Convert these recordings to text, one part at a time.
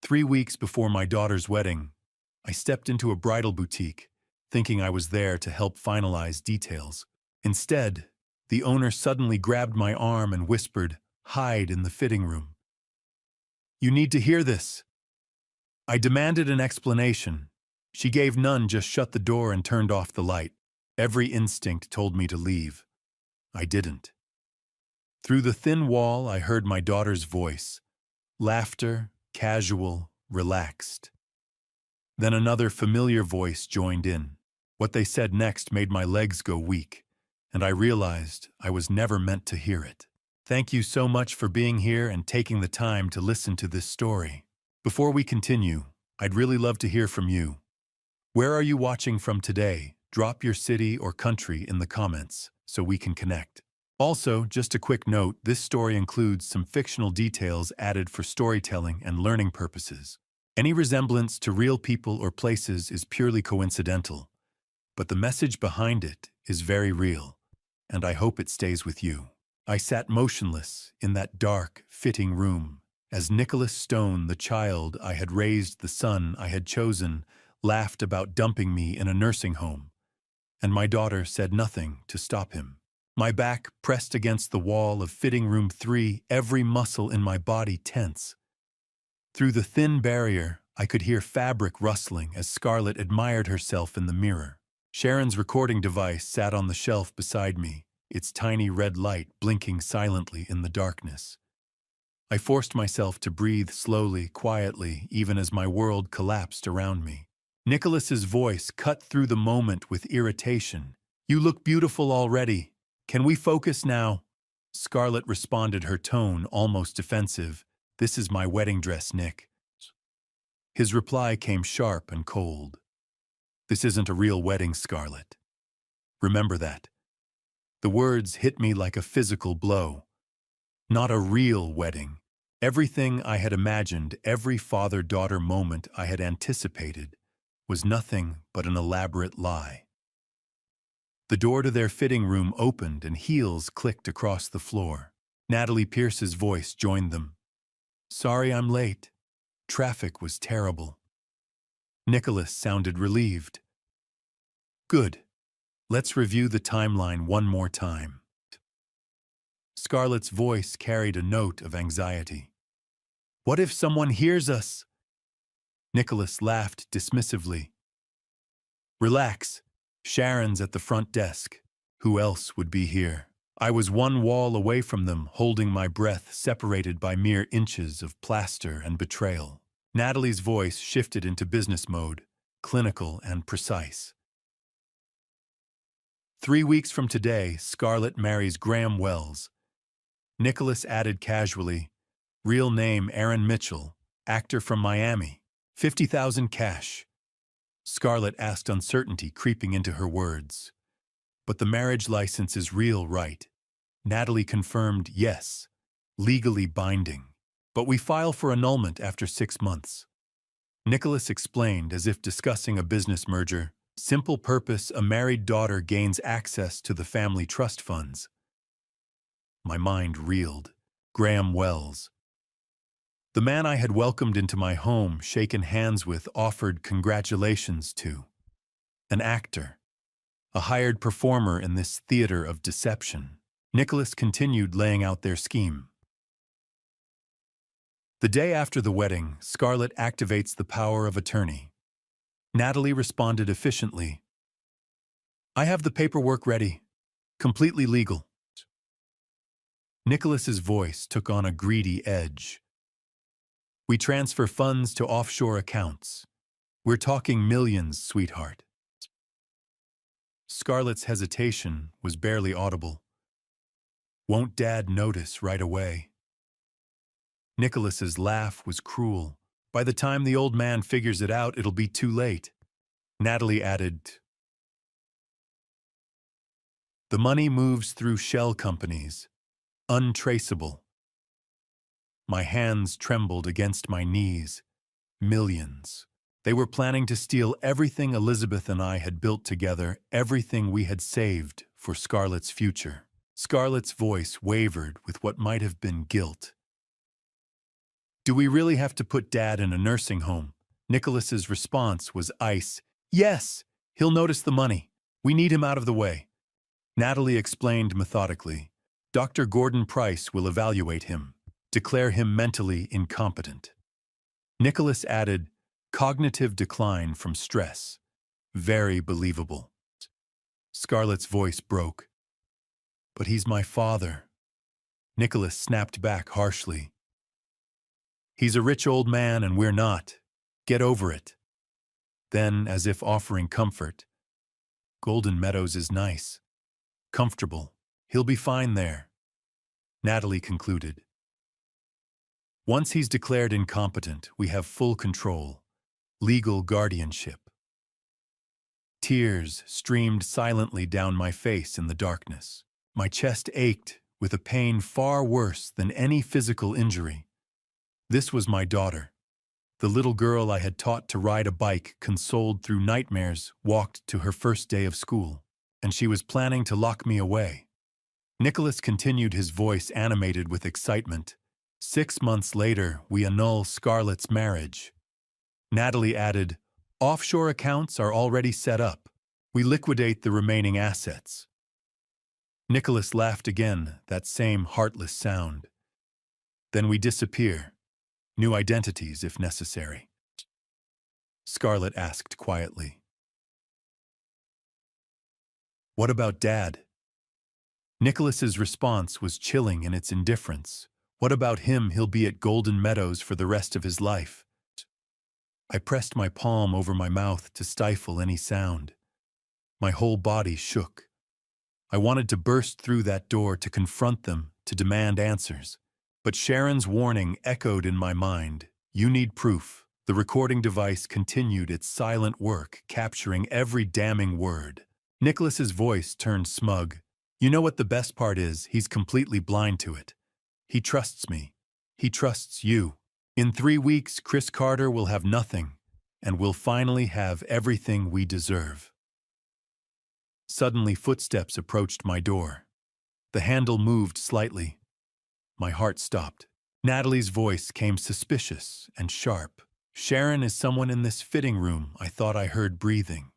3 weeks before my daughter's wedding, I stepped into a bridal boutique, thinking I was there to help finalize details. Instead, the owner suddenly grabbed my arm and whispered, "Hide in the fitting room." "You need to hear this." I demanded an explanation. She gave none, just shut the door and turned off the light. Every instinct told me to leave. I didn't. Through the thin wall, I heard my daughter's voice. Laughter, casual, relaxed. Then another familiar voice joined in. What they said next made my legs go weak, and I realized I was never meant to hear it. Thank you so much for being here and taking the time to listen to this story. Before we continue, I'd really love to hear from you. Where are you watching from today? Drop your city or country in the comments so we can connect. Also, just a quick note, this story includes some fictional details added for storytelling and learning purposes. Any resemblance to real people or places is purely coincidental, but the message behind it is very real, and I hope it stays with you. I sat motionless in that dark, fitting room as Nicholas Stone, the child I had raised, the son I had chosen, laughed about dumping me in a nursing home, and my daughter said nothing to stop him. My back pressed against the wall of fitting room 3, every muscle in my body tense. Through the thin barrier, I could hear fabric rustling as Scarlett admired herself in the mirror. Sharon's recording device sat on the shelf beside me, its tiny red light blinking silently in the darkness. I forced myself to breathe slowly, quietly, even as my world collapsed around me. Nicholas's voice cut through the moment with irritation. "You look beautiful already. Can we focus now?" Scarlett responded, her tone almost defensive. "This is my wedding dress, Nick." His reply came sharp and cold. "This isn't a real wedding, Scarlett. Remember that." The words hit me like a physical blow. Not a real wedding. Everything I had imagined, every father-daughter moment I had anticipated, was nothing but an elaborate lie. The door to their fitting room opened and heels clicked across the floor. Natalie Pierce's voice joined them. "Sorry I'm late. Traffic was terrible." Nicholas sounded relieved. "Good. Let's review the timeline one more time." Scarlett's voice carried a note of anxiety. "What if someone hears us?" Nicholas laughed dismissively. "Relax. Sharon's at the front desk. Who else would be here?" I was one wall away from them, holding my breath, separated by mere inches of plaster and betrayal. Natalie's voice shifted into business mode, clinical and precise. 3 weeks from today, Scarlett marries Graham Wells. Nicholas added casually, "Real name Aaron Mitchell, actor from Miami. 50,000 cash." Scarlett asked, uncertainty creeping into her words. "But the marriage license is real, right?" Natalie confirmed, "Yes, legally binding. But we file for annulment after 6 months." Nicholas explained, as if discussing a business merger, "Simple purpose, a married daughter gains access to the family trust funds." My mind reeled. Graham Wells. The man I had welcomed into my home, shaken hands with, offered congratulations to. An actor. A hired performer in this theater of deception. Nicholas continued laying out their scheme. The day after the wedding, Scarlett activates the power of attorney. Natalie responded efficiently. "I have the paperwork ready. Completely legal." Nicholas's voice took on a greedy edge. "We transfer funds to offshore accounts. We're talking millions, sweetheart." Scarlett's hesitation was barely audible. "Won't Dad notice right away?" Nicholas's laugh was cruel. "By the time the old man figures it out, it'll be too late." Natalie added, "The money moves through shell companies. Untraceable." My hands trembled against my knees. Millions. They were planning to steal everything Elizabeth and I had built together, everything we had saved for Scarlett's future. Scarlett's voice wavered with what might have been guilt. Do we really have to put Dad in a nursing home? Nicholas's response was ice. Yes, he'll notice the money. We need him out of the way. Natalie explained methodically. Dr. Gordon Price will evaluate him, declare him mentally incompetent. Nicholas added, cognitive decline from stress. Very believable. Scarlett's voice broke. But he's my father. Nicholas snapped back harshly. He's a rich old man and we're not. Get over it. Then, as if offering comfort, Golden Meadows is nice. Comfortable. He'll be fine there. Natalie concluded. Once he's declared incompetent, we have full control. Legal guardianship. Tears streamed silently down my face in the darkness. My chest ached with a pain far worse than any physical injury. This was my daughter. The little girl I had taught to ride a bike, consoled through nightmares, walked to her first day of school, and she was planning to lock me away. Nicholas continued, his voice animated with excitement. 6 months later, we annul Scarlett's marriage. Natalie added, offshore accounts are already set up. We liquidate the remaining assets. Nicholas laughed again, that same heartless sound. Then we disappear. New identities, if necessary. Scarlett asked quietly. What about Dad? Nicholas's response was chilling in its indifference. What about him? He'll be at Golden Meadows for the rest of his life. I pressed my palm over my mouth to stifle any sound. My whole body shook. I wanted to burst through that door to confront them, to demand answers. But Sharon's warning echoed in my mind. You need proof. The recording device continued its silent work, capturing every damning word. Nicholas's voice turned smug. You know what the best part is? He's completely blind to it. He trusts me. He trusts you. In 3 weeks, Chris Carter will have nothing, and we'll finally have everything we deserve. Suddenly, footsteps approached my door. The handle moved slightly. My heart stopped. Natalie's voice came suspicious and sharp. Sharon, is someone in this fitting room? I thought I heard breathing.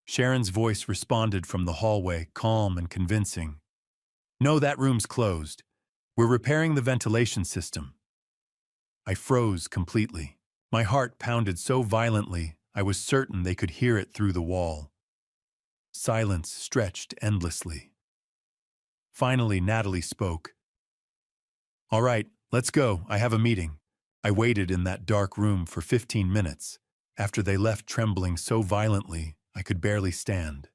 Sharon's voice responded from the hallway, calm and convincing. No, that room's closed. We're repairing the ventilation system. I froze completely. My heart pounded so violently, I was certain they could hear it through the wall. Silence stretched endlessly. Finally, Natalie spoke. All right, let's go. I have a meeting. I waited in that dark room for 15 minutes. After they left, trembling so violently, I could barely stand.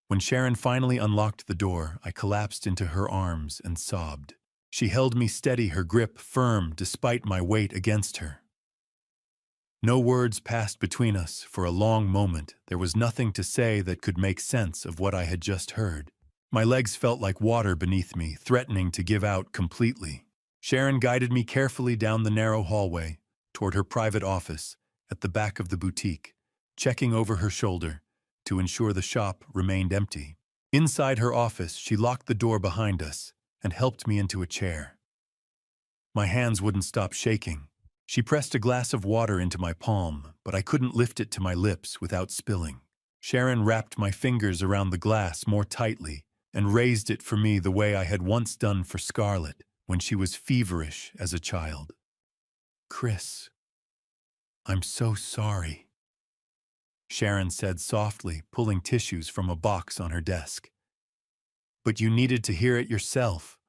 When Sharon finally unlocked the door, I collapsed into her arms and sobbed. She held me steady, her grip firm despite my weight against her. No words passed between us for a long moment. There was nothing to say that could make sense of what I had just heard. My legs felt like water beneath me, threatening to give out completely. Sharon guided me carefully down the narrow hallway, toward her private office at the back of the boutique, checking over her shoulder to ensure the shop remained empty. Inside her office, she locked the door behind us and helped me into a chair. My hands wouldn't stop shaking. She pressed a glass of water into my palm, but I couldn't lift it to my lips without spilling. Sharon wrapped my fingers around the glass more tightly and raised it for me the way I had once done for Scarlett when she was feverish as a child. Chris, I'm so sorry, Sharon said softly, pulling tissues from a box on her desk. But you needed to hear it yourself.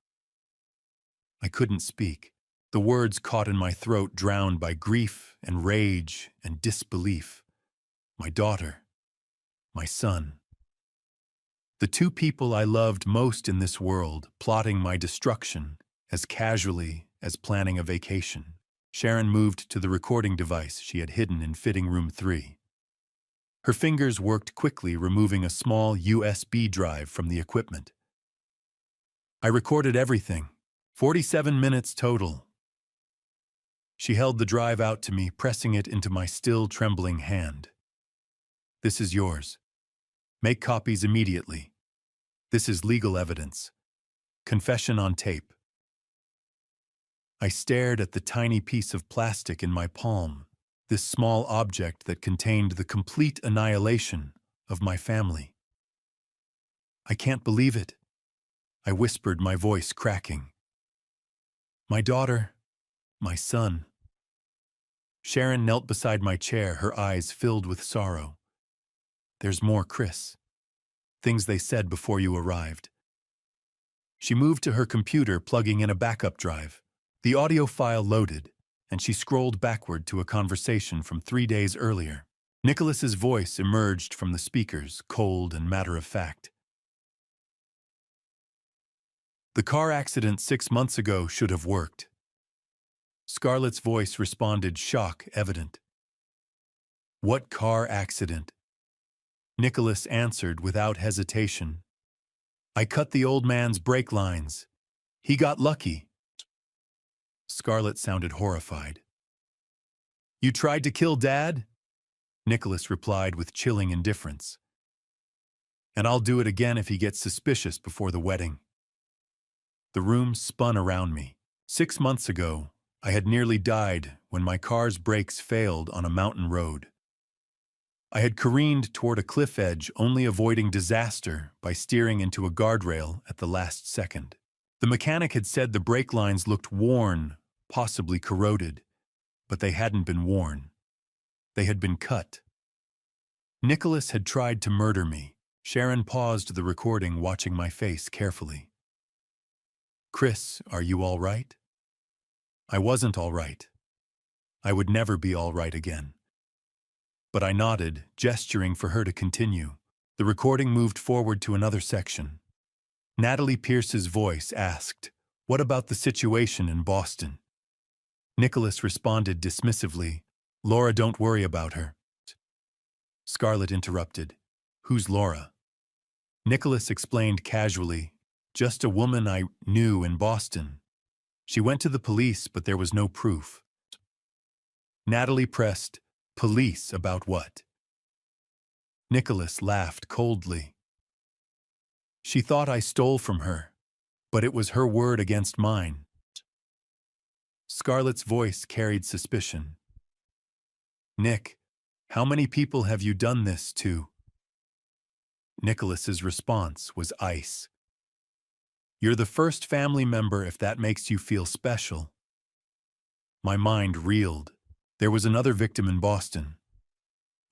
I couldn't speak. The words caught in my throat, drowned by grief and rage and disbelief. My daughter, my son. The two people I loved most in this world, plotting my destruction as casually as planning a vacation. Sharon moved to the recording device she had hidden in fitting room 3. Her fingers worked quickly, removing a small USB drive from the equipment. I recorded everything, 47 minutes total. She held the drive out to me, pressing it into my still trembling hand. This is yours. Make copies immediately. This is legal evidence. Confession on tape. I stared at the tiny piece of plastic in my palm, this small object that contained the complete annihilation of my family. I can't believe it, I whispered, my voice cracking. My daughter, my son. Sharon knelt beside my chair, her eyes filled with sorrow. There's more, Chris. Things they said before you arrived. She moved to her computer, plugging in a backup drive. The audio file loaded, and she scrolled backward to a conversation from 3 days earlier. Nicholas's voice emerged from the speakers, cold and matter-of-fact. The car accident 6 months ago should have worked. Scarlett's voice responded, shock evident. What car accident? Nicholas answered without hesitation. I cut the old man's brake lines. He got lucky. Scarlett sounded horrified. You tried to kill Dad? Nicholas replied with chilling indifference. And I'll do it again if he gets suspicious before the wedding. The room spun around me. 6 months ago, I had nearly died when my car's brakes failed on a mountain road. I had careened toward a cliff edge, only avoiding disaster by steering into a guardrail at the last second. The mechanic had said the brake lines looked worn, possibly corroded, but they hadn't been worn. They had been cut. Nicholas had tried to murder me. Sharon paused the recording, watching my face carefully. Chris, are you all right? I wasn't all right. I would never be all right again. But I nodded, gesturing for her to continue. The recording moved forward to another section. Natalie Pierce's voice asked, "What about the situation in Boston?" Nicholas responded dismissively, "Laura, don't worry about her." Scarlett interrupted, "Who's Laura?" Nicholas explained casually, "Just a woman I knew in Boston. She went to the police, but there was no proof." Natalie pressed, "Police about what?" Nicholas laughed coldly. "She thought I stole from her, but it was her word against mine." Scarlett's voice carried suspicion. "Nick, how many people have you done this to?" Nicholas's response was ice. "You're the first family member, if that makes you feel special." My mind reeled. There was another victim in Boston.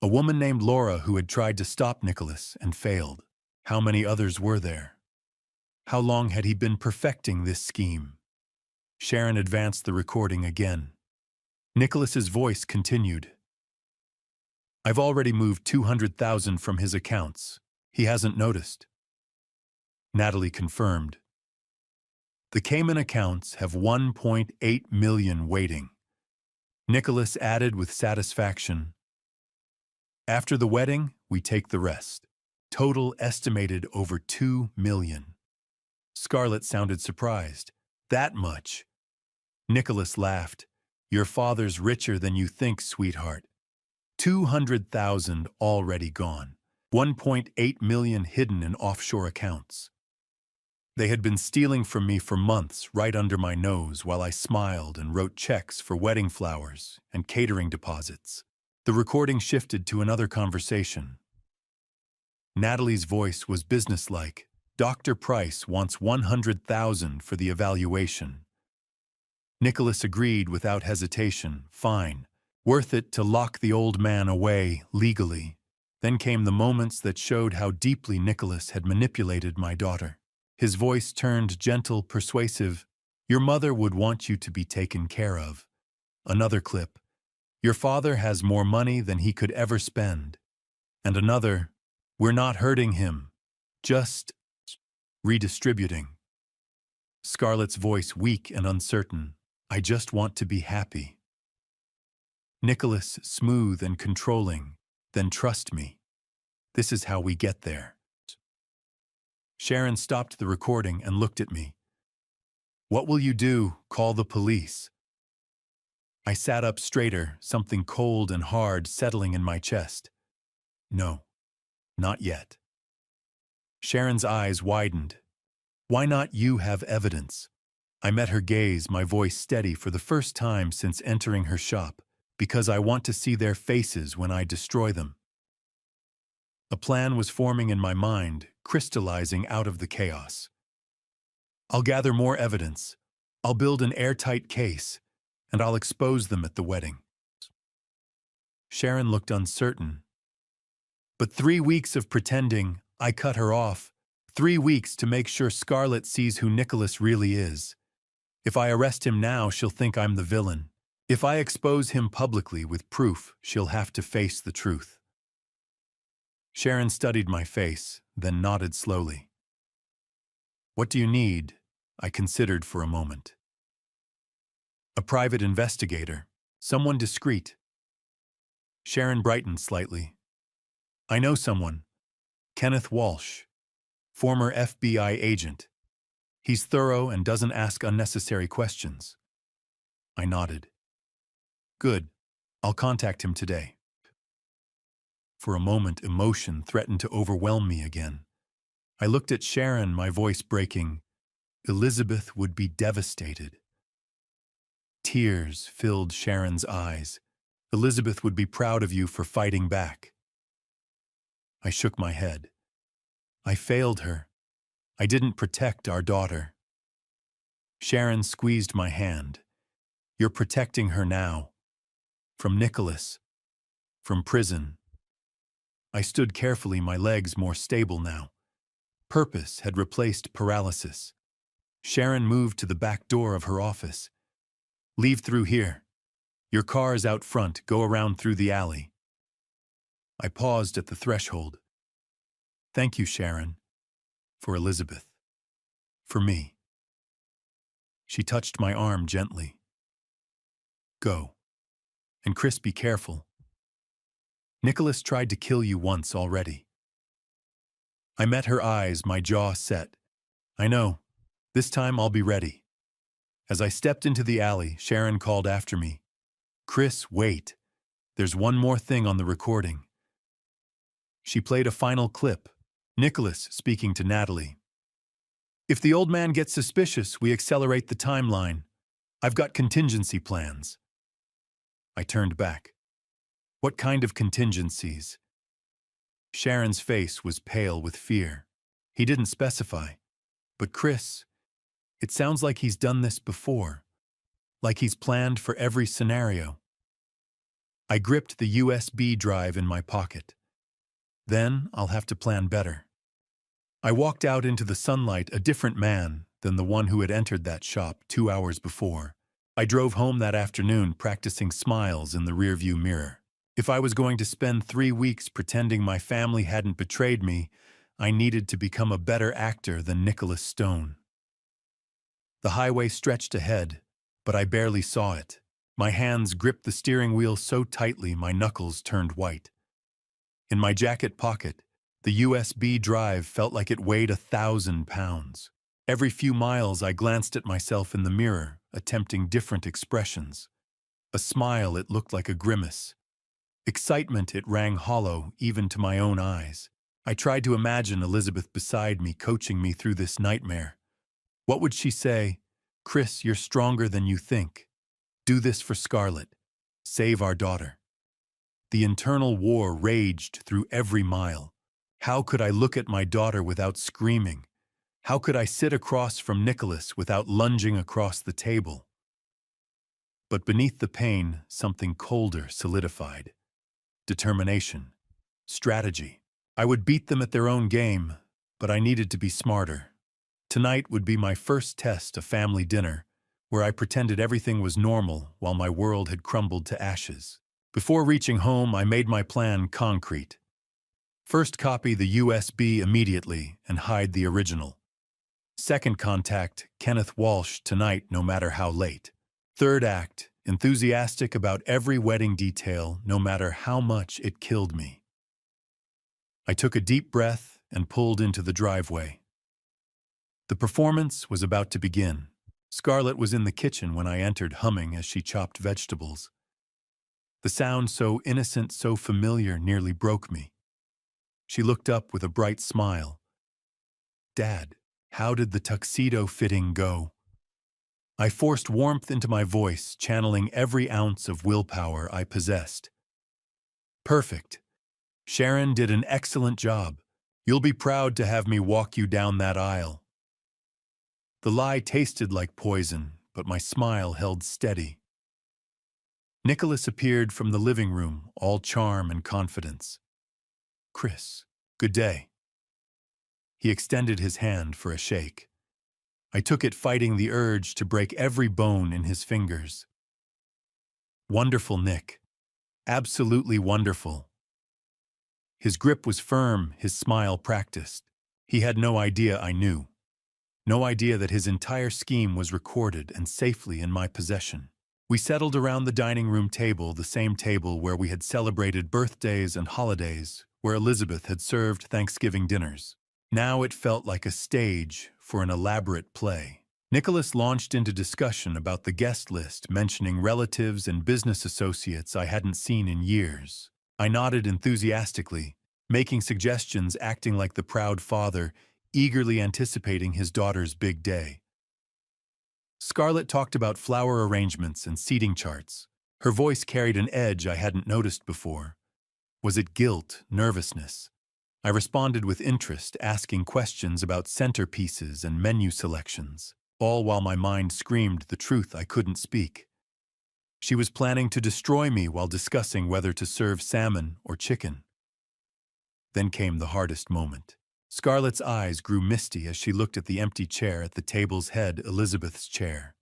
A woman named Laura who had tried to stop Nicholas and failed. How many others were there? How long had he been perfecting this scheme? Sharon advanced the recording again. Nicholas's voice continued. "I've already moved $200,000 from his accounts. He hasn't noticed." Natalie confirmed. "The Cayman accounts have 1.8 million waiting." Nicholas added with satisfaction, "After the wedding, we take the rest. Total estimated over 2 million. Scarlett sounded surprised. "That much?" Nicholas laughed. "Your father's richer than you think, sweetheart. 200,000 already gone. 1.8 million hidden in offshore accounts. They had been stealing from me for months, right under my nose, while I smiled and wrote checks for wedding flowers and catering deposits." The recording shifted to another conversation. Natalie's voice was businesslike. "Dr. Price wants 100,000 for the evaluation." Nicholas agreed without hesitation. "Fine. Worth it to lock the old man away legally." Then came the moments that showed how deeply Nicholas had manipulated my daughter. His voice turned gentle, persuasive. "Your mother would want you to be taken care of." Another clip. "Your father has more money than he could ever spend." And another. "We're not hurting him, just redistributing." Scarlett's voice weak and uncertain. "I just want to be happy." Nicholas smooth and controlling. "Then trust me. This is how we get there." Sharon stopped the recording and looked at me. "What will you do? Call the police?" I sat up straighter, something cold and hard settling in my chest. "No, not yet." Sharon's eyes widened. "Why not? You have evidence." I met her gaze, my voice steady for the first time since entering her shop, because I want to see their faces when I destroy them. A plan was forming in my mind, crystallizing out of the chaos. I'll gather more evidence. I'll build an airtight case, and I'll expose them at the wedding. Sharon looked uncertain. But 3 weeks of pretending, I cut her off. 3 weeks to make sure Scarlett sees who Nicholas really is. If I arrest him now, she'll think I'm the villain. If I expose him publicly with proof, she'll have to face the truth. Sharon studied my face, then nodded slowly. What do you need? I considered for a moment. A private investigator, someone discreet. Sharon brightened slightly. I know someone. Kenneth Walsh, former FBI agent. He's thorough and doesn't ask unnecessary questions. I nodded. Good. I'll contact him today. For a moment, emotion threatened to overwhelm me again. I looked at Sharon, my voice breaking. Elizabeth would be devastated. Tears filled Sharon's eyes. Elizabeth would be proud of you for fighting back. I shook my head. I failed her. I didn't protect our daughter. Sharon squeezed my hand. You're protecting her now. From Nicholas. From prison. I stood carefully, my legs more stable now. Purpose had replaced paralysis. Sharon moved to the back door of her office. Leave through here. Your car's out front, go around through the alley. I paused at the threshold. Thank you, Sharon. For Elizabeth. For me. She touched my arm gently. Go. And Chris, be careful. Nicholas tried to kill you once already. I met her eyes, my jaw set. I know. This time I'll be ready. As I stepped into the alley, Sharon called after me. Chris, wait. There's one more thing on the recording. She played a final clip. Nicholas speaking to Natalie. If the old man gets suspicious, we accelerate the timeline. I've got contingency plans. I turned back. What kind of contingencies? Sharon's face was pale with fear. He didn't specify. But Chris, it sounds like he's done this before. Like he's planned for every scenario. I gripped the USB drive in my pocket. Then I'll have to plan better. I walked out into the sunlight a different man than the one who had entered that shop 2 hours before. I drove home that afternoon practicing smiles in the rearview mirror. If I was going to spend 3 weeks pretending my family hadn't betrayed me, I needed to become a better actor than Nicholas Stone. The highway stretched ahead, but I barely saw it. My hands gripped the steering wheel so tightly my knuckles turned white. In my jacket pocket, the USB drive felt like it weighed 1,000 pounds. Every few miles I glanced at myself in the mirror, attempting different expressions. A smile, it looked like a grimace. Excitement, it rang hollow, even to my own eyes. I tried to imagine Elizabeth beside me, coaching me through this nightmare. What would she say? Chris, you're stronger than you think. Do this for Scarlett. Save our daughter. The internal war raged through every mile. How could I look at my daughter without screaming? How could I sit across from Nicholas without lunging across the table? But beneath the pain, something colder solidified. Determination. Strategy. I would beat them at their own game, but I needed to be smarter. Tonight would be my first test, a family dinner, where I pretended everything was normal while my world had crumbled to ashes. Before reaching home, I made my plan concrete. First, copy the USB immediately and hide the original. Second, contact Kenneth Walsh tonight, no matter how late. Third act, enthusiastic about every wedding detail, no matter how much it killed me. I took a deep breath and pulled into the driveway. The performance was about to begin. Scarlett was in the kitchen when I entered, humming as she chopped vegetables. The sound, so innocent, so familiar, nearly broke me. She looked up with a bright smile. Dad, how did the tuxedo fitting go? I forced warmth into my voice, channeling every ounce of willpower I possessed. Perfect. Sharon did an excellent job. You'll be proud to have me walk you down that aisle. The lie tasted like poison, but my smile held steady. Nicholas appeared from the living room, all charm and confidence. Chris, good day. He extended his hand for a shake. I took it, fighting the urge to break every bone in his fingers. Wonderful, Nick. Absolutely wonderful. His grip was firm, his smile practiced. He had no idea I knew. No idea that his entire scheme was recorded and safely in my possession. We settled around the dining room table, the same table where we had celebrated birthdays and holidays, where Elizabeth had served Thanksgiving dinners. Now it felt like a stage for an elaborate play. Nicholas launched into discussion about the guest list, mentioning relatives and business associates I hadn't seen in years. I nodded enthusiastically, making suggestions, acting like the proud father, eagerly anticipating his daughter's big day. Scarlett talked about flower arrangements and seating charts. Her voice carried an edge I hadn't noticed before. Was it guilt, nervousness? I responded with interest, asking questions about centerpieces and menu selections, all while my mind screamed the truth I couldn't speak. She was planning to destroy me while discussing whether to serve salmon or chicken. Then came the hardest moment. Scarlett's eyes grew misty as she looked at the empty chair at the table's head, Elizabeth's chair.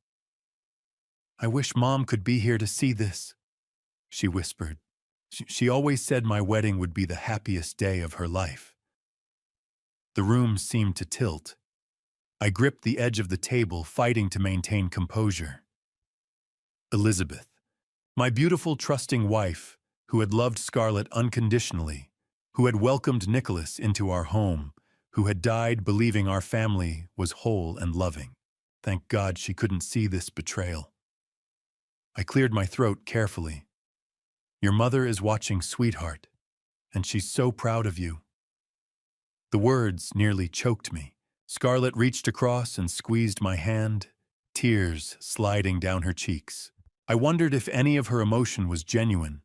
"I wish Mom could be here to see this," she whispered. She always said my wedding would be the happiest day of her life. The room seemed to tilt. I gripped the edge of the table, fighting to maintain composure. Elizabeth, my beautiful, trusting wife, who had loved Scarlett unconditionally, who had welcomed Nicholas into our home, who had died believing our family was whole and loving. Thank God she couldn't see this betrayal. I cleared my throat carefully. Your mother is watching, sweetheart, and she's so proud of you. The words nearly choked me. Scarlett reached across and squeezed my hand, tears sliding down her cheeks. I wondered if any of her emotion was genuine,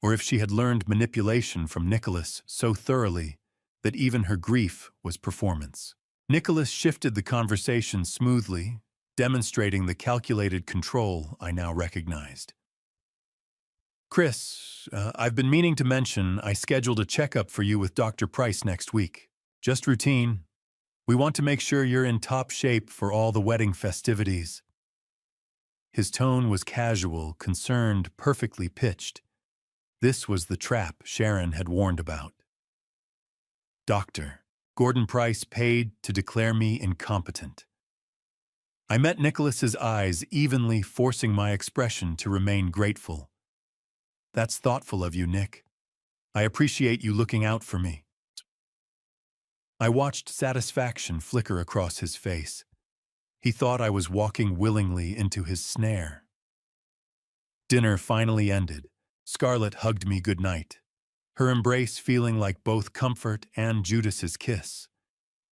or if she had learned manipulation from Nicholas so thoroughly that even her grief was performance. Nicholas shifted the conversation smoothly, demonstrating the calculated control I now recognized. Chris, I've been meaning to mention I scheduled a checkup for you with Dr. Price next week. Just routine. We want to make sure you're in top shape for all the wedding festivities. His tone was casual, concerned, perfectly pitched. This was the trap Sharon had warned about. Doctor Gordon Price paid to declare me incompetent. I met Nicholas's eyes evenly, forcing my expression to remain grateful. That's thoughtful of you, Nick. I appreciate you looking out for me. I watched satisfaction flicker across his face. He thought I was walking willingly into his snare. Dinner finally ended. Scarlett hugged me goodnight, her embrace feeling like both comfort and Judas's kiss.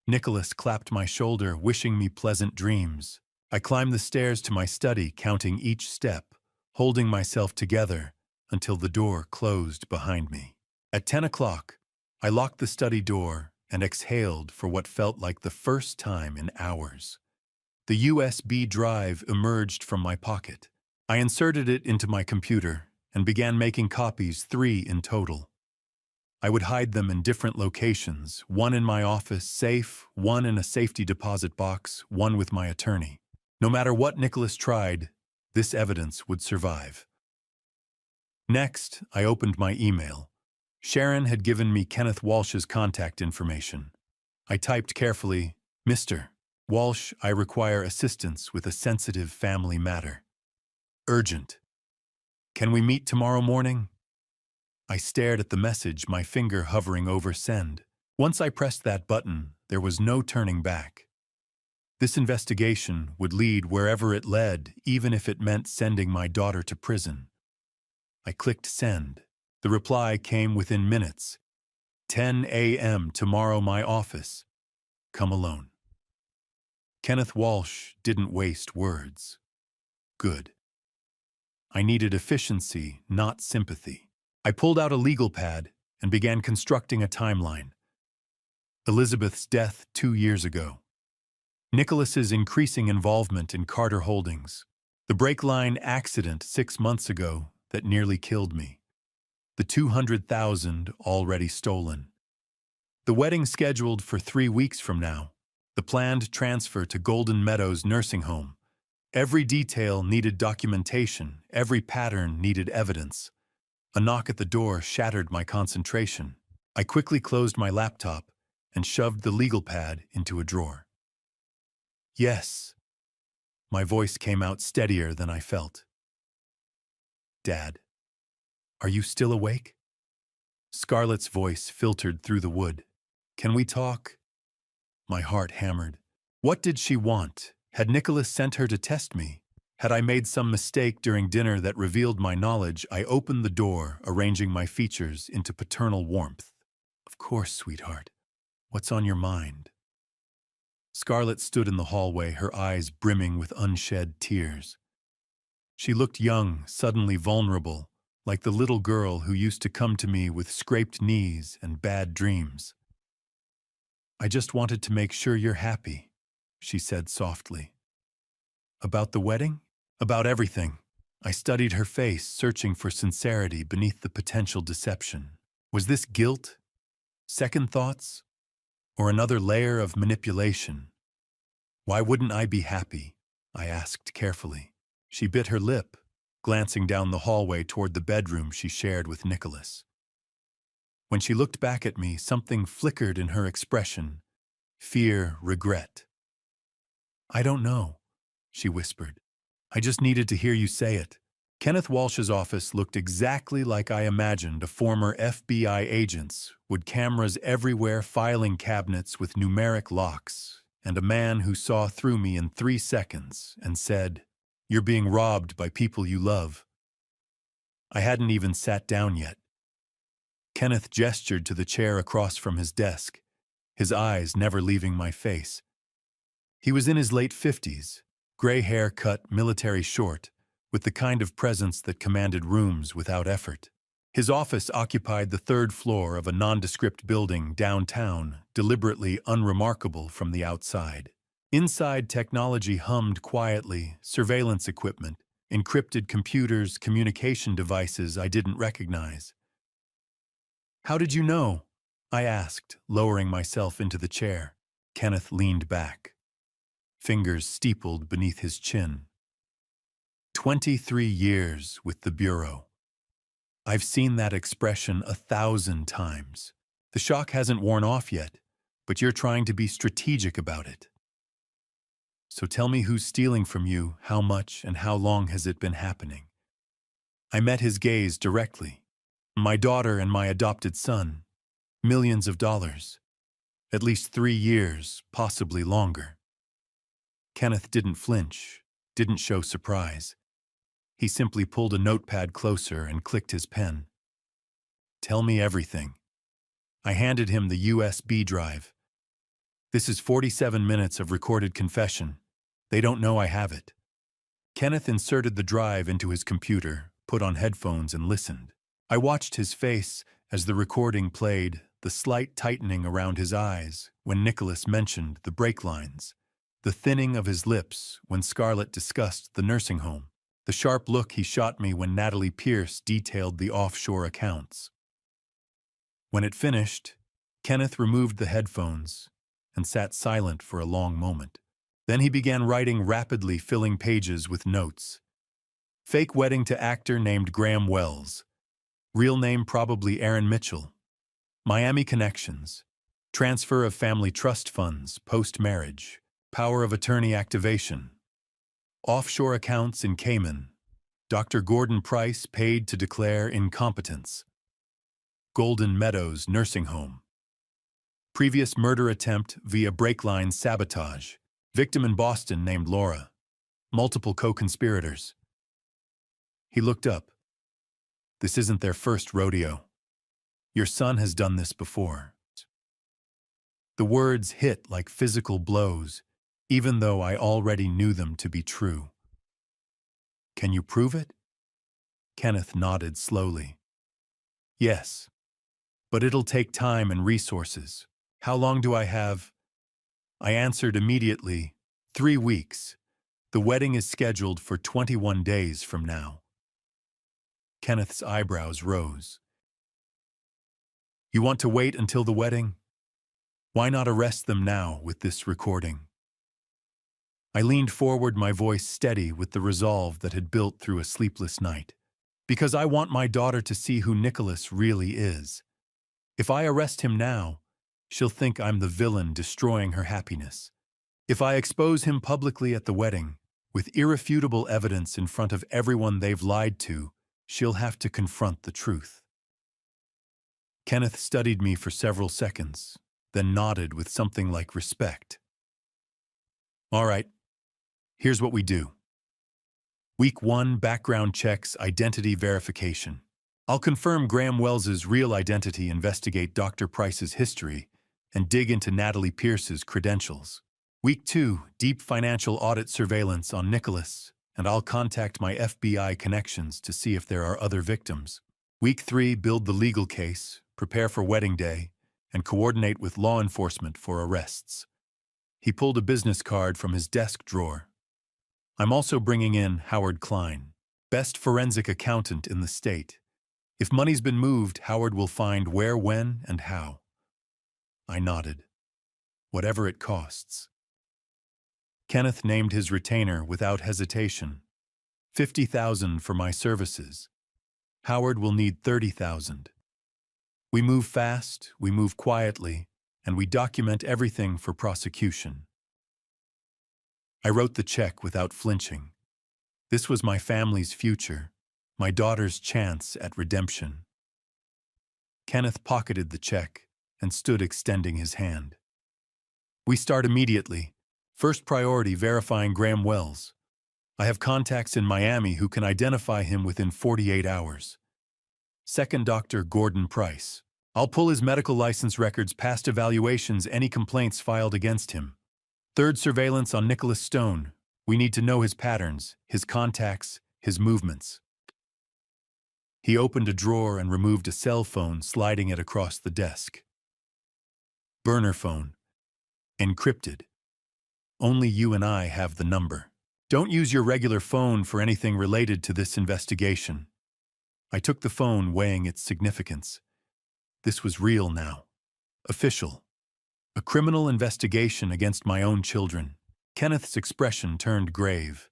Nicholas clapped my shoulder, wishing me pleasant dreams. I climbed the stairs to my study, counting each step, holding myself together until the door closed behind me. At 10 o'clock, I locked the study door and exhaled for what felt like the first time in hours. The USB drive emerged from my pocket. I inserted it into my computer and began making copies, 3 in total. I would hide them in different locations, one in my office safe, one in a safety deposit box, one with my attorney. No matter what Nicholas tried, this evidence would survive. Next, I opened my email. Sharon had given me Kenneth Walsh's contact information. I typed carefully, "Mr. Walsh, I require assistance with a sensitive family matter. Urgent. Can we meet tomorrow morning?" I stared at the message, my finger hovering over send. Once I pressed that button, there was no turning back. This investigation would lead wherever it led, even if it meant sending my daughter to prison. I clicked send. The reply came within minutes. 10 a.m. tomorrow, my office. Come alone. Kenneth Walsh didn't waste words. good. I needed efficiency, not sympathy. I pulled out a legal pad and began constructing a timeline. Elizabeth's death 2 years ago. Nicholas's increasing involvement in Carter Holdings. The brake line accident 6 months ago that nearly killed me. The $200,000 already stolen. The wedding scheduled for 3 weeks from now. The planned transfer to Golden Meadows nursing home. Every detail needed documentation, every pattern needed evidence. A knock at the door shattered my concentration. I quickly closed my laptop and shoved the legal pad into a drawer. Yes. My voice came out steadier than I felt. Dad, are you still awake? Scarlett's voice filtered through the wood. Can we talk? My heart hammered. What did she want? Had Nicholas sent her to test me? Had I made some mistake during dinner that revealed my knowledge? I opened the door, arranging my features into paternal warmth. Of course, sweetheart. What's on your mind? Scarlett stood in the hallway, her eyes brimming with unshed tears. She looked young, suddenly vulnerable, like the little girl who used to come to me with scraped knees and bad dreams. I just wanted to make sure you're happy, she said softly. About the wedding? About everything. I studied her face, searching for sincerity beneath the potential deception. Was this guilt? Second thoughts? Or another layer of manipulation? Why wouldn't I be happy? I asked carefully. She bit her lip, glancing down the hallway toward the bedroom she shared with Nicholas. When she looked back at me, something flickered in her expression. Fear, regret. I don't know, she whispered. I just needed to hear you say it. Kenneth Walsh's office looked exactly like I imagined a former FBI agent's, with cameras everywhere, filing cabinets with numeric locks, and a man who saw through me in 3 seconds and said, "You're being robbed by people you love." I hadn't even sat down yet. Kenneth gestured to the chair across from his desk, his eyes never leaving my face. He was in his late 50s, gray hair cut military short, with the kind of presence that commanded rooms without effort. His office occupied the 3rd floor of a nondescript building downtown, deliberately unremarkable from the outside. Inside, technology hummed quietly, surveillance equipment, encrypted computers, communication devices I didn't recognize. How did you know? I asked, lowering myself into the chair. Kenneth leaned back, fingers steepled beneath his chin. 23 years with the Bureau. I've seen that expression 1,000 times. The shock hasn't worn off yet, but you're trying to be strategic about it. So tell me who's stealing from you, how much, and how long has it been happening? I met his gaze directly. My daughter and my adopted son. Millions of dollars. At least 3 years, possibly longer. Kenneth didn't flinch, didn't show surprise. He simply pulled a notepad closer and clicked his pen. Tell me everything. I handed him the USB drive. This is 47 minutes of recorded confession. They don't know I have it. Kenneth inserted the drive into his computer, put on headphones, and listened. I watched his face as the recording played, the slight tightening around his eyes when Nicholas mentioned the brake lines, the thinning of his lips when Scarlett discussed the nursing home, the sharp look he shot me when Natalie Pierce detailed the offshore accounts. When it finished, Kenneth removed the headphones and sat silent for a long moment. Then he began writing rapidly, filling pages with notes. Fake wedding to actor named Graham Wells. Real name probably Aaron Mitchell. Miami connections. Transfer of family trust funds post-marriage. Power of attorney activation. Offshore accounts in Cayman. Dr. Gordon Price paid to declare incompetence. Golden Meadows nursing home. Previous murder attempt via brake line sabotage. Victim in Boston named Laura. Multiple co-conspirators. He looked up. This isn't their first rodeo. Your son has done this before. The words hit like physical blows, even though I already knew them to be true. Can you prove it? Kenneth nodded slowly. Yes, but it'll take time and resources. How long do I have? I answered immediately, 3 weeks. The wedding is scheduled for 21 days from now. Kenneth's eyebrows rose. You want to wait until the wedding? Why not arrest them now with this recording? I leaned forward, my voice steady with the resolve that had built through a sleepless night. Because I want my daughter to see who Nicholas really is. If I arrest him now, she'll think I'm the villain destroying her happiness. If I expose him publicly at the wedding, with irrefutable evidence in front of everyone they've lied to, she'll have to confront the truth. Kenneth studied me for several seconds, then nodded with something like respect. All right, here's what we do. Week 1, background checks, identity verification. I'll confirm Graham Wells's real identity, investigate Dr. Price's history, and dig into Natalie Pierce's credentials. Week 2, deep financial audit surveillance on Nicholas, and I'll contact my FBI connections to see if there are other victims. Week 3, build the legal case, prepare for wedding day, and coordinate with law enforcement for arrests. He pulled a business card from his desk drawer. I'm also bringing in Howard Klein, best forensic accountant in the state. If money's been moved, Howard will find where, when, and how. I nodded. Whatever it costs. Kenneth named his retainer without hesitation. $50,000 for my services. Howard will need $30,000. We move fast, we move quietly, and we document everything for prosecution. I wrote the check without flinching. This was my family's future, my daughter's chance at redemption. Kenneth pocketed the check and stood extending his hand. We start immediately. First priority, verifying Graham Wells. I have contacts in Miami who can identify him within 48 hours. Second, Dr. Gordon Price. I'll pull his medical license records, past evaluations, any complaints filed against him. Third, surveillance on Nicholas Stone. We need to know his patterns, his contacts, his movements. He opened a drawer and removed a cell phone, sliding it across the desk. Burner phone. Encrypted. Only you and I have the number. Don't use your regular phone for anything related to this investigation. I took the phone, weighing its significance. This was real now. Official. A criminal investigation against my own children. Kenneth's expression turned grave.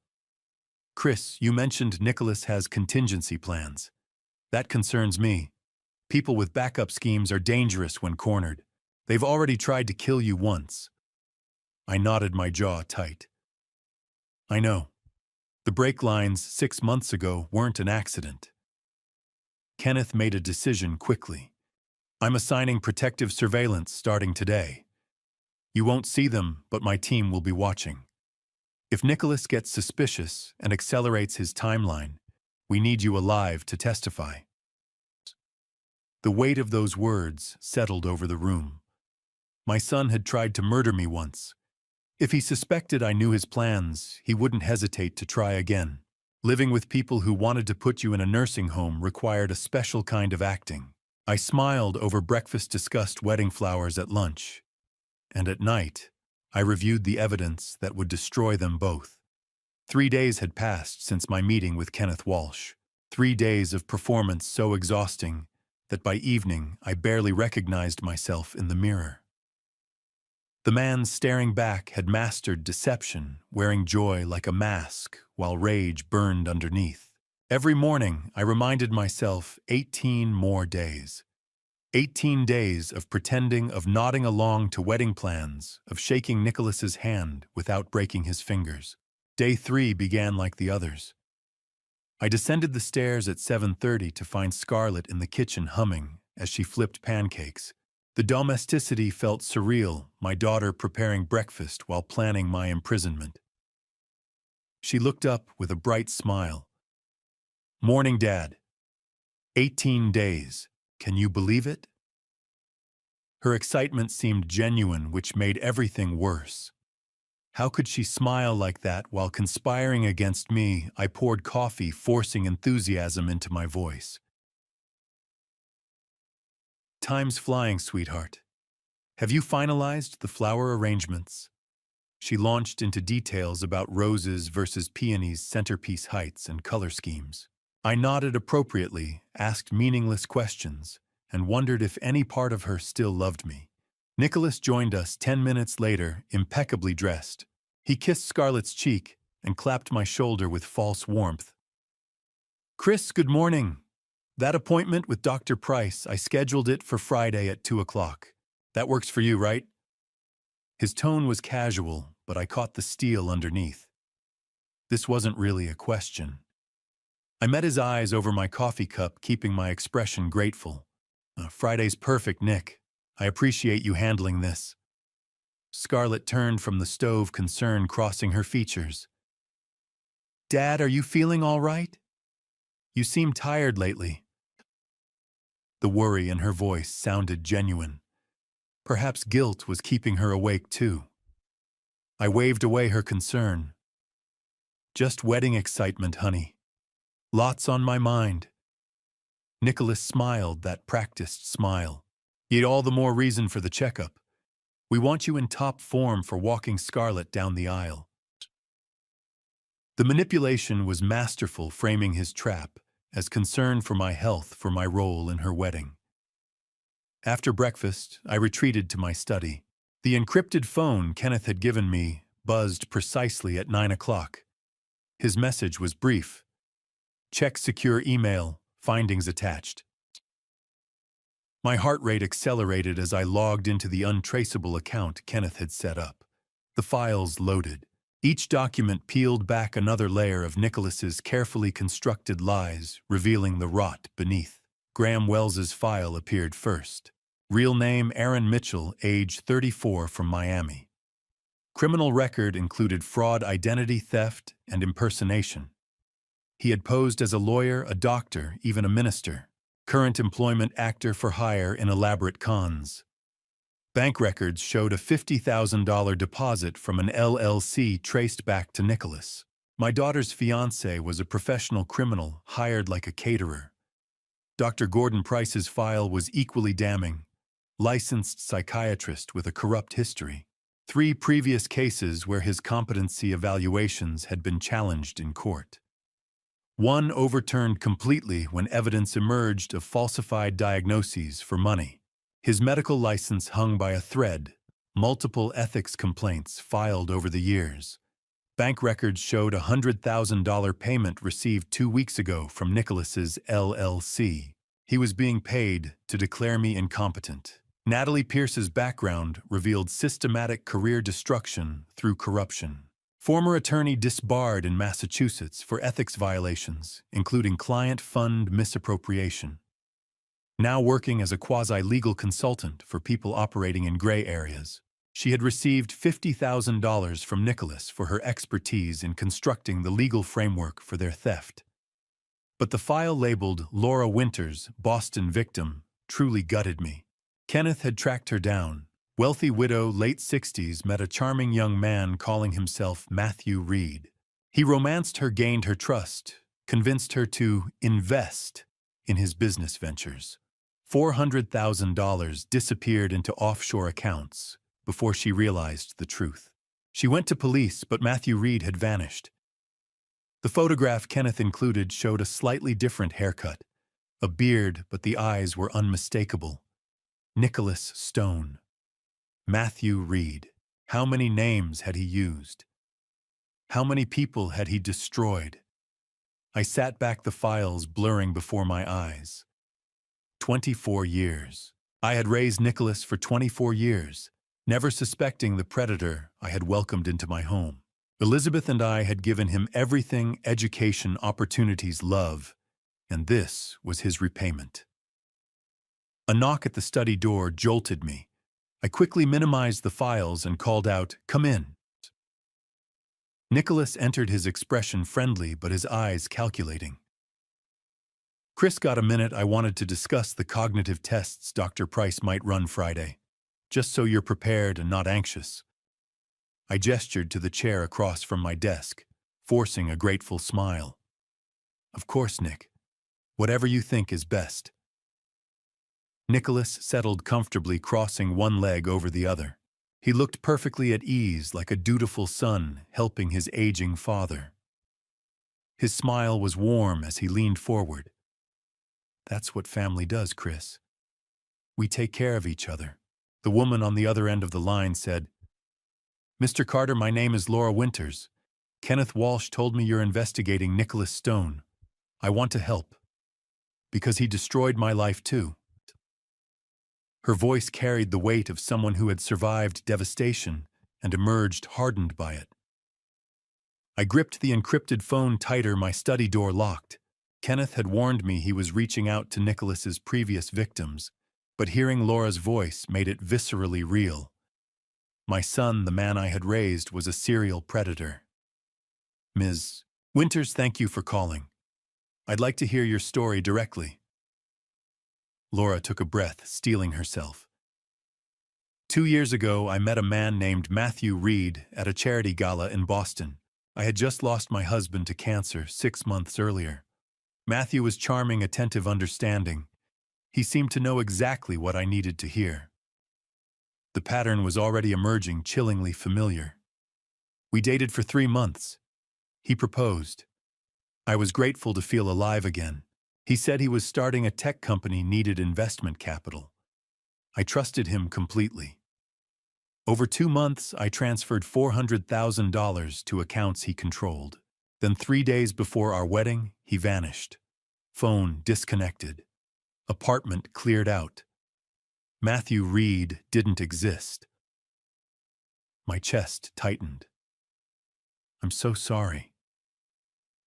Chris, you mentioned Nicholas has contingency plans. That concerns me. People with backup schemes are dangerous when cornered. They've already tried to kill you once. I nodded, my jaw tight. I know. The brake lines 6 months ago weren't an accident. Kenneth made a decision quickly. I'm assigning protective surveillance starting today. You won't see them, but my team will be watching. If Nicholas gets suspicious and accelerates his timeline, we need you alive to testify. The weight of those words settled over the room. My son had tried to murder me once. If he suspected I knew his plans, he wouldn't hesitate to try again. Living with people who wanted to put you in a nursing home required a special kind of acting. I smiled over breakfast, discussed wedding flowers at lunch. And at night, I reviewed the evidence that would destroy them both. 3 days had passed since my meeting with Kenneth Walsh. 3 days of performance so exhausting that by evening I barely recognized myself in the mirror. The man staring back had mastered deception, wearing joy like a mask while rage burned underneath. Every morning I reminded myself 18 more days. 18 days of pretending, of nodding along to wedding plans, of shaking Nicholas's hand without breaking his fingers. Day 3 began like the others. I descended the stairs at 7:30 to find Scarlett in the kitchen humming as she flipped pancakes. The domesticity felt surreal, my daughter preparing breakfast while planning my imprisonment. She looked up with a bright smile. Morning, Dad. 18 days. Can you believe it? Her excitement seemed genuine, which made everything worse. How could she smile like that while conspiring against me? I poured coffee, forcing enthusiasm into my voice. Time's flying, sweetheart. Have you finalized the flower arrangements? She launched into details about roses versus peonies, centerpiece heights, and color schemes. I nodded appropriately, asked meaningless questions, and wondered if any part of her still loved me. Nicholas joined us 10 minutes later, impeccably dressed. He kissed Scarlett's cheek and clapped my shoulder with false warmth. "Chris, good morning. That appointment with Dr. Price, I scheduled it for Friday at 2 o'clock. That works for you, right?" His tone was casual, but I caught the steel underneath. This wasn't really a question. I met his eyes over my coffee cup, keeping my expression grateful. "Friday's perfect, Nick. I appreciate you handling this." Scarlett turned from the stove, concern crossing her features. "Dad, are you feeling all right? You seem tired lately." The worry in her voice sounded genuine. Perhaps guilt was keeping her awake too. I waved away her concern. "Just wedding excitement, honey. Lots on my mind." Nicholas smiled, that practiced smile. "Yet all the more reason for the checkup. We want you in top form for walking Scarlett down the aisle." The manipulation was masterful, framing his trap as concern for my health, for my role in her wedding. After breakfast, I retreated to my study. The encrypted phone Kenneth had given me buzzed precisely at 9 o'clock. His message was brief. "Check secure email, findings attached." My heart rate accelerated as I logged into the untraceable account Kenneth had set up. The files loaded. Each document peeled back another layer of Nicholas's carefully constructed lies, revealing the rot beneath. Graham Wells's file appeared first. Real name Aaron Mitchell, age 34, from Miami. Criminal record included fraud, identity theft, and impersonation. He had posed as a lawyer, a doctor, even a minister. Current employment: actor for hire in elaborate cons. Bank records showed a $50,000 deposit from an LLC traced back to Nicholas. My daughter's fiancé was a professional criminal, hired like a caterer. Dr. Gordon Price's file was equally damning. Licensed psychiatrist with a corrupt history. 3 previous cases where his competency evaluations had been challenged in court. One overturned completely when evidence emerged of falsified diagnoses for money. His medical license hung by a thread. Multiple ethics complaints filed over the years. Bank records showed a $100,000 payment received 2 weeks ago from Nicholas's LLC. He was being paid to declare me incompetent. Natalie Pierce's background revealed systematic career destruction through corruption. Former attorney disbarred in Massachusetts for ethics violations, including client fund misappropriation. Now working as a quasi-legal consultant for people operating in gray areas. She had received $50,000 from Nicholas for her expertise in constructing the legal framework for their theft. But the file labeled Laura Winters, Boston victim, truly gutted me. Kenneth had tracked her down. Wealthy widow, late 60s, met a charming young man calling himself Matthew Reed. He romanced her, gained her trust, convinced her to invest in his business ventures. $400,000 disappeared into offshore accounts before she realized the truth. She went to police, but Matthew Reed had vanished. The photograph Kenneth included showed a slightly different haircut, a beard, but the eyes were unmistakable. Nicholas Stone. Matthew Reed. How many names had he used? How many people had he destroyed? I sat back, the files blurring before my eyes. 24 years. I had raised Nicholas for 24 years, never suspecting the predator I had welcomed into my home. Elizabeth and I had given him everything: education, opportunities, love, and this was his repayment. A knock at the study door jolted me. I quickly minimized the files and called out, "Come in." Nicholas entered, his expression friendly but his eyes calculating. "Chris, got a minute? I wanted to discuss the cognitive tests Dr. Price might run Friday, just so you're prepared and not anxious." I gestured to the chair across from my desk, forcing a grateful smile. Of course, Nick. Whatever you think is best. Nicholas settled comfortably, crossing one leg over the other. He looked perfectly at ease, like a dutiful son helping his aging father. His smile was warm as he leaned forward. That's what family does, Chris. We take care of each other. The woman on the other end of the line said, Mr. Carter, my name is Laura Winters. Kenneth Walsh told me you're investigating Nicholas Stone. I want to help. Because he destroyed my life too. Her voice carried the weight of someone who had survived devastation and emerged hardened by it. I gripped the encrypted phone tighter, my study door locked. Kenneth had warned me he was reaching out to Nicholas's previous victims, but hearing Laura's voice made it viscerally real. My son, the man I had raised, was a serial predator. Ms. Winters, thank you for calling. I'd like to hear your story directly. Laura took a breath, steeling herself. 2 years ago, I met a man named Matthew Reed at a charity gala in Boston. I had just lost my husband to cancer 6 months earlier. Matthew was charming, attentive, understanding. He seemed to know exactly what I needed to hear. The pattern was already emerging, chillingly familiar. We dated for 3 months. He proposed. I was grateful to feel alive again. He said he was starting a tech company, needed investment capital. I trusted him completely. Over 2 months, I transferred $400,000 to accounts he controlled. Then 3 days before our wedding, he vanished. Phone disconnected. Apartment cleared out. Matthew Reed didn't exist. My chest tightened. I'm so sorry.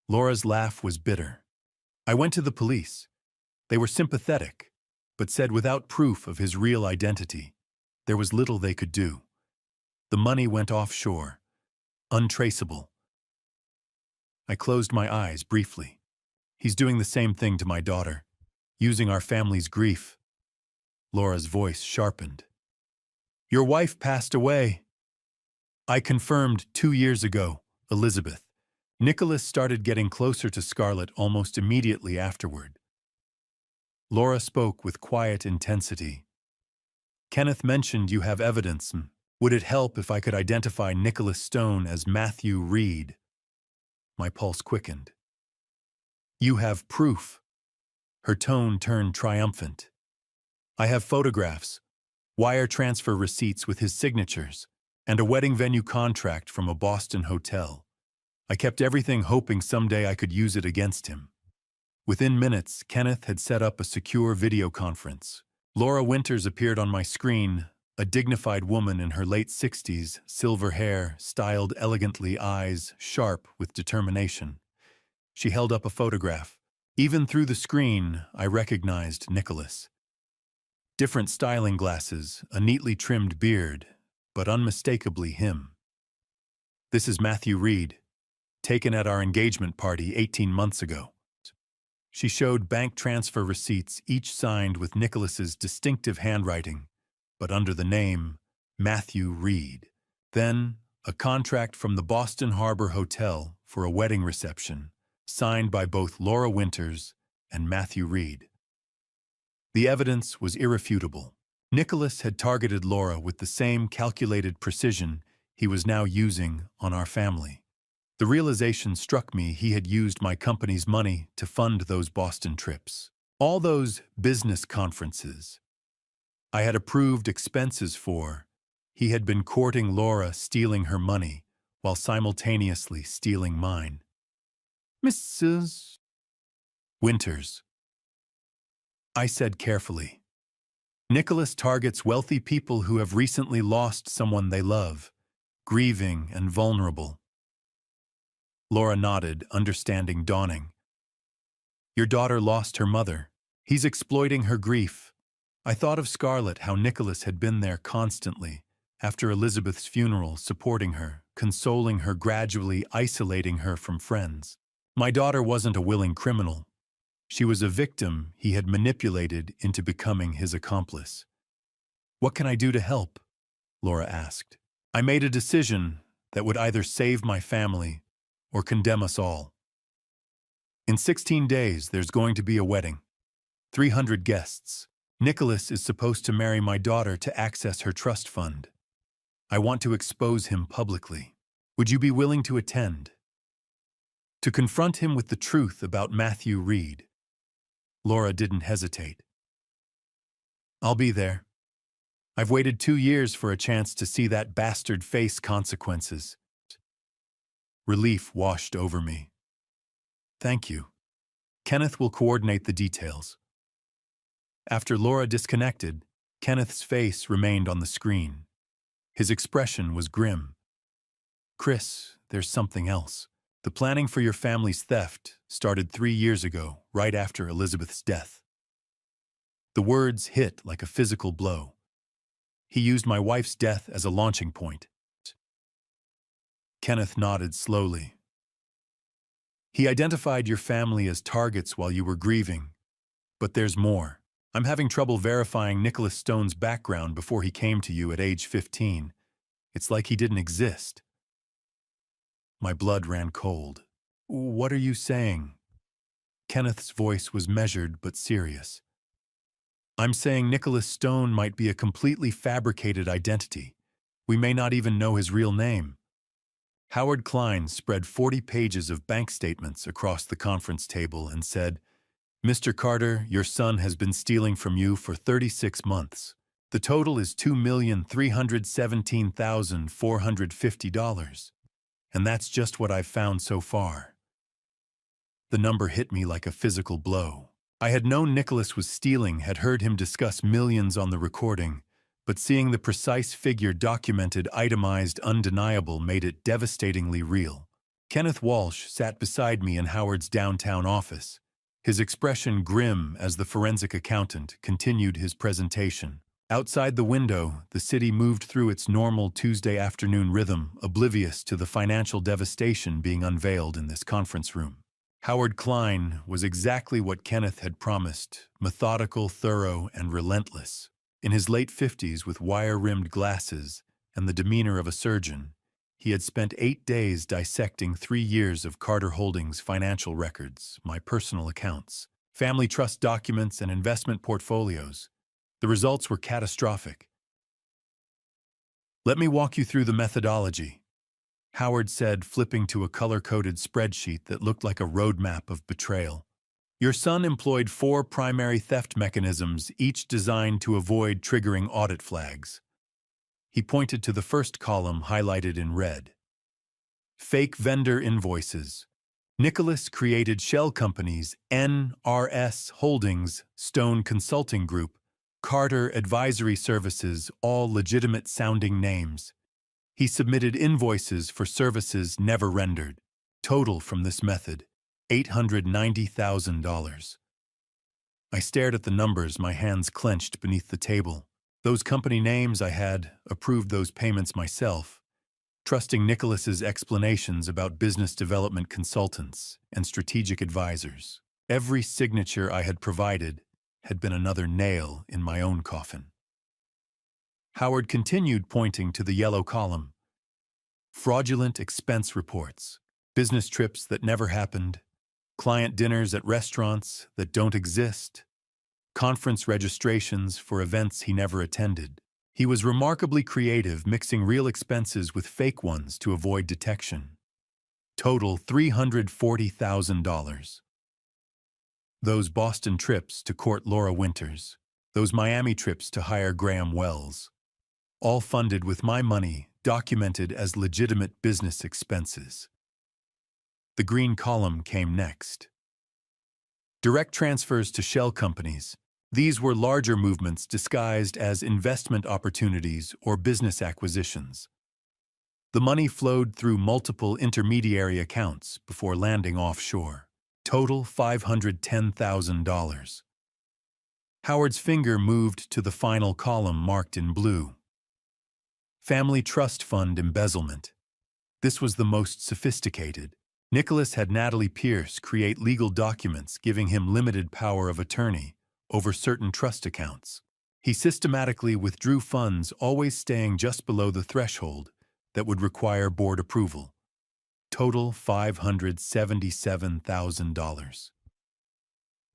Laura's laugh was bitter. I went to the police. They were sympathetic, but said without proof of his real identity, there was little they could do. The money went offshore, untraceable. I closed my eyes briefly. He's doing the same thing to my daughter, using our family's grief. Laura's voice sharpened. Your wife passed away. I confirmed 2 years ago, Elizabeth. Nicholas started getting closer to Scarlett almost immediately afterward. Laura spoke with quiet intensity. Kenneth mentioned you have evidence. Would it help if I could identify Nicholas Stone as Matthew Reed? My pulse quickened. You have proof. Her tone turned triumphant. I have photographs, wire transfer receipts with his signatures, and a wedding venue contract from a Boston hotel. I kept everything, hoping someday I could use it against him. Within minutes, Kenneth had set up a secure video conference. Laura Winters appeared on my screen, a dignified woman in her late 60s, silver hair, styled elegantly, eyes sharp with determination. She held up a photograph. Even through the screen, I recognized Nicholas. Different styling glasses, a neatly trimmed beard, but unmistakably him. This is Matthew Reed, taken at our engagement party 18 months ago. She showed bank transfer receipts, each signed with Nicholas's distinctive handwriting, but under the name Matthew Reed. Then, a contract from the Boston Harbor Hotel for a wedding reception, signed by both Laura Winters and Matthew Reed. The evidence was irrefutable. Nicholas had targeted Laura with the same calculated precision he was now using on our family. The realization struck me he had used my company's money to fund those Boston trips. All those business conferences I had approved expenses for. He had been courting Laura, stealing her money, while simultaneously stealing mine. Mrs. Winters, I said carefully. Nicholas targets wealthy people who have recently lost someone they love, grieving and vulnerable. Laura nodded, understanding dawning. Your daughter lost her mother. He's exploiting her grief. I thought of Scarlett, how Nicholas had been there constantly, after Elizabeth's funeral, supporting her, consoling her, gradually isolating her from friends. My daughter wasn't a willing criminal. She was a victim he had manipulated into becoming his accomplice. What can I do to help? Laura asked. I made a decision. that would either save my family or condemn us all. In 16 days, there's going to be a wedding. 300 guests. Nicholas is supposed to marry my daughter to access her trust fund. I want to expose him publicly. Would you be willing to attend? To confront him with the truth about Matthew Reed. Laura didn't hesitate. I'll be there. I've waited 2 years for a chance to see that bastard face consequences. Relief washed over me. Thank you. Kenneth will coordinate the details. After Laura disconnected, Kenneth's face remained on the screen. His expression was grim. Chris, there's something else. The planning for your family's theft started 3 years ago, right after Elizabeth's death. The words hit like a physical blow. He used my wife's death as a launching point. Kenneth nodded slowly. He identified your family as targets while you were grieving. But there's more. I'm having trouble verifying Nicholas Stone's background before he came to you at age 15. It's like he didn't exist. My blood ran cold. What are you saying? Kenneth's voice was measured but serious. I'm saying Nicholas Stone might be a completely fabricated identity. We may not even know his real name. Howard Klein spread 40 pages of bank statements across the conference table and said, Mr. Carter, your son has been stealing from you for 36 months. The total is $2,317,450. And that's just what I've found so far. The number hit me like a physical blow. I had known Nicholas was stealing, had heard him discuss millions on the recording, but seeing the precise figure documented, itemized, undeniable made it devastatingly real. Kenneth Walsh sat beside me in Howard's downtown office, his expression grim as the forensic accountant continued his presentation. Outside the window, the city moved through its normal Tuesday afternoon rhythm, oblivious to the financial devastation being unveiled in this conference room. Howard Klein was exactly what Kenneth had promised, methodical, thorough, and relentless. In his late 50s with wire-rimmed glasses and the demeanor of a surgeon, he had spent 8 days dissecting 3 years of Carter Holdings' financial records, my personal accounts, family trust documents, and investment portfolios. The results were catastrophic. Let me walk you through the methodology, Howard said, flipping to a color-coded spreadsheet that looked like a roadmap of betrayal. Your son employed 4 primary theft mechanisms, each designed to avoid triggering audit flags. He pointed to the first column highlighted in red. Fake vendor invoices. Nicholas created shell companies, NRS Holdings, Stone Consulting Group, Carter Advisory Services, all legitimate-sounding names. He submitted invoices for services never rendered. Total from this method, $890,000. I stared at the numbers, my hands clenched beneath the table. Those company names I had approved those payments myself, trusting Nicholas's explanations about business development consultants and strategic advisors. Every signature I had provided had been another nail in my own coffin. Howard continued, pointing to the yellow column. Fraudulent expense reports, business trips that never happened, client dinners at restaurants that don't exist, conference registrations for events he never attended. He was remarkably creative, mixing real expenses with fake ones to avoid detection. Total $340,000. Those Boston trips to court Laura Winters, those Miami trips to hire Graham Wells, all funded with my money, documented as legitimate business expenses. The green column came next. Direct transfers to shell companies. These were larger movements disguised as investment opportunities or business acquisitions. The money flowed through multiple intermediary accounts before landing offshore. Total $510,000. Howard's finger moved to the final column marked in blue. Family Trust Fund embezzlement. This was the most sophisticated. Nicholas had Natalie Pierce create legal documents giving him limited power of attorney over certain trust accounts. He systematically withdrew funds, always staying just below the threshold, that would require board approval. Total $577,000.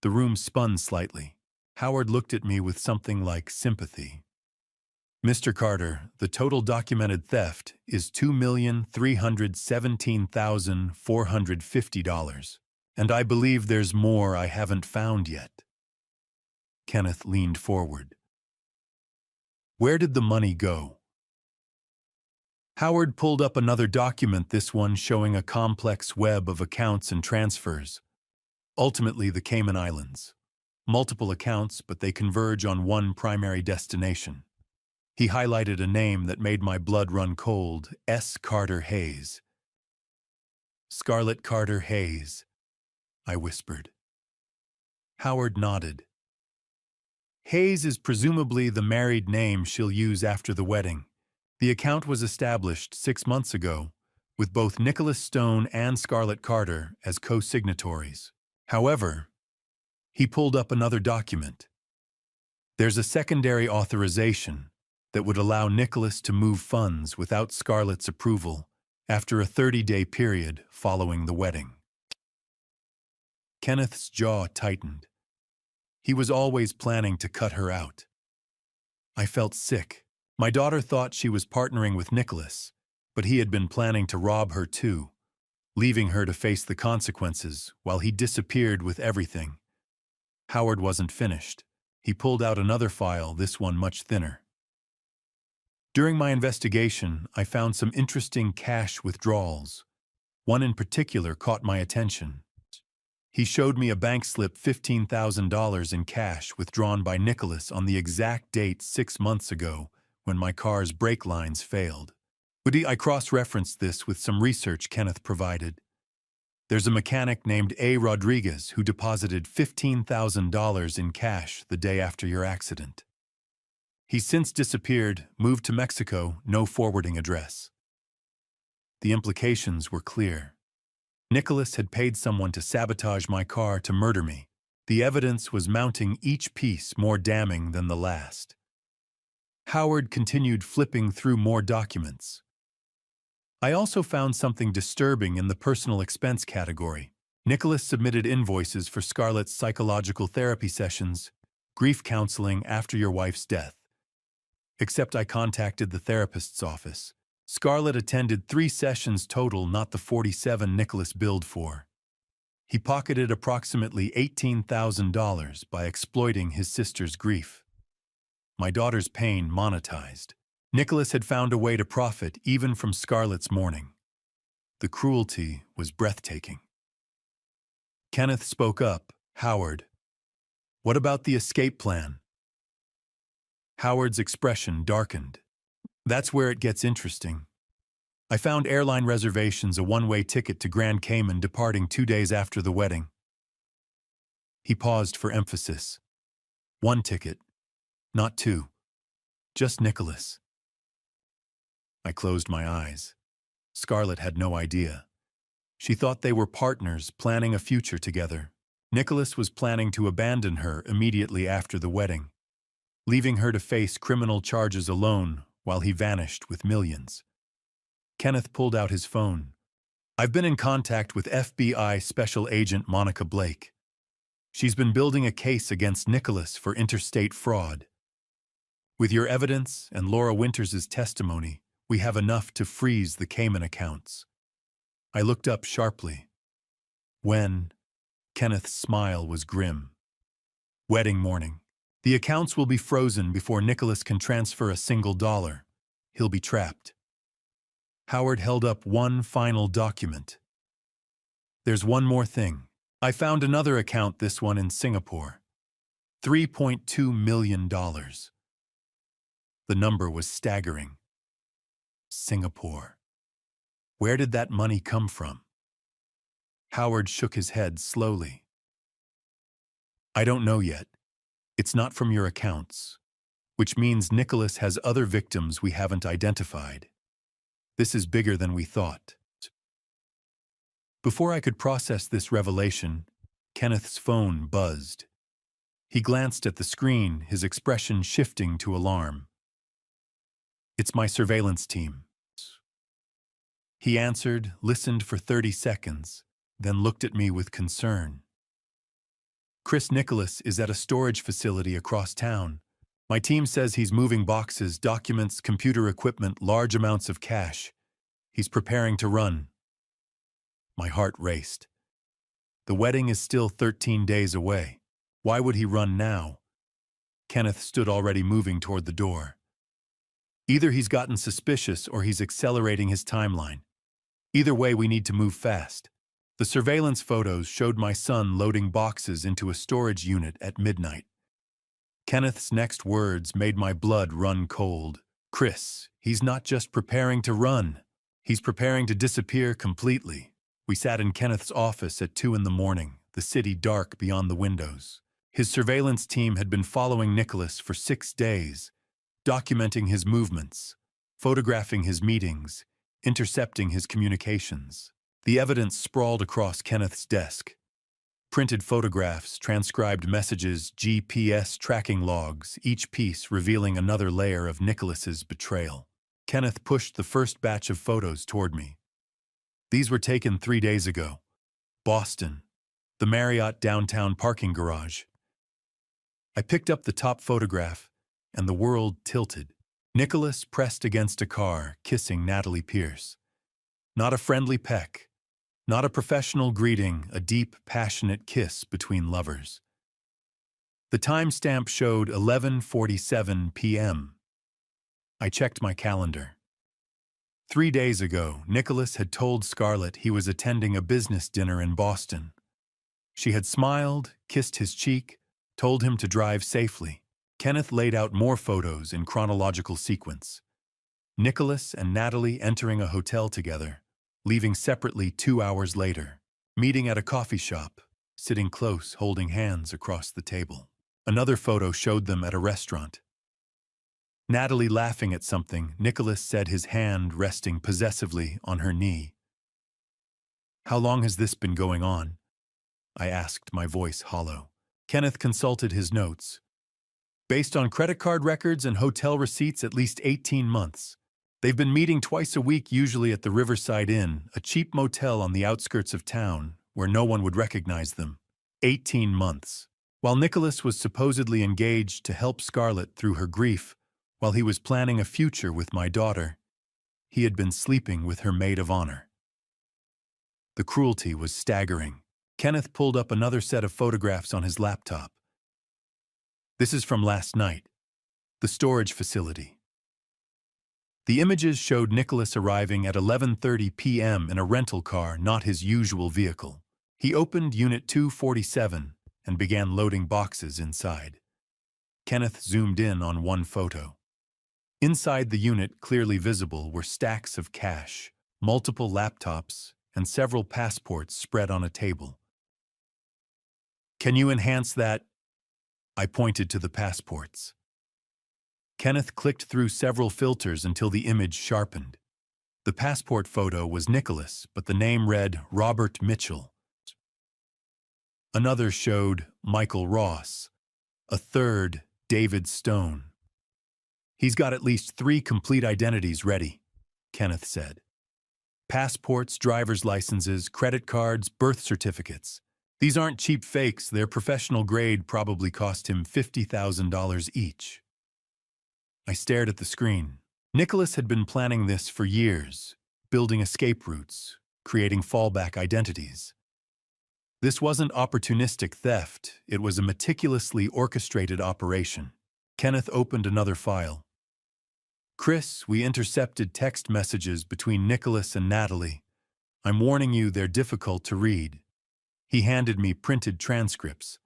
The room spun slightly. Howard looked at me with something like sympathy. Mr. Carter, the total documented theft is $2,317,450, and I believe there's more I haven't found yet. Kenneth leaned forward. Where did the money go? Howard pulled up another document, this one showing a complex web of accounts and transfers. Ultimately, the Cayman Islands. Multiple accounts, but they converge on one primary destination. He highlighted a name that made my blood run cold: S. Carter Hayes. Scarlett Carter Hayes, I whispered. Howard nodded. Hayes is presumably the married name she'll use after the wedding. The account was established 6 months ago, with both Nicholas Stone and Scarlett Carter as co-signatories. However, he pulled up another document. There's a secondary authorization that would allow Nicholas to move funds without Scarlett's approval after a 30-day period following the wedding. Kenneth's jaw tightened. He was always planning to cut her out. I felt sick. My daughter thought she was partnering with Nicholas, but he had been planning to rob her too, leaving her to face the consequences while he disappeared with everything. Howard wasn't finished. He pulled out another file, this one much thinner. During my investigation, I found some interesting cash withdrawals. One in particular caught my attention. He showed me a bank slip, $15,000 in cash withdrawn by Nicholas on the exact date 6 months ago when my car's brake lines failed. I cross-referenced this with some research Kenneth provided. There's a mechanic named A. Rodriguez who deposited $15,000 in cash the day after your accident. He's since disappeared, moved to Mexico, no forwarding address. The implications were clear. Nicholas had paid someone to sabotage my car to murder me. The evidence was mounting, each piece more damning than the last. Howard continued flipping through more documents. I also found something disturbing in the personal expense category. Nicholas submitted invoices for Scarlett's psychological therapy sessions, grief counseling after your wife's death. Except I contacted the therapist's office. Scarlett attended 3 sessions total, not the 47 Nicholas billed for. He pocketed approximately $18,000 by exploiting his sister's grief. My daughter's pain monetized. Nicholas had found a way to profit even from Scarlett's mourning. The cruelty was breathtaking. Kenneth spoke up. Howard, what about the escape plan? Howard's expression darkened. That's where it gets interesting. I found airline reservations, a one-way ticket to Grand Cayman departing 2 days after the wedding. He paused for emphasis. 1 ticket, not 2. Just Nicholas. I closed my eyes. Scarlett had no idea. She thought they were partners planning a future together. Nicholas was planning to abandon her immediately after the wedding, leaving her to face criminal charges alone while he vanished with millions. Kenneth pulled out his phone. I've been in contact with FBI Special Agent Monica Blake. She's been building a case against Nicholas for interstate fraud. With your evidence and Laura Winters' testimony, we have enough to freeze the Cayman accounts. I looked up sharply. When? Kenneth's smile was grim. Wedding morning. The accounts will be frozen before Nicholas can transfer a single dollar. He'll be trapped. Howard held up one final document. There's one more thing. I found another account, this one in Singapore. $3.2 million. The number was staggering. Singapore. Where did that money come from? Howard shook his head slowly. I don't know yet. It's not from your accounts, which means Nicholas has other victims we haven't identified. This is bigger than we thought. Before I could process this revelation, Kenneth's phone buzzed. He glanced at the screen, his expression shifting to alarm. It's my surveillance team. He answered, listened for 30 seconds, then looked at me with concern. Chris Nicholas is at a storage facility across town. My team says he's moving boxes, documents, computer equipment, large amounts of cash. He's preparing to run. My heart raced. The wedding is still 13 days away. Why would he run now? Kenneth stood already moving toward the door. Either he's gotten suspicious or he's accelerating his timeline. Either way, we need to move fast. The surveillance photos showed my son loading boxes into a storage unit at midnight. Kenneth's next words made my blood run cold. Chris, he's not just preparing to run. He's preparing to disappear completely. We sat in Kenneth's office at 2 a.m, the city dark beyond the windows. His surveillance team had been following Nicholas for 6 days, documenting his movements, photographing his meetings, intercepting his communications. The evidence sprawled across Kenneth's desk. Printed photographs, transcribed messages, GPS tracking logs, each piece revealing another layer of Nicholas's betrayal. Kenneth pushed the first batch of photos toward me. These were taken 3 days ago. Boston, the Marriott downtown parking garage. I picked up the top photograph, and the world tilted. Nicholas pressed against a car, kissing Natalie Pierce. Not a friendly peck, not a professional greeting, a deep, passionate kiss between lovers. The timestamp showed 11:47 p.m. I checked my calendar. 3 days ago, Nicholas had told Scarlett he was attending a business dinner in Boston. She had smiled, kissed his cheek, told him to drive safely. Kenneth laid out more photos in chronological sequence. Nicholas and Natalie entering a hotel together, leaving separately 2 hours later, meeting at a coffee shop, sitting close, holding hands across the table. Another photo showed them at a restaurant. Natalie laughing at something, Nicholas said, his hand resting possessively on her knee. "How long has this been going on?" I asked, my voice hollow. Kenneth consulted his notes. "Based on credit card records and hotel receipts, at least 18 months. They've been meeting twice a week, usually at the Riverside Inn, a cheap motel on the outskirts of town, where no one would recognize them. 18 months. While Nicholas was supposedly engaged to help Scarlett through her grief, while he was planning a future with my daughter, he had been sleeping with her maid of honor." The cruelty was staggering. Kenneth pulled up another set of photographs on his laptop. "This is from last night. The storage facility." The images showed Nicholas arriving at 11:30 p.m. in a rental car, not his usual vehicle. He opened Unit 247 and began loading boxes inside. Kenneth zoomed in on one photo. Inside the unit, clearly visible, were stacks of cash, multiple laptops, and several passports spread on a table. "Can you enhance that?" I pointed to the passports. Kenneth clicked through several filters until the image sharpened. The passport photo was Nicholas, but the name read Robert Mitchell. Another showed Michael Ross. A third, David Stone. "He's got at least 3 complete identities ready," Kenneth said. "Passports, driver's licenses, credit cards, birth certificates. These aren't cheap fakes, they're professional grade, probably cost him $50,000 each." I stared at the screen. Nicholas had been planning this for years, building escape routes, creating fallback identities. This wasn't opportunistic theft, it was a meticulously orchestrated operation. Kenneth opened another file. "Chris, we intercepted text messages between Nicholas and Natalie. I'm warning you, they're difficult to read." He handed me printed transcripts.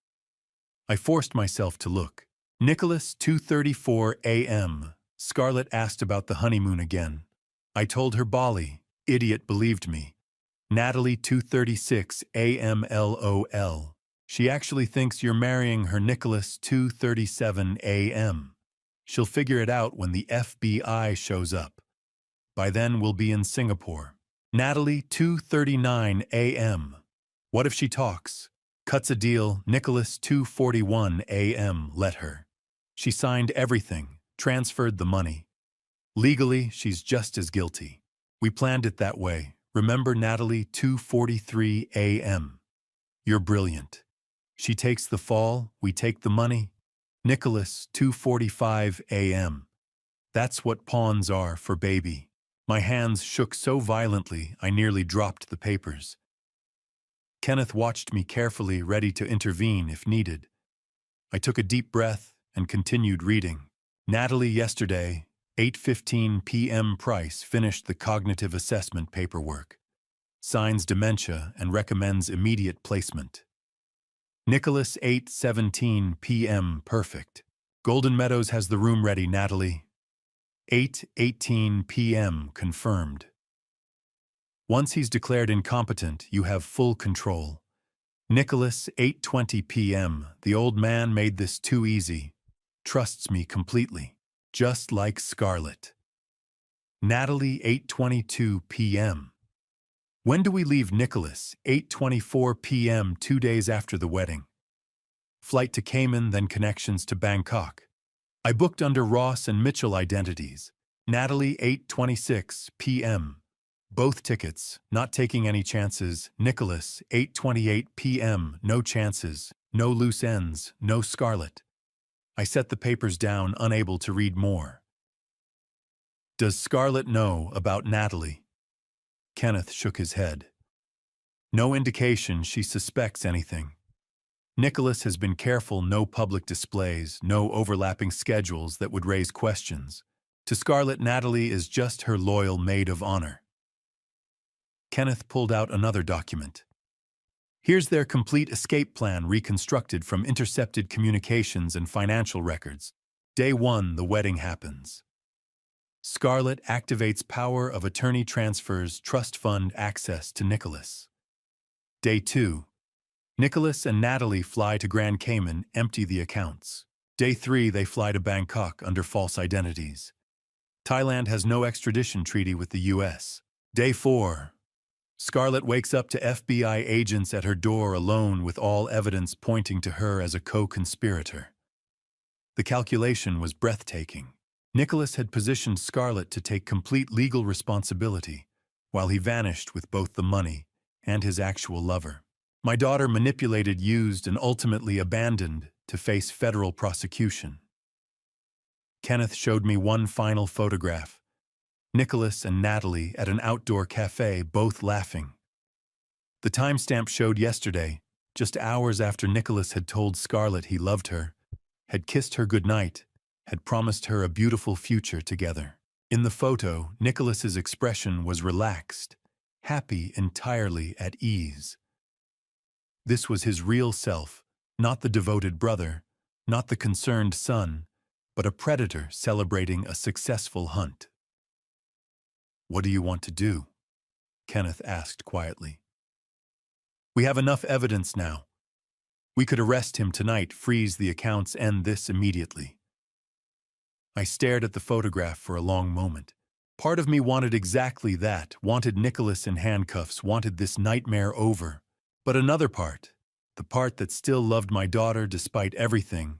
I forced myself to look. Nicholas, 2:34 a.m. Scarlett asked about the honeymoon again. I told her Bali. Idiot believed me. Natalie, 2:36 a.m. LOL. She actually thinks you're marrying her. Nicholas, 2:37 a.m. She'll figure it out when the FBI shows up. By then we'll be in Singapore. Natalie, 2:39 a.m. What if she talks? Cuts a deal. Nicholas, 2:41 a.m. Let her. She signed everything, transferred the money. Legally, she's just as guilty. We planned it that way. Remember Natalie, 2:43 a.m. You're brilliant. She takes the fall, we take the money. Nicholas, 2:45 a.m. That's what pawns are for baby. My hands shook so violently I nearly dropped the papers. Kenneth watched me carefully, ready to intervene if needed. I took a deep breath and continued reading. Natalie yesterday, 8:15 p.m. Price finished the cognitive assessment paperwork. Signs dementia and recommends immediate placement. Nicholas, 8:17 p.m. Perfect. Golden Meadows has the room ready, Natalie. 8:18 p.m. Confirmed. Once he's declared incompetent, you have full control. Nicholas, 8:20 p.m. The old man made this too easy. Trusts me completely. Just like Scarlett. Natalie, 8:22 p.m. When do we leave, Nicholas? 8:24 p.m. 2 days after the wedding. Flight to Cayman, then connections to Bangkok. I booked under Ross and Mitchell identities. Natalie, 8:26 p.m. Both tickets, not taking any chances. Nicholas, 8:28 p.m. No chances, no loose ends, no Scarlett. I set the papers down, unable to read more. Does Scarlett know about Natalie? Kenneth shook his head. No indication she suspects anything. Nicholas has been careful, no public displays, no overlapping schedules that would raise questions. To Scarlett, Natalie is just her loyal maid of honor. Kenneth pulled out another document. Here's their complete escape plan reconstructed from intercepted communications and financial records. Day 1, the wedding happens. Scarlett activates power of attorney, transfers trust fund access to Nicholas. Day 2. Nicholas and Natalie fly to Grand Cayman, empty the accounts. Day 3, they fly to Bangkok under false identities. Thailand has no extradition treaty with the U.S. Day 4. Scarlett wakes up to FBI agents at her door alone with all evidence pointing to her as a co-conspirator. The calculation was breathtaking. Nicholas had positioned Scarlett to take complete legal responsibility, while he vanished with both the money and his actual lover. My daughter manipulated, used, and ultimately abandoned to face federal prosecution. Kenneth showed me one final photograph. Nicholas and Natalie at an outdoor cafe, both laughing. The timestamp showed yesterday, just hours after Nicholas had told Scarlett he loved her, had kissed her goodnight, had promised her a beautiful future together. In the photo, Nicholas's expression was relaxed, happy, entirely at ease. This was his real self, not the devoted brother, not the concerned son, but a predator celebrating a successful hunt. What do you want to do? Kenneth asked quietly. We have enough evidence now. We could arrest him tonight, freeze the accounts, end this immediately. I stared at the photograph for a long moment. Part of me wanted exactly that, wanted Nicholas in handcuffs, wanted this nightmare over. But another part, the part that still loved my daughter despite everything,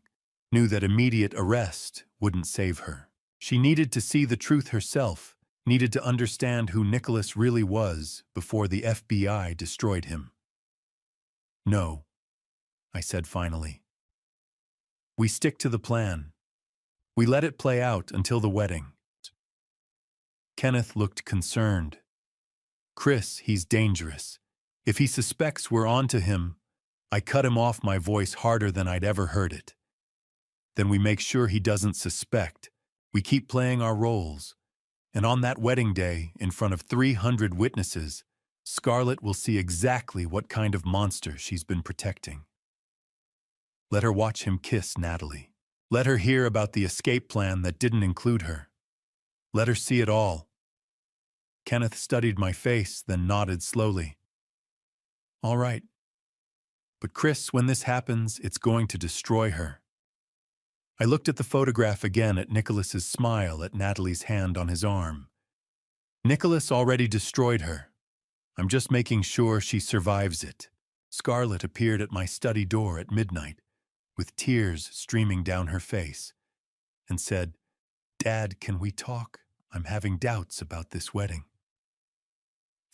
knew that immediate arrest wouldn't save her. She needed to see the truth herself, needed to understand who Nicholas really was before the FBI destroyed him. No, I said finally. We stick to the plan. We let it play out until the wedding. Kenneth looked concerned. Chris, he's dangerous. If he suspects we're on to him, I cut him off, my voice harder than I'd ever heard it. Then we make sure he doesn't suspect. We keep playing our roles. And on that wedding day, in front of 300 witnesses, Scarlett will see exactly what kind of monster she's been protecting. Let her watch him kiss Natalie. Let her hear about the escape plan that didn't include her. Let her see it all. Kenneth studied my face, then nodded slowly. All right. But Chris, when this happens, it's going to destroy her. I looked at the photograph again, at Nicholas's smile, at Natalie's hand on his arm. Nicholas already destroyed her. I'm just making sure she survives it. Scarlett appeared at my study door at midnight, with tears streaming down her face, and said, Dad, can we talk? I'm having doubts about this wedding.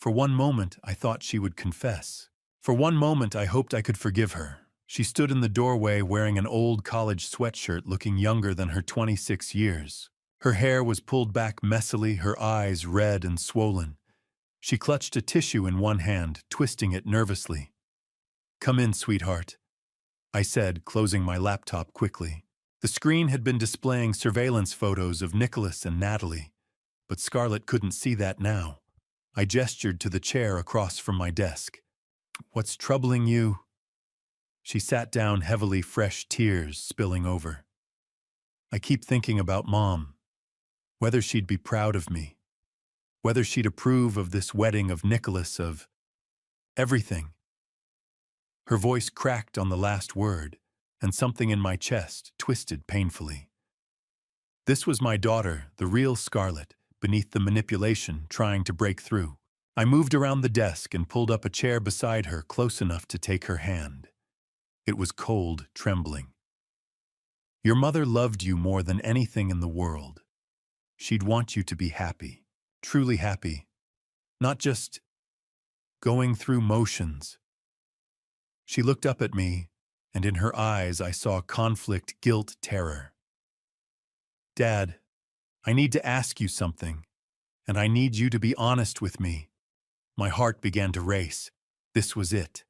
For one moment, I thought she would confess. For one moment, I hoped I could forgive her. She stood in the doorway wearing an old college sweatshirt, looking younger than her 26 years. Her hair was pulled back messily, her eyes red and swollen. She clutched a tissue in one hand, twisting it nervously. "Come in, sweetheart," I said, closing my laptop quickly. The screen had been displaying surveillance photos of Nicholas and Natalie, but Scarlett couldn't see that now. I gestured to the chair across from my desk. "What's troubling you?" She sat down heavily, fresh tears spilling over. "I keep thinking about Mom. Whether she'd be proud of me. Whether she'd approve of this wedding of Nicholas, of everything." Her voice cracked on the last word, and something in my chest twisted painfully. This was my daughter, the real Scarlett, beneath the manipulation, trying to break through. I moved around the desk and pulled up a chair beside her, close enough to take her hand. It was cold, trembling. "Your mother loved you more than anything in the world. She'd want you to be happy, truly happy, not just going through motions." She looked up at me, and in her eyes I saw conflict, guilt, terror. "Dad, I need to ask you something, and I need you to be honest with me." My heart began to race. This was it,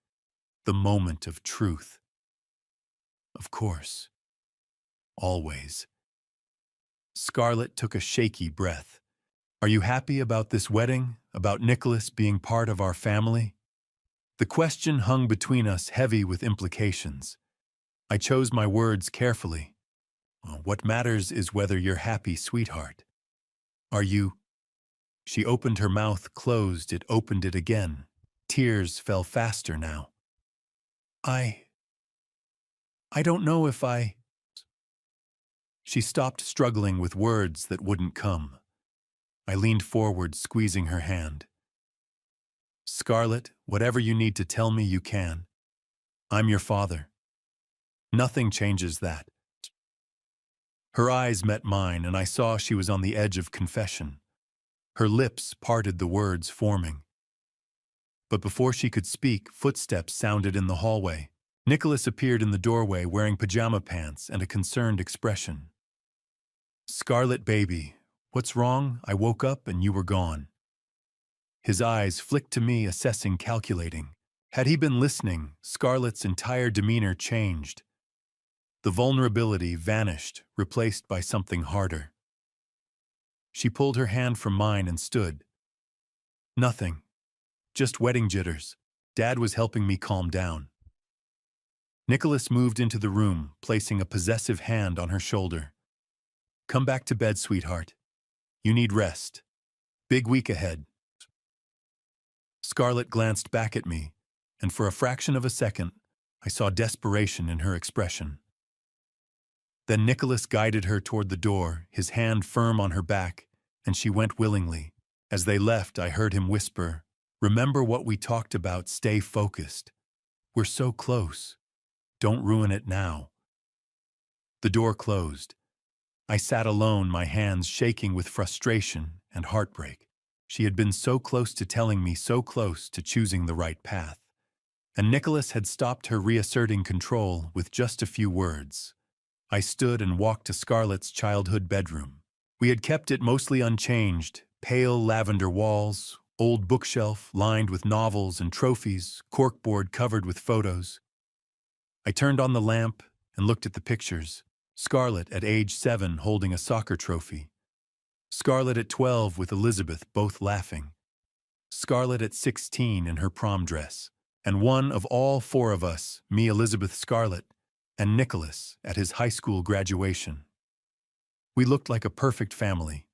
the moment of truth. "Of course. Always." Scarlett took a shaky breath. "Are you happy about this wedding, about Nicholas being part of our family?" The question hung between us, heavy with implications. I chose my words carefully. "What matters is whether you're happy, sweetheart. Are you?" She opened her mouth, closed it, opened it again. Tears fell faster now. I don't know if I..." She stopped, struggling with words that wouldn't come. I leaned forward, squeezing her hand. "Scarlett, whatever you need to tell me, you can. I'm your father. Nothing changes that." Her eyes met mine, and I saw she was on the edge of confession. Her lips parted, the words forming. But before she could speak, footsteps sounded in the hallway. Nicholas appeared in the doorway wearing pajama pants and a concerned expression. "Scarlett, baby, what's wrong? I woke up and you were gone." His eyes flicked to me, assessing, calculating. Had he been listening, Scarlett's entire demeanor changed. The vulnerability vanished, replaced by something harder. She pulled her hand from mine and stood. "Nothing. Just wedding jitters." Dad was helping me calm down. Nicholas moved into the room, placing a possessive hand on her shoulder. "Come back to bed, sweetheart. You need rest. Big week ahead." Scarlett glanced back at me, and for a fraction of a second, I saw desperation in her expression. Then Nicholas guided her toward the door, his hand firm on her back, and she went willingly. As they left, I heard him whisper, "Remember what we talked about, stay focused. We're so close. Don't ruin it now." The door closed. I sat alone, my hands shaking with frustration and heartbreak. She had been so close to telling me, so close to choosing the right path. And Nicholas had stopped her reasserting control with just a few words. I stood and walked to Scarlett's childhood bedroom. We had kept it mostly unchanged, pale lavender walls, old bookshelf lined with novels and trophies, corkboard covered with photos. I turned on the lamp and looked at the pictures. Scarlett at age 7 holding a soccer trophy. Scarlett at 12 with Elizabeth, both laughing. Scarlett at 16 in her prom dress. And one of all 4 of us, me, Elizabeth, Scarlett, and Nicholas at his high school graduation. We looked like a perfect family.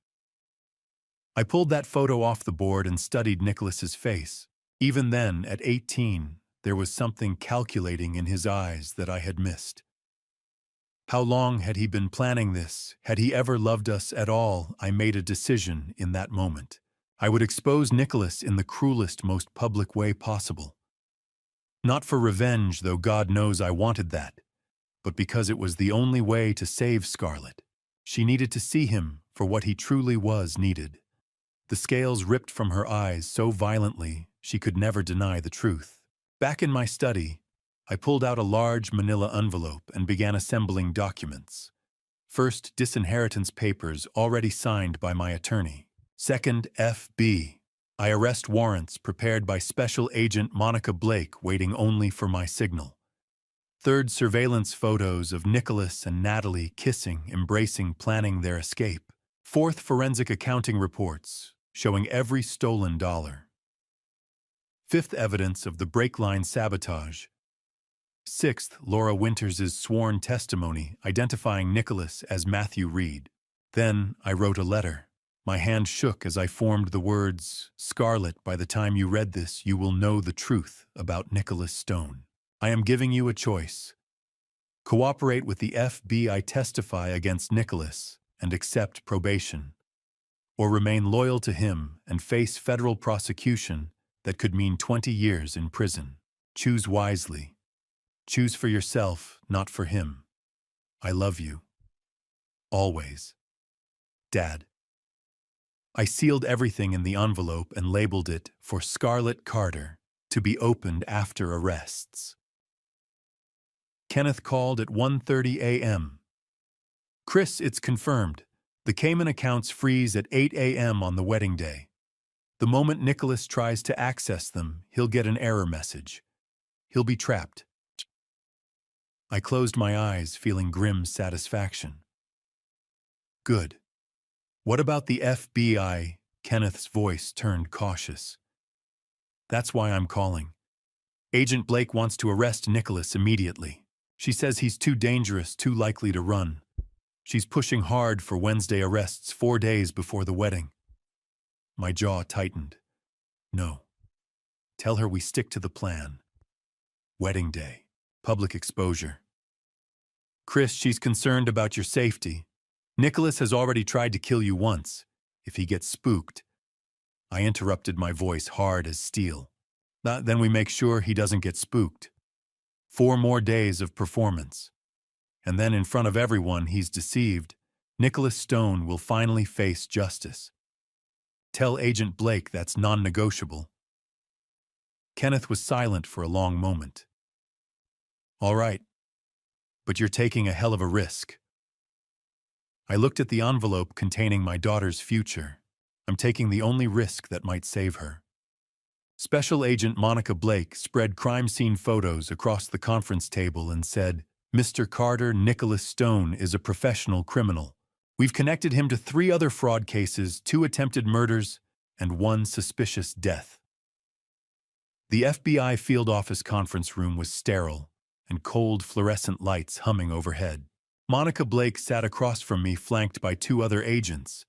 I pulled that photo off the board and studied Nicholas's face. Even then, at 18, there was something calculating in his eyes that I had missed. How long had he been planning this? Had he ever loved us at all? I made a decision in that moment. I would expose Nicholas in the cruelest, most public way possible. Not for revenge, though God knows I wanted that, but because it was the only way to save Scarlett. She needed to see him for what he truly was needed. The scales ripped from her eyes so violently she could never deny the truth. Back in my study, I pulled out a large manila envelope and began assembling documents. First, disinheritance papers already signed by my attorney. Second, FB. Arrest warrants prepared by Special Agent Monica Blake waiting only for my signal. Third, surveillance photos of Nicholas and Natalie kissing, embracing, planning their escape. Fourth, forensic accounting reports showing every stolen dollar. Fifth, evidence of the brake line sabotage. Sixth, Laura Winters' sworn testimony identifying Nicholas as Matthew Reed. Then I wrote a letter. My hand shook as I formed the words, "Scarlett, by the time you read this, you will know the truth about Nicholas Stone. I am giving you a choice. Cooperate with the FBI, testify against Nicholas, and accept probation. Or remain loyal to him and face federal prosecution that could mean 20 years in prison. Choose wisely. Choose for yourself, not for him. I love you. Always. Dad." I sealed everything in the envelope and labeled it for Scarlett Carter, to be opened after arrests. Kenneth called at 1:30 a.m. "Chris, it's confirmed. The Cayman accounts freeze at 8 a.m. on the wedding day. The moment Nicholas tries to access them, he'll get an error message. He'll be trapped." I closed my eyes, feeling grim satisfaction. "Good. What about the FBI?" Kenneth's voice turned cautious. "That's why I'm calling. Agent Blake wants to arrest Nicholas immediately. She says he's too dangerous, too likely to run. She's pushing hard for Wednesday arrests 4 days before the wedding." My jaw tightened. "No. Tell her we stick to the plan. Wedding day. Public exposure." "Chris, she's concerned about your safety. Nicholas has already tried to kill you once. If he gets spooked—" I interrupted, my voice hard as steel. "Then we make sure he doesn't get spooked. 4 more days of performance. And then in front of everyone he's deceived. Nicholas Stone will finally face justice. Tell Agent Blake that's non-negotiable." Kenneth was silent for a long moment. "All right. But you're taking a hell of a risk." I looked at the envelope containing my daughter's future. I'm taking the only risk that might save her. Special Agent Monica Blake spread crime scene photos across the conference table and said, "Mr. Carter, Nicholas Stone is a professional criminal. We've connected him to 3 other fraud cases, 2 attempted murders, and 1 suspicious death." The FBI field office conference room was sterile, and cold fluorescent lights humming overhead. Monica Blake sat across from me, flanked by 2 other agents.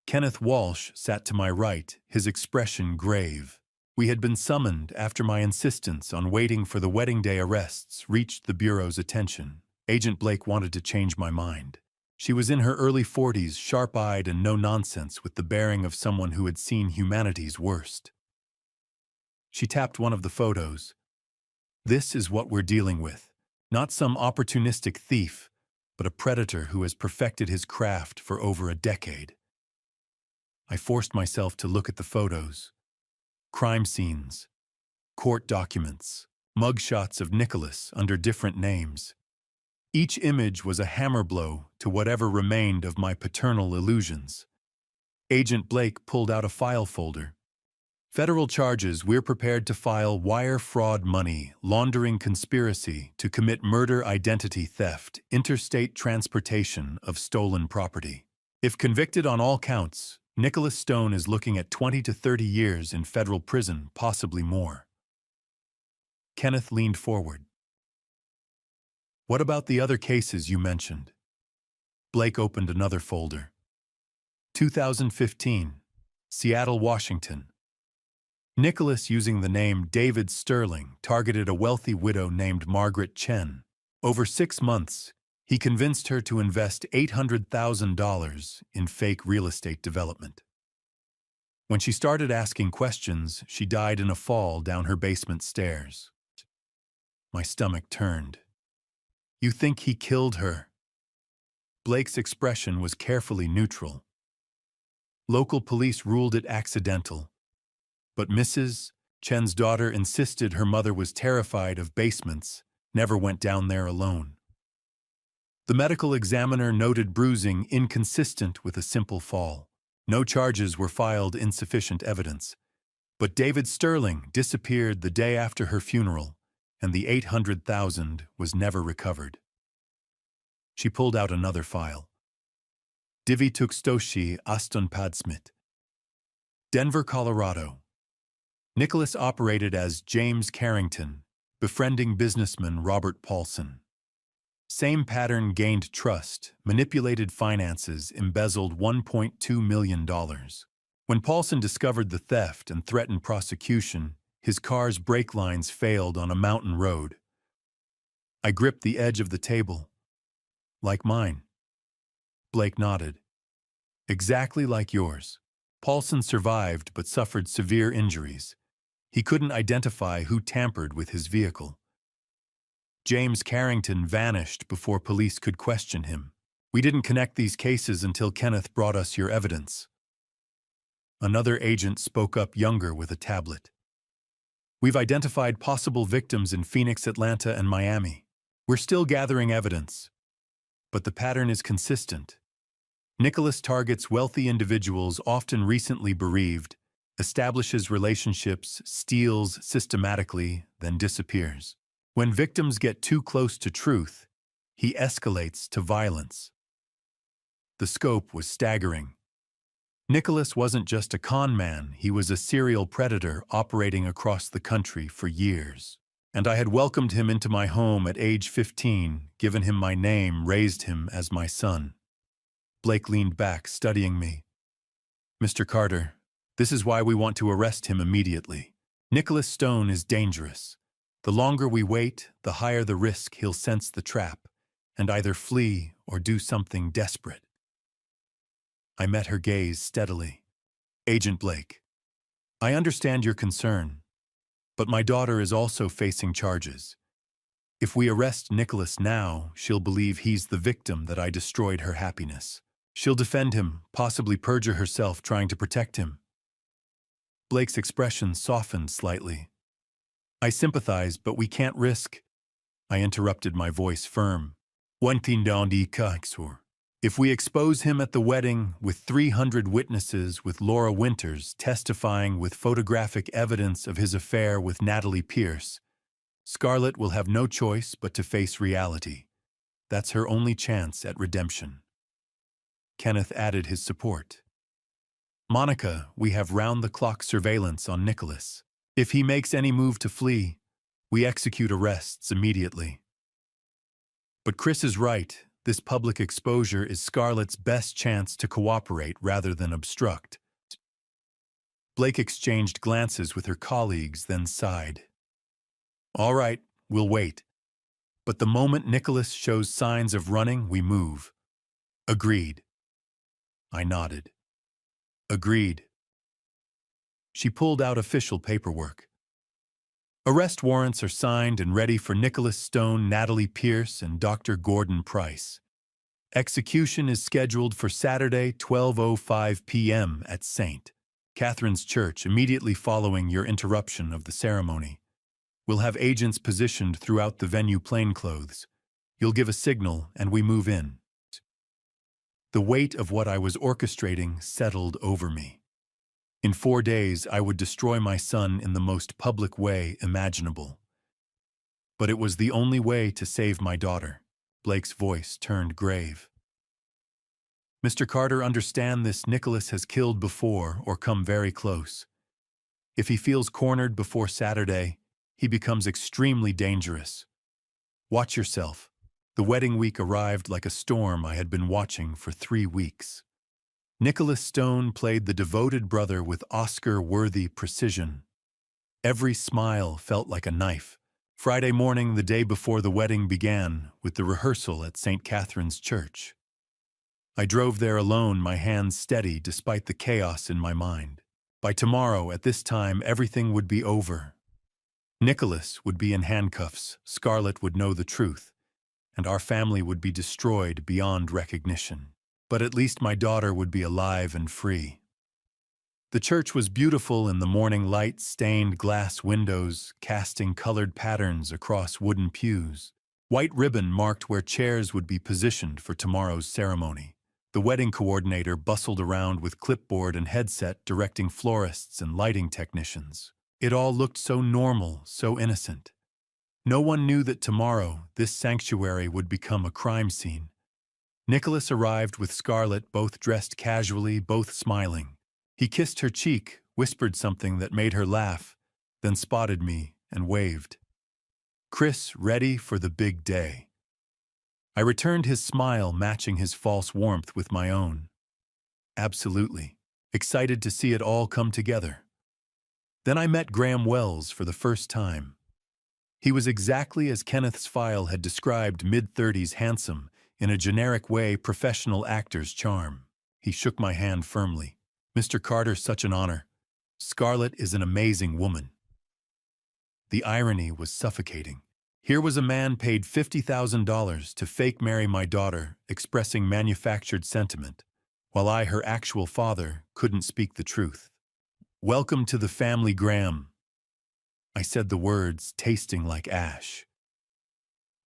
Kenneth Walsh sat to my right, his expression grave. We had been summoned after my insistence on waiting for the wedding day arrests reached the Bureau's attention. Agent Blake wanted to change my mind. She was in her early 40s, sharp-eyed and no-nonsense, with the bearing of someone who had seen humanity's worst. She tapped one of the photos. "This is what we're dealing with. Not some opportunistic thief, but a predator who has perfected his craft for over a decade." I forced myself to look at the photos. Crime scenes, court documents, mugshots of Nicholas under different names. Each image was a hammer blow to whatever remained of my paternal illusions. Agent Blake pulled out a file folder. "Federal charges. We're prepared to file wire fraud, money laundering conspiracy to commit murder, identity theft, interstate transportation of stolen property. If convicted on all counts, Nicholas Stone is looking at 20 to 30 years in federal prison, possibly more." Kenneth leaned forward. "What about the other cases you mentioned?" Blake opened another folder. 2015, Seattle, Washington. Nicholas, using the name David Sterling, targeted a wealthy widow named Margaret Chen. Over 6 months, he convinced her to invest $800,000 in fake real estate development. When she started asking questions, she died in a fall down her basement stairs. My stomach turned. "You think he killed her?" Blake's expression was carefully neutral. Local police ruled it accidental, but Mrs. Chen's daughter insisted her mother was terrified of basements, never went down there alone. The medical examiner noted bruising inconsistent with a simple fall. No charges were filed, insufficient evidence. But David Sterling disappeared the day after her funeral, and the $800,000 was never recovered. She pulled out another file. Divi Tukstoshi Aston Padsmit. Denver, Colorado. Nicholas operated as James Carrington, befriending businessman Robert Paulson. Same pattern: gained trust, manipulated finances, embezzled $1.2 million. When Paulson discovered the theft and threatened prosecution, his car's brake lines failed on a mountain road. I gripped the edge of the table. Like mine. Blake nodded. Exactly like yours. Paulson survived but suffered severe injuries. He couldn't identify who tampered with his vehicle. James Carrington vanished before police could question him. We didn't connect these cases until Kenneth brought us your evidence. Another agent spoke up, younger, with a tablet. We've identified possible victims in Phoenix, Atlanta, and Miami. We're still gathering evidence. But the pattern is consistent. Nicholas targets wealthy individuals, often recently bereaved, establishes relationships, steals systematically, then disappears. When victims get too close to truth, he escalates to violence. The scope was staggering. Nicholas wasn't just a con man, he was a serial predator operating across the country for years. And I had welcomed him into my home at age 15, given him my name, raised him as my son. Blake leaned back, studying me. Mr. Carter, this is why we want to arrest him immediately. Nicholas Stone is dangerous. The longer we wait, the higher the risk he'll sense the trap and either flee or do something desperate. I met her gaze steadily. Agent Blake, I understand your concern, but my daughter is also facing charges. If we arrest Nicholas now, she'll believe he's the victim, that I destroyed her happiness. She'll defend him, possibly perjure herself trying to protect him. Blake's expression softened slightly. I sympathize, but we can't risk. I interrupted, my voice firm. If we expose him at the wedding with 300 witnesses, with Laura Winters testifying with photographic evidence of his affair with Natalie Pierce, Scarlett will have no choice but to face reality. That's her only chance at redemption. Kenneth added his support. Monica, we have round-the-clock surveillance on Nicholas. If he makes any move to flee, we execute arrests immediately. But Chris is right. This public exposure is Scarlett's best chance to cooperate rather than obstruct. Blake exchanged glances with her colleagues, then sighed. All right, we'll wait. But the moment Nicholas shows signs of running, we move. Agreed. I nodded. Agreed. She pulled out official paperwork. Arrest warrants are signed and ready for Nicholas Stone, Natalie Pierce, and Dr. Gordon Price. Execution is scheduled for Saturday, 12:05 p.m. at St. Catherine's Church, immediately following your interruption of the ceremony. We'll have agents positioned throughout the venue, plainclothes. You'll give a signal, and we move in. The weight of what I was orchestrating settled over me. In 4 days, I would destroy my son in the most public way imaginable. But it was the only way to save my daughter. Blake's voice turned grave. Mr. Carter, understand this. Nicholas has killed before or come very close. If he feels cornered before Saturday, he becomes extremely dangerous. Watch yourself. The wedding week arrived like a storm I had been watching for 3 weeks. Nicholas Stone played the devoted brother with Oscar-worthy precision. Every smile felt like a knife. Friday morning, the day before the wedding began, with the rehearsal at St. Catherine's Church. I drove there alone, my hands steady despite the chaos in my mind. By tomorrow, at this time, everything would be over. Nicholas would be in handcuffs, Scarlett would know the truth, and our family would be destroyed beyond recognition. But at least my daughter would be alive and free. The church was beautiful in the morning light, stained glass windows casting colored patterns across wooden pews. White ribbon marked where chairs would be positioned for tomorrow's ceremony. The wedding coordinator bustled around with clipboard and headset directing florists and lighting technicians. It all looked so normal, so innocent. No one knew that tomorrow this sanctuary would become a crime scene. Nicholas arrived with Scarlett, both dressed casually, both smiling. He kissed her cheek, whispered something that made her laugh, then spotted me and waved. Chris, ready for the big day. I returned his smile, matching his false warmth with my own. Absolutely. Excited to see it all come together. Then I met Graham Wells for the first time. He was exactly as Kenneth's file had described, mid-30s, handsome, in a generic way, professional actor's charm. He shook my hand firmly. Mr. Carter, such an honor. Scarlett is an amazing woman. The irony was suffocating. Here was a man paid $50,000 to fake marry my daughter, expressing manufactured sentiment, while I, her actual father, couldn't speak the truth. Welcome to the family, Graham. I said the words, tasting like ash.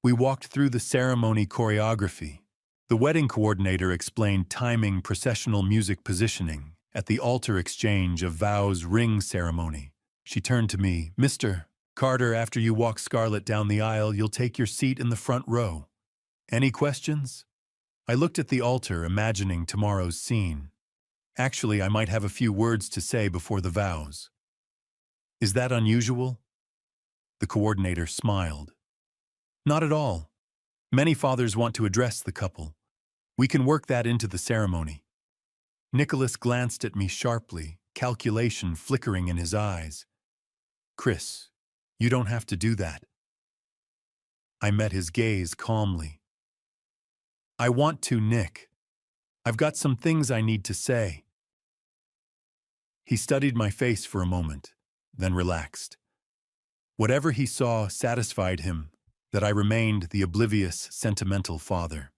We walked through the ceremony choreography. The wedding coordinator explained timing, processional music positioning. At the altar exchange of vows, ring ceremony. She turned to me. Mr. Carter, after you walk Scarlett down the aisle, you'll take your seat in the front row. Any questions? I looked at the altar, imagining tomorrow's scene. Actually, I might have a few words to say before the vows. Is that unusual? The coordinator smiled. Not at all. Many fathers want to address the couple. We can work that into the ceremony. Nicholas glanced at me sharply, calculation flickering in his eyes. Chris, you don't have to do that. I met his gaze calmly. I want to, Nick. I've got some things I need to say. He studied my face for a moment, then relaxed. Whatever he saw satisfied him that I remained the oblivious, sentimental father.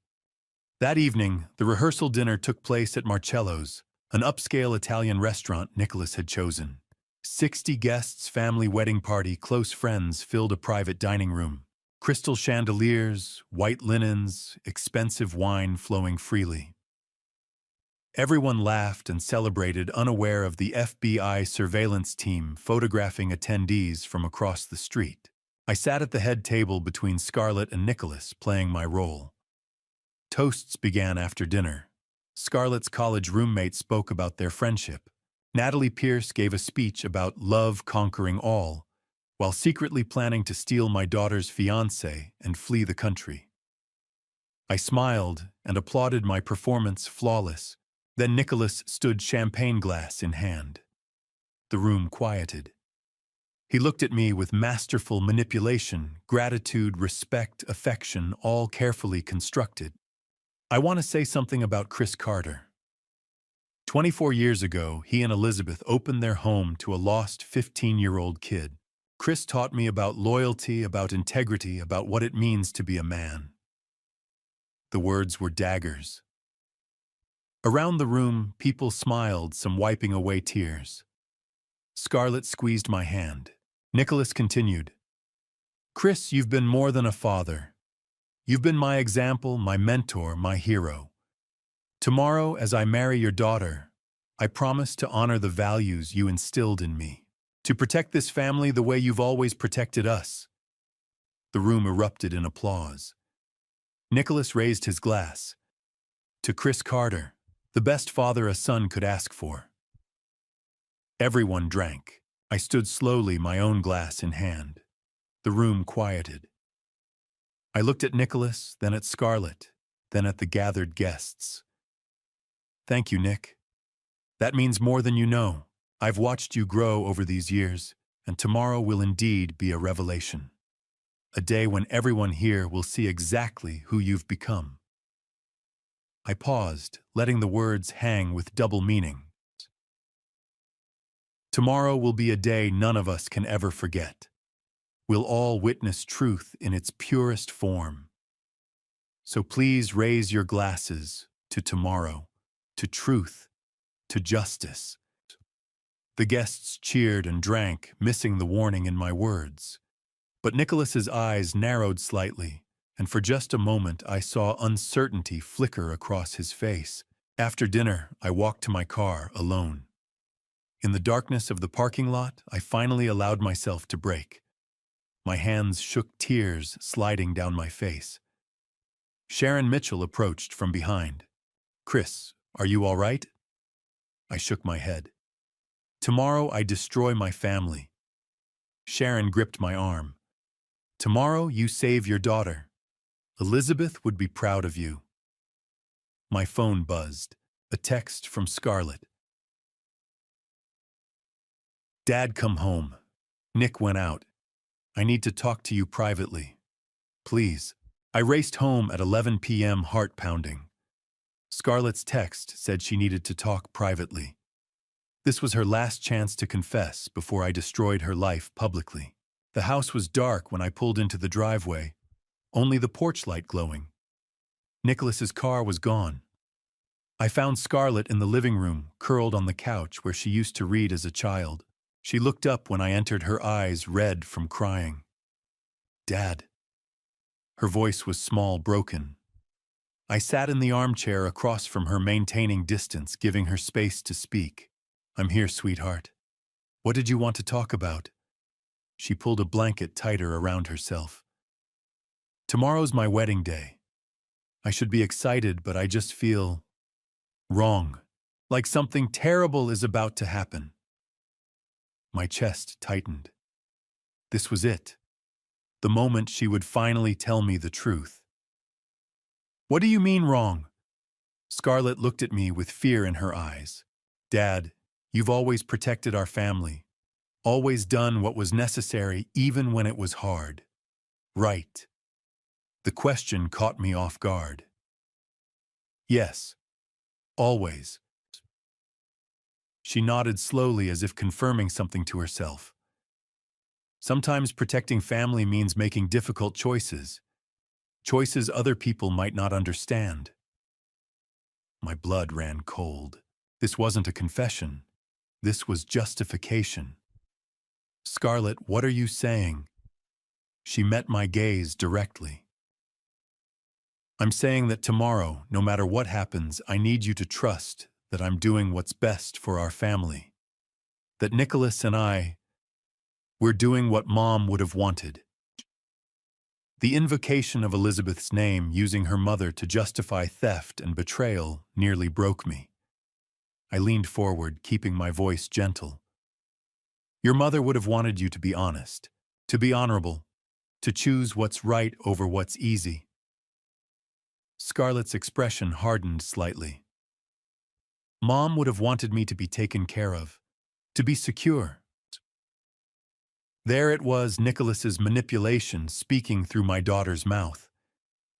That evening, the rehearsal dinner took place at Marcello's, an upscale Italian restaurant Nicholas had chosen. 60 guests, family wedding party, close friends filled a private dining room. Crystal chandeliers, white linens, expensive wine flowing freely. Everyone laughed and celebrated, unaware of the FBI surveillance team photographing attendees from across the street. I sat at the head table between Scarlett and Nicholas, playing my role. Toasts began after dinner. Scarlett's college roommate spoke about their friendship. Natalie Pierce gave a speech about love conquering all, while secretly planning to steal my daughter's fiancé and flee the country. I smiled and applauded my performance, flawless. Then Nicholas stood, champagne glass in hand. The room quieted. He looked at me with masterful manipulation, gratitude, respect, affection, all carefully constructed. I want to say something about Chris Carter. 24 years ago, he and Elizabeth opened their home to a lost 15-year-old kid. Chris taught me about loyalty, about integrity, about what it means to be a man. The words were daggers. Around the room, people smiled, some wiping away tears. Scarlett squeezed my hand. Nicholas continued. Chris, you've been more than a father. You've been my example, my mentor, my hero. Tomorrow, as I marry your daughter, I promise to honor the values you instilled in me, to protect this family the way you've always protected us. The room erupted in applause. Nicholas raised his glass. To Chris Carter, the best father a son could ask for. Everyone drank. I stood slowly, my own glass in hand. The room quieted. I looked at Nicholas, then at Scarlett, then at the gathered guests. Thank you, Nick. That means more than you know. I've watched you grow over these years, and tomorrow will indeed be a revelation. A day when everyone here will see exactly who you've become. I paused, letting the words hang with double meaning. Tomorrow will be a day none of us can ever forget. We'll all witness truth in its purest form. So please raise your glasses to tomorrow, to truth, to justice. The guests cheered and drank, missing the warning in my words. But Nicholas's eyes narrowed slightly, and for just a moment I saw uncertainty flicker across his face. After dinner, I walked to my car alone. In the darkness of the parking lot, I finally allowed myself to break. My hands shook, tears sliding down my face. Sharon Mitchell approached from behind. "Chris, are you all right?" I shook my head. "Tomorrow I destroy my family." Sharon gripped my arm. "Tomorrow you save your daughter. Elizabeth would be proud of you." My phone buzzed. A text from Scarlett. "Dad, come home. Nick went out. I need to talk to you privately. Please." I raced home at 11 p.m., heart pounding. Scarlett's text said she needed to talk privately. This was her last chance to confess before I destroyed her life publicly. The house was dark when I pulled into the driveway, only the porch light glowing. Nicholas's car was gone. I found Scarlett in the living room, curled on the couch where she used to read as a child. She looked up when I entered, her eyes red from crying. "Dad." Her voice was small, broken. I sat in the armchair across from her, maintaining distance, giving her space to speak. "I'm here, sweetheart. What did you want to talk about?" She pulled a blanket tighter around herself. "Tomorrow's my wedding day. I should be excited, but I just feel wrong, like something terrible is about to happen." My chest tightened. This was it. The moment she would finally tell me the truth. "What do you mean wrong?" Scarlett looked at me with fear in her eyes. "Dad, you've always protected our family, always done what was necessary even when it was hard. Right?" The question caught me off guard. "Yes, always." She nodded slowly as if confirming something to herself. "Sometimes protecting family means making difficult choices. Choices other people might not understand." My blood ran cold. This wasn't a confession. This was justification. "Scarlett, what are you saying?" She met my gaze directly. "I'm saying that tomorrow, no matter what happens, I need you to trust that I'm doing what's best for our family. That Nicholas and we're doing what Mom would have wanted." The invocation of Elizabeth's name, using her mother to justify theft and betrayal, nearly broke me. I leaned forward, keeping my voice gentle. "Your mother would have wanted you to be honest, to be honorable, to choose what's right over what's easy." Scarlett's expression hardened slightly. "Mom would have wanted me to be taken care of, to be secure." There it was, Nicholas's manipulation speaking through my daughter's mouth.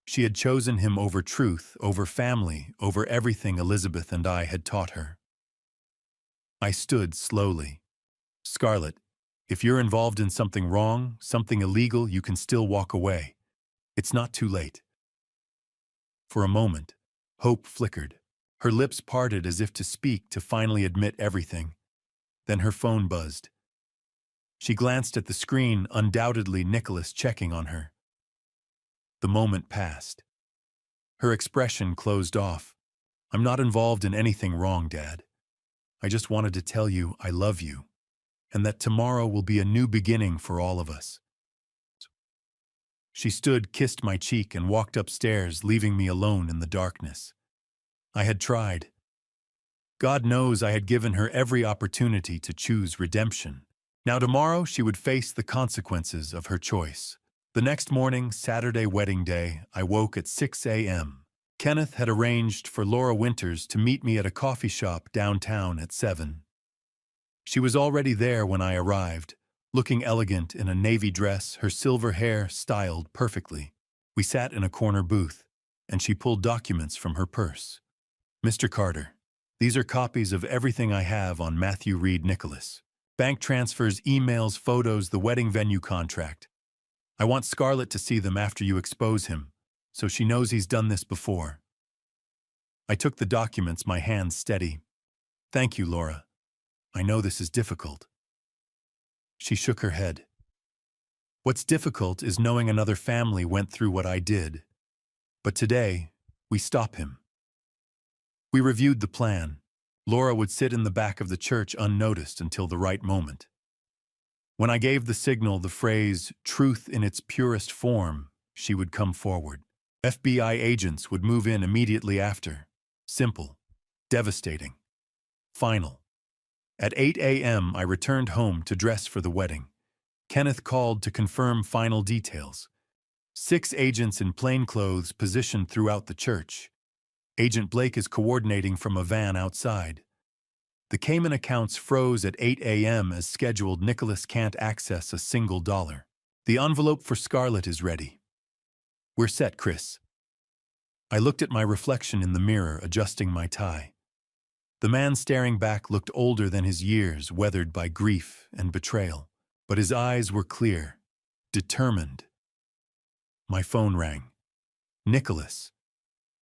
She had chosen him over truth, over family, over everything Elizabeth and I had taught her. I stood slowly. "Scarlett, if you're involved in something wrong, something illegal, you can still walk away. It's not too late." For a moment, hope flickered. Her lips parted as if to speak, to finally admit everything. Then her phone buzzed. She glanced at the screen, undoubtedly Nicholas checking on her. The moment passed. Her expression closed off. "I'm not involved in anything wrong, Dad. I just wanted to tell you I love you, and that tomorrow will be a new beginning for all of us." She stood, kissed my cheek, and walked upstairs, leaving me alone in the darkness. I had tried. God knows I had given her every opportunity to choose redemption. Now tomorrow she would face the consequences of her choice. The next morning, Saturday wedding day, I woke at 6 a.m. Kenneth had arranged for Laura Winters to meet me at a coffee shop downtown at 7. She was already there when I arrived, looking elegant in a navy dress, her silver hair styled perfectly. We sat in a corner booth, and she pulled documents from her purse. "Mr. Carter, these are copies of everything I have on Matthew Reed Nicholas. Bank transfers, emails, photos, the wedding venue contract. I want Scarlett to see them after you expose him, so she knows he's done this before." I took the documents, my hands steady. "Thank you, Laura. I know this is difficult. She shook her head. What's difficult is knowing another family went through what I did. But today, we stop him. We reviewed the plan. Laura would sit in the back of the church unnoticed until the right moment. When I gave the signal, the phrase, truth in its purest form, she would come forward. FBI agents would move in immediately after. Simple. Devastating. Final. At 8 a.m., I returned home to dress for the wedding. Kenneth called to confirm final details. 6 agents in plainclothes positioned throughout the church. Agent Blake is coordinating from a van outside. The Cayman accounts froze at 8 a.m. as scheduled. Nicholas can't access a single dollar. The envelope for Scarlett is ready. We're set, Chris. I looked at my reflection in the mirror, adjusting my tie. The man staring back looked older than his years, weathered by grief and betrayal. But his eyes were clear, determined. My phone rang. Nicholas.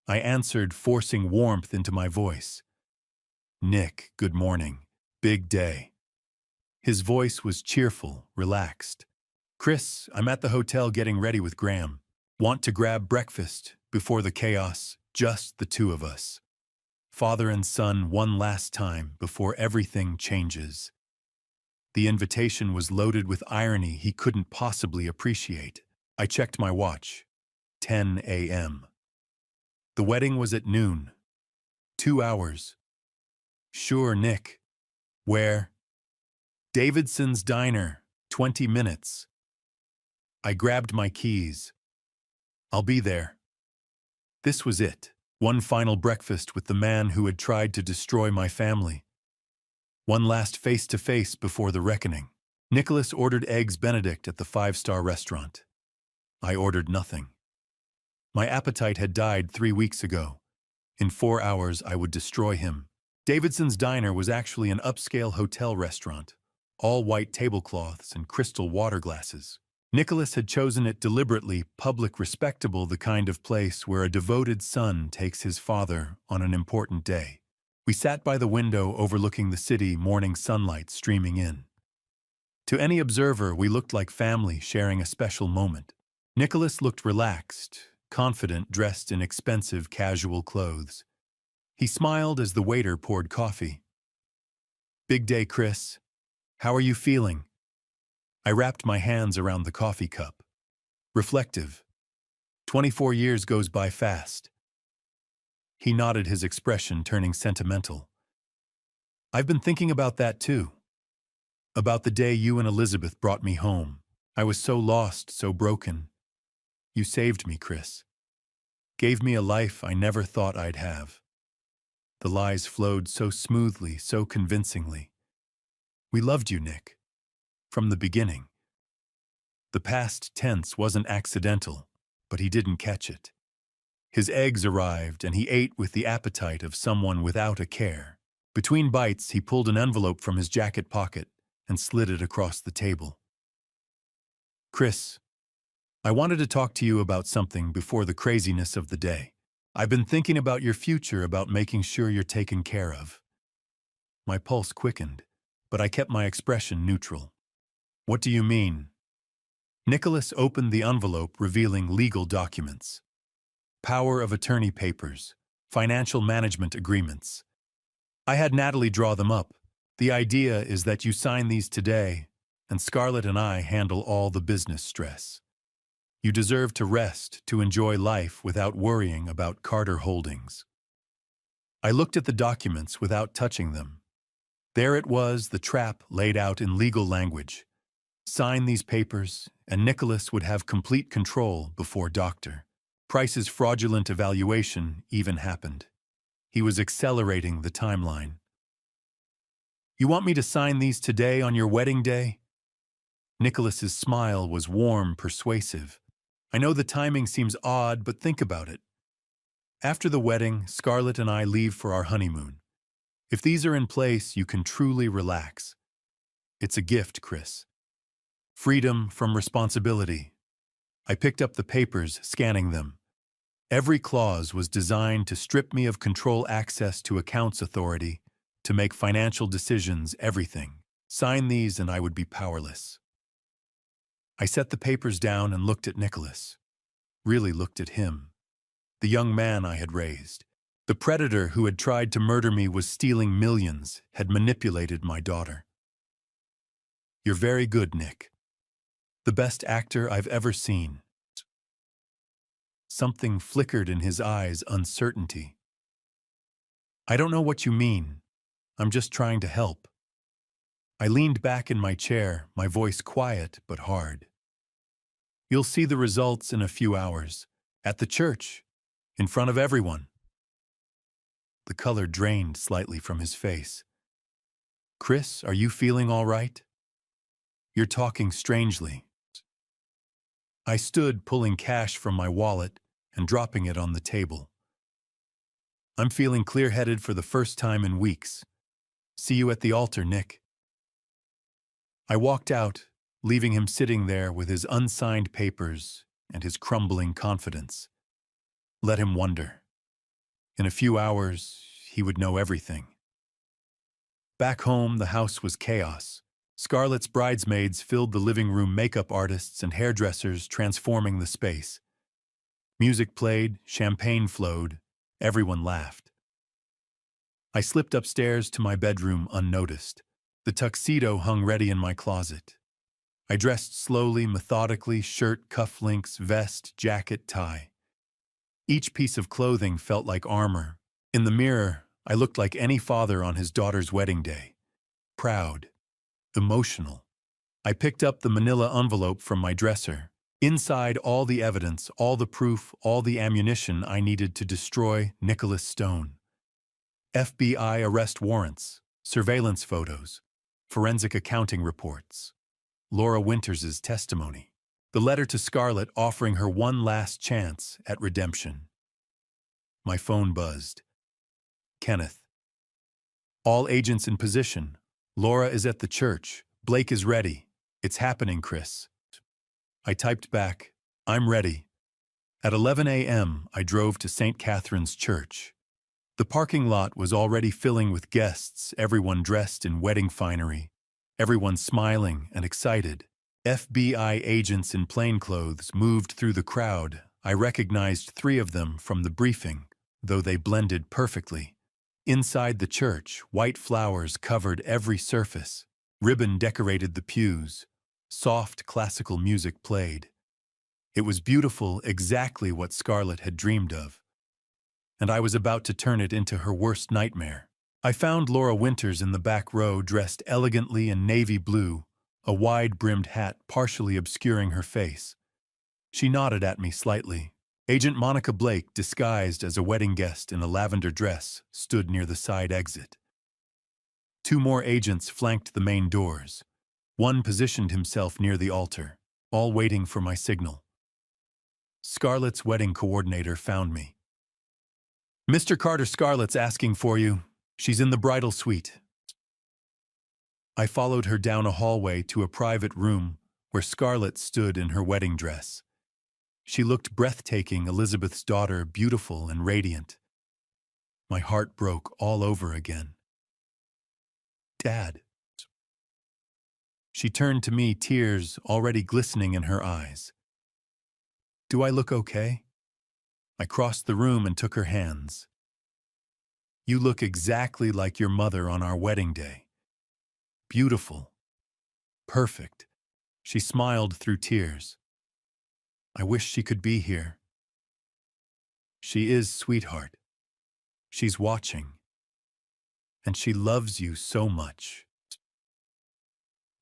I answered, forcing warmth into my voice. Nick, good morning. Big day. His voice was cheerful, relaxed. Chris, I'm at the hotel getting ready with Graham. Want to grab breakfast before the chaos, just the two of us. Father and son one last time before everything changes. The invitation was loaded with irony he couldn't possibly appreciate. I checked my watch. 10 a.m. The wedding was at noon. 2 hours. Sure, Nick. Where? Davidson's Diner, 20 minutes. I grabbed my keys. I'll be there. This was it. One final breakfast with the man who had tried to destroy my family. One last face-to-face before the reckoning. Nicholas ordered Eggs Benedict at the 5-star restaurant. I ordered nothing. My appetite had died 3 weeks ago. In 4 hours, I would destroy him. Davidson's Diner was actually an upscale hotel restaurant, all white tablecloths and crystal water glasses. Nicholas had chosen it deliberately, public, respectable, the kind of place where a devoted son takes his father on an important day. We sat by the window overlooking the city, morning sunlight streaming in. To any observer, we looked like family sharing a special moment. Nicholas looked relaxed, confident, dressed in expensive, casual clothes. He smiled as the waiter poured coffee. Big day, Chris. How are you feeling? I wrapped my hands around the coffee cup. Reflective. 24 years goes by fast. He nodded, his expression turning sentimental. I've been thinking about that too. About the day you and Elizabeth brought me home. I was so lost, so broken. You saved me, Chris. Gave me a life I never thought I'd have. The lies flowed so smoothly, so convincingly. We loved you, Nick. From the beginning. The past tense wasn't accidental, but he didn't catch it. His eggs arrived, and he ate with the appetite of someone without a care. Between bites, he pulled an envelope from his jacket pocket and slid it across the table. Chris, I wanted to talk to you about something before the craziness of the day. I've been thinking about your future, about making sure you're taken care of. My pulse quickened, but I kept my expression neutral. What do you mean? Nicholas opened the envelope, revealing legal documents. Power of attorney papers, financial management agreements. I had Natalie draw them up. The idea is that you sign these today, and Scarlett and I handle all the business stress. You deserve to rest, to enjoy life without worrying about Carter Holdings. I looked at the documents without touching them. There it was, the trap laid out in legal language. Sign these papers, and Nicholas would have complete control before Dr. Price's fraudulent evaluation even happened. He was accelerating the timeline. You want me to sign these today on your wedding day? Nicholas's smile was warm, persuasive. I know the timing seems odd, but think about it. After the wedding, Scarlett and I leave for our honeymoon. If these are in place, you can truly relax. It's a gift, Chris. Freedom from responsibility. I picked up the papers, scanning them. Every clause was designed to strip me of control, access to accounts authority, to make financial decisions, everything. Sign these and I would be powerless. I set the papers down and looked at Nicholas. Really looked at him. The young man I had raised. The predator who had tried to murder me was stealing millions, had manipulated my daughter. You're very good, Nick. The best actor I've ever seen. Something flickered in his eyes, uncertainty. I don't know what you mean. I'm just trying to help. I leaned back in my chair, my voice quiet but hard. You'll see the results in a few hours. At the church. In front of everyone. The color drained slightly from his face. Chris, are you feeling all right? You're talking strangely. I stood, pulling cash from my wallet and dropping it on the table. I'm feeling clear-headed for the first time in weeks. See you at the altar, Nick. I walked out, leaving him sitting there with his unsigned papers and his crumbling confidence. Let him wonder. In a few hours, he would know everything. Back home, the house was chaos. Scarlett's bridesmaids filled the living room, makeup artists and hairdressers transforming the space. Music played, champagne flowed, everyone laughed. I slipped upstairs to my bedroom unnoticed. The tuxedo hung ready in my closet. I dressed slowly, methodically, shirt, cufflinks, vest, jacket, tie. Each piece of clothing felt like armor. In the mirror, I looked like any father on his daughter's wedding day. Proud. Emotional. I picked up the manila envelope from my dresser. Inside, all the evidence, all the proof, all the ammunition I needed to destroy Nicholas Stone. FBI arrest warrants, surveillance photos, forensic accounting reports, Laura Winters' testimony, the letter to Scarlett offering her one last chance at redemption. My phone buzzed. Kenneth. All agents in position. Laura is at the church. Blake is ready. It's happening, Chris. I typed back, I'm ready. At 11 a.m., I drove to St. Catherine's Church. The parking lot was already filling with guests, everyone dressed in wedding finery, everyone smiling and excited. FBI agents in plainclothes moved through the crowd. I recognized 3 of them from the briefing, though they blended perfectly. Inside the church, white flowers covered every surface. Ribbon decorated the pews. Soft classical music played. It was beautiful, exactly what Scarlett had dreamed of. And I was about to turn it into her worst nightmare. I found Laura Winters in the back row, dressed elegantly in navy blue, a wide-brimmed hat partially obscuring her face. She nodded at me slightly. Agent Monica Blake, disguised as a wedding guest in a lavender dress, stood near the side exit. 2 more agents flanked the main doors. One positioned himself near the altar, all waiting for my signal. Scarlett's wedding coordinator found me. Mr. Carter, Scarlett's asking for you. She's in the bridal suite. I followed her down a hallway to a private room where Scarlett stood in her wedding dress. She looked breathtaking, Elizabeth's daughter, beautiful and radiant. My heart broke all over again. Dad. She turned to me, tears already glistening in her eyes. Do I look okay? I crossed the room and took her hands. You look exactly like your mother on our wedding day. Beautiful. Perfect. She smiled through tears. I wish she could be here. She is, sweetheart. She's watching. And she loves you so much.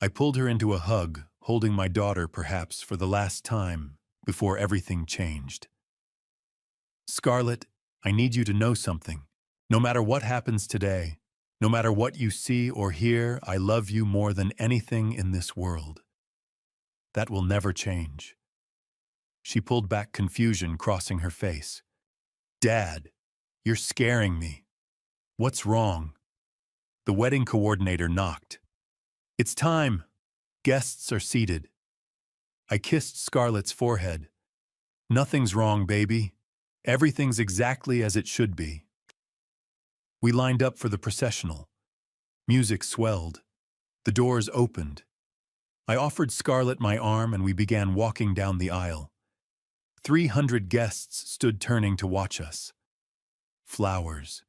I pulled her into a hug, holding my daughter perhaps for the last time before everything changed. Scarlett, I need you to know something. No matter what happens today, no matter what you see or hear, I love you more than anything in this world. That will never change. She pulled back, confusion crossing her face. Dad, you're scaring me. What's wrong? The wedding coordinator knocked. It's time. Guests are seated. I kissed Scarlett's forehead. Nothing's wrong, baby. Everything's exactly as it should be. We lined up for the processional. Music swelled. The doors opened. I offered Scarlett my arm and we began walking down the aisle. 300 guests stood turning to watch us. Flowers,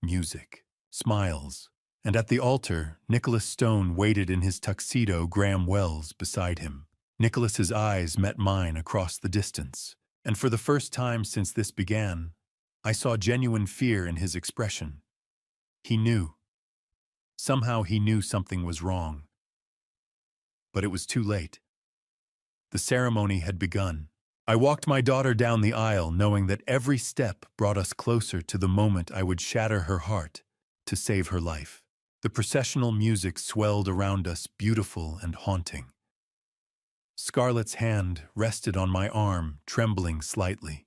music, smiles, and at the altar, Nicholas Stone waited in his tuxedo, Graham Wells beside him. Nicholas's eyes met mine across the distance, and for the first time since this began, I saw genuine fear in his expression. He knew. Somehow he knew something was wrong. But it was too late. The ceremony had begun. I walked my daughter down the aisle, knowing that every step brought us closer to the moment I would shatter her heart to save her life. The processional music swelled around us, beautiful and haunting. Scarlett's hand rested on my arm, trembling slightly.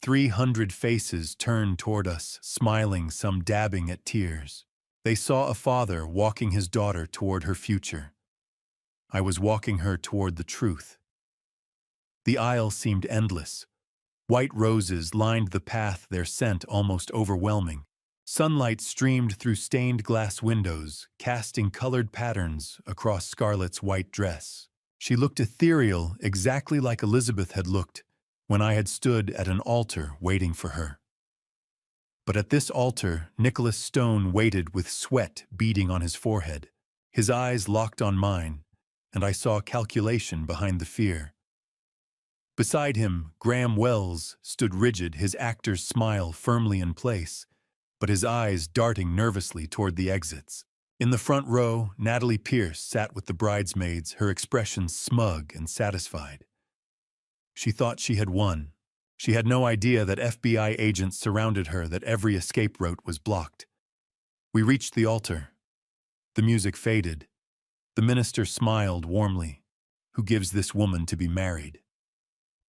300 faces turned toward us, smiling, some dabbing at tears. They saw a father walking his daughter toward her future. I was walking her toward the truth. The aisle seemed endless. White roses lined the path, their scent almost overwhelming. Sunlight streamed through stained glass windows, casting colored patterns across Scarlett's white dress. She looked ethereal, exactly like Elizabeth had looked when I had stood at an altar waiting for her. But at this altar, Nicholas Stone waited with sweat beading on his forehead. His eyes locked on mine, and I saw calculation behind the fear. Beside him, Graham Wells stood rigid, his actor's smile firmly in place, but his eyes darting nervously toward the exits. In the front row, Natalie Pierce sat with the bridesmaids, her expression smug and satisfied. She thought she had won. She had no idea that FBI agents surrounded her, that every escape route was blocked. We reached the altar. The music faded. The minister smiled warmly. Who gives this woman to be married?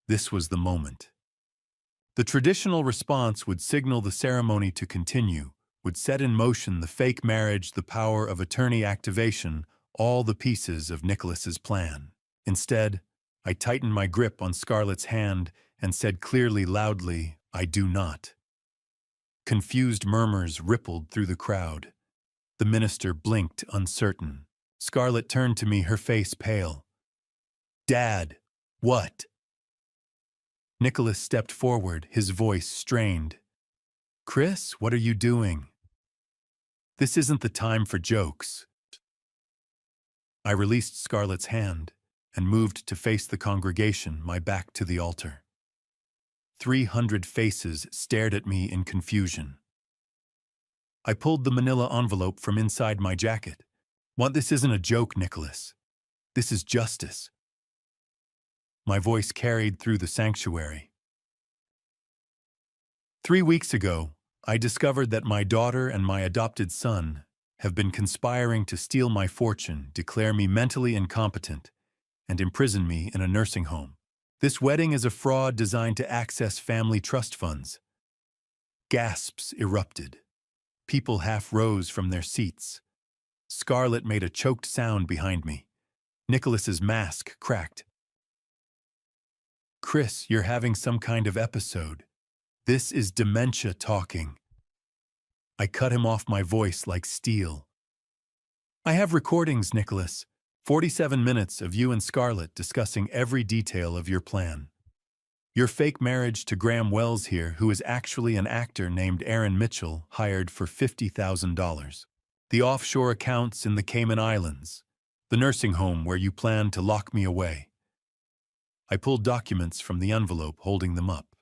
This was the moment. The traditional response would signal the ceremony to continue, would set in motion the fake marriage, the power of attorney activation, all the pieces of Nicholas's plan. Instead, I tightened my grip on Scarlett's hand and said clearly, loudly, "I do not." Confused murmurs rippled through the crowd. The minister blinked, uncertain. Scarlett turned to me, her face pale. "Dad, what?" Nicholas stepped forward, his voice strained. "Chris, what are you doing? This isn't the time for jokes." I released Scarlett's hand and moved to face the congregation, my back to the altar. 300 faces stared at me in confusion. I pulled the manila envelope from inside my jacket. This isn't a joke, Nicholas. This is justice." My voice carried through the sanctuary. 3 weeks ago, I discovered that my daughter and my adopted son have been conspiring to steal my fortune, declare me mentally incompetent, and imprison me in a nursing home. This wedding is a fraud designed to access family trust funds. Gasps erupted. People half rose from their seats. Scarlett made a choked sound behind me. Nicholas's mask cracked. "Chris, you're having some kind of episode. This is dementia talking." I cut him off, my voice like steel. "I have recordings, Nicholas. 47 minutes of you and Scarlett discussing every detail of your plan. Your fake marriage to Graham Wells here, who is actually an actor named Aaron Mitchell, hired for $50,000. The offshore accounts in the Cayman Islands. The nursing home where you plan to lock me away." I pulled documents from the envelope, holding them up.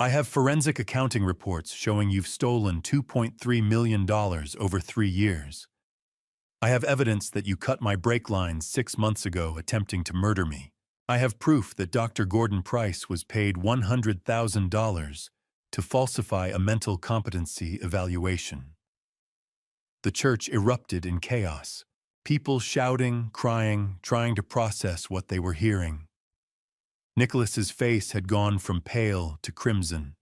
"I have forensic accounting reports showing you've stolen $2.3 million over 3 years. I have evidence that you cut my brake lines 6 months ago attempting to murder me. I have proof that Dr. Gordon Price was paid $100,000 to falsify a mental competency evaluation." The church erupted in chaos. People shouting, crying, trying to process what they were hearing. Nicholas's face had gone from pale to crimson.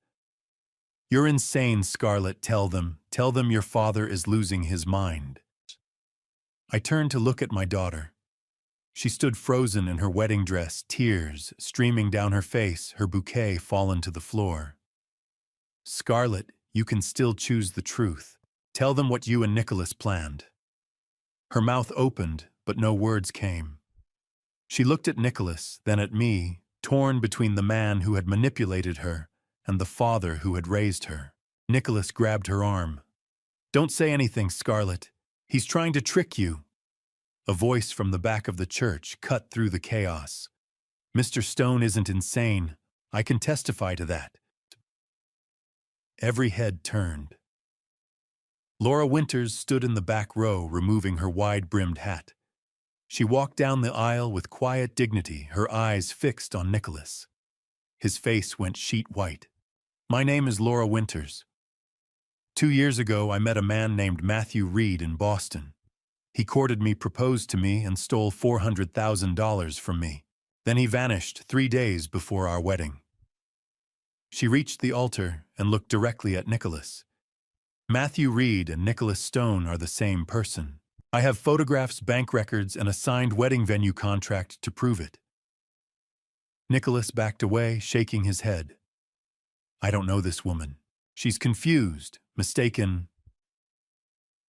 "You're insane, Scarlett, tell them. Tell them your father is losing his mind." I turned to look at my daughter. She stood frozen in her wedding dress, tears streaming down her face, her bouquet fallen to the floor. "Scarlett, you can still choose the truth. Tell them what you and Nicholas planned. Her mouth opened, but no words came. She looked at Nicholas, then at me, torn between the man who had manipulated her and the father who had raised her. Nicholas grabbed her arm. "Don't say anything, Scarlett. He's trying to trick you." A voice from the back of the church cut through the chaos. "Mr. Stone isn't insane. I can testify to that." Every head turned. Laura Winters stood in the back row, removing her wide-brimmed hat. She walked down the aisle with quiet dignity, her eyes fixed on Nicholas. His face went sheet white. "My name is Laura Winters. 2 years ago, I met a man named Matthew Reed in Boston. He courted me, proposed to me, and stole $400,000 from me. Then he vanished 3 days before our wedding." She reached the altar and looked directly at Nicholas. "Matthew Reed and Nicholas Stone are the same person. I have photographs, bank records, and a signed wedding venue contract to prove it." Nicholas backed away, shaking his head. "I don't know this woman. She's confused, mistaken."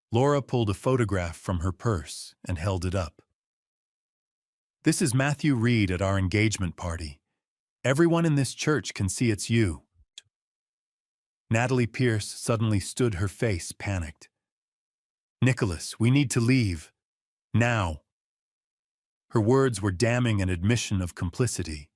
Laura pulled a photograph from her purse and held it up. "This is Matthew Reed at our engagement party. Everyone in this church can see it's you." Natalie Pierce suddenly stood, her face panicked. "Nicholas, we need to leave. Now." Her words were damning, an admission of complicity.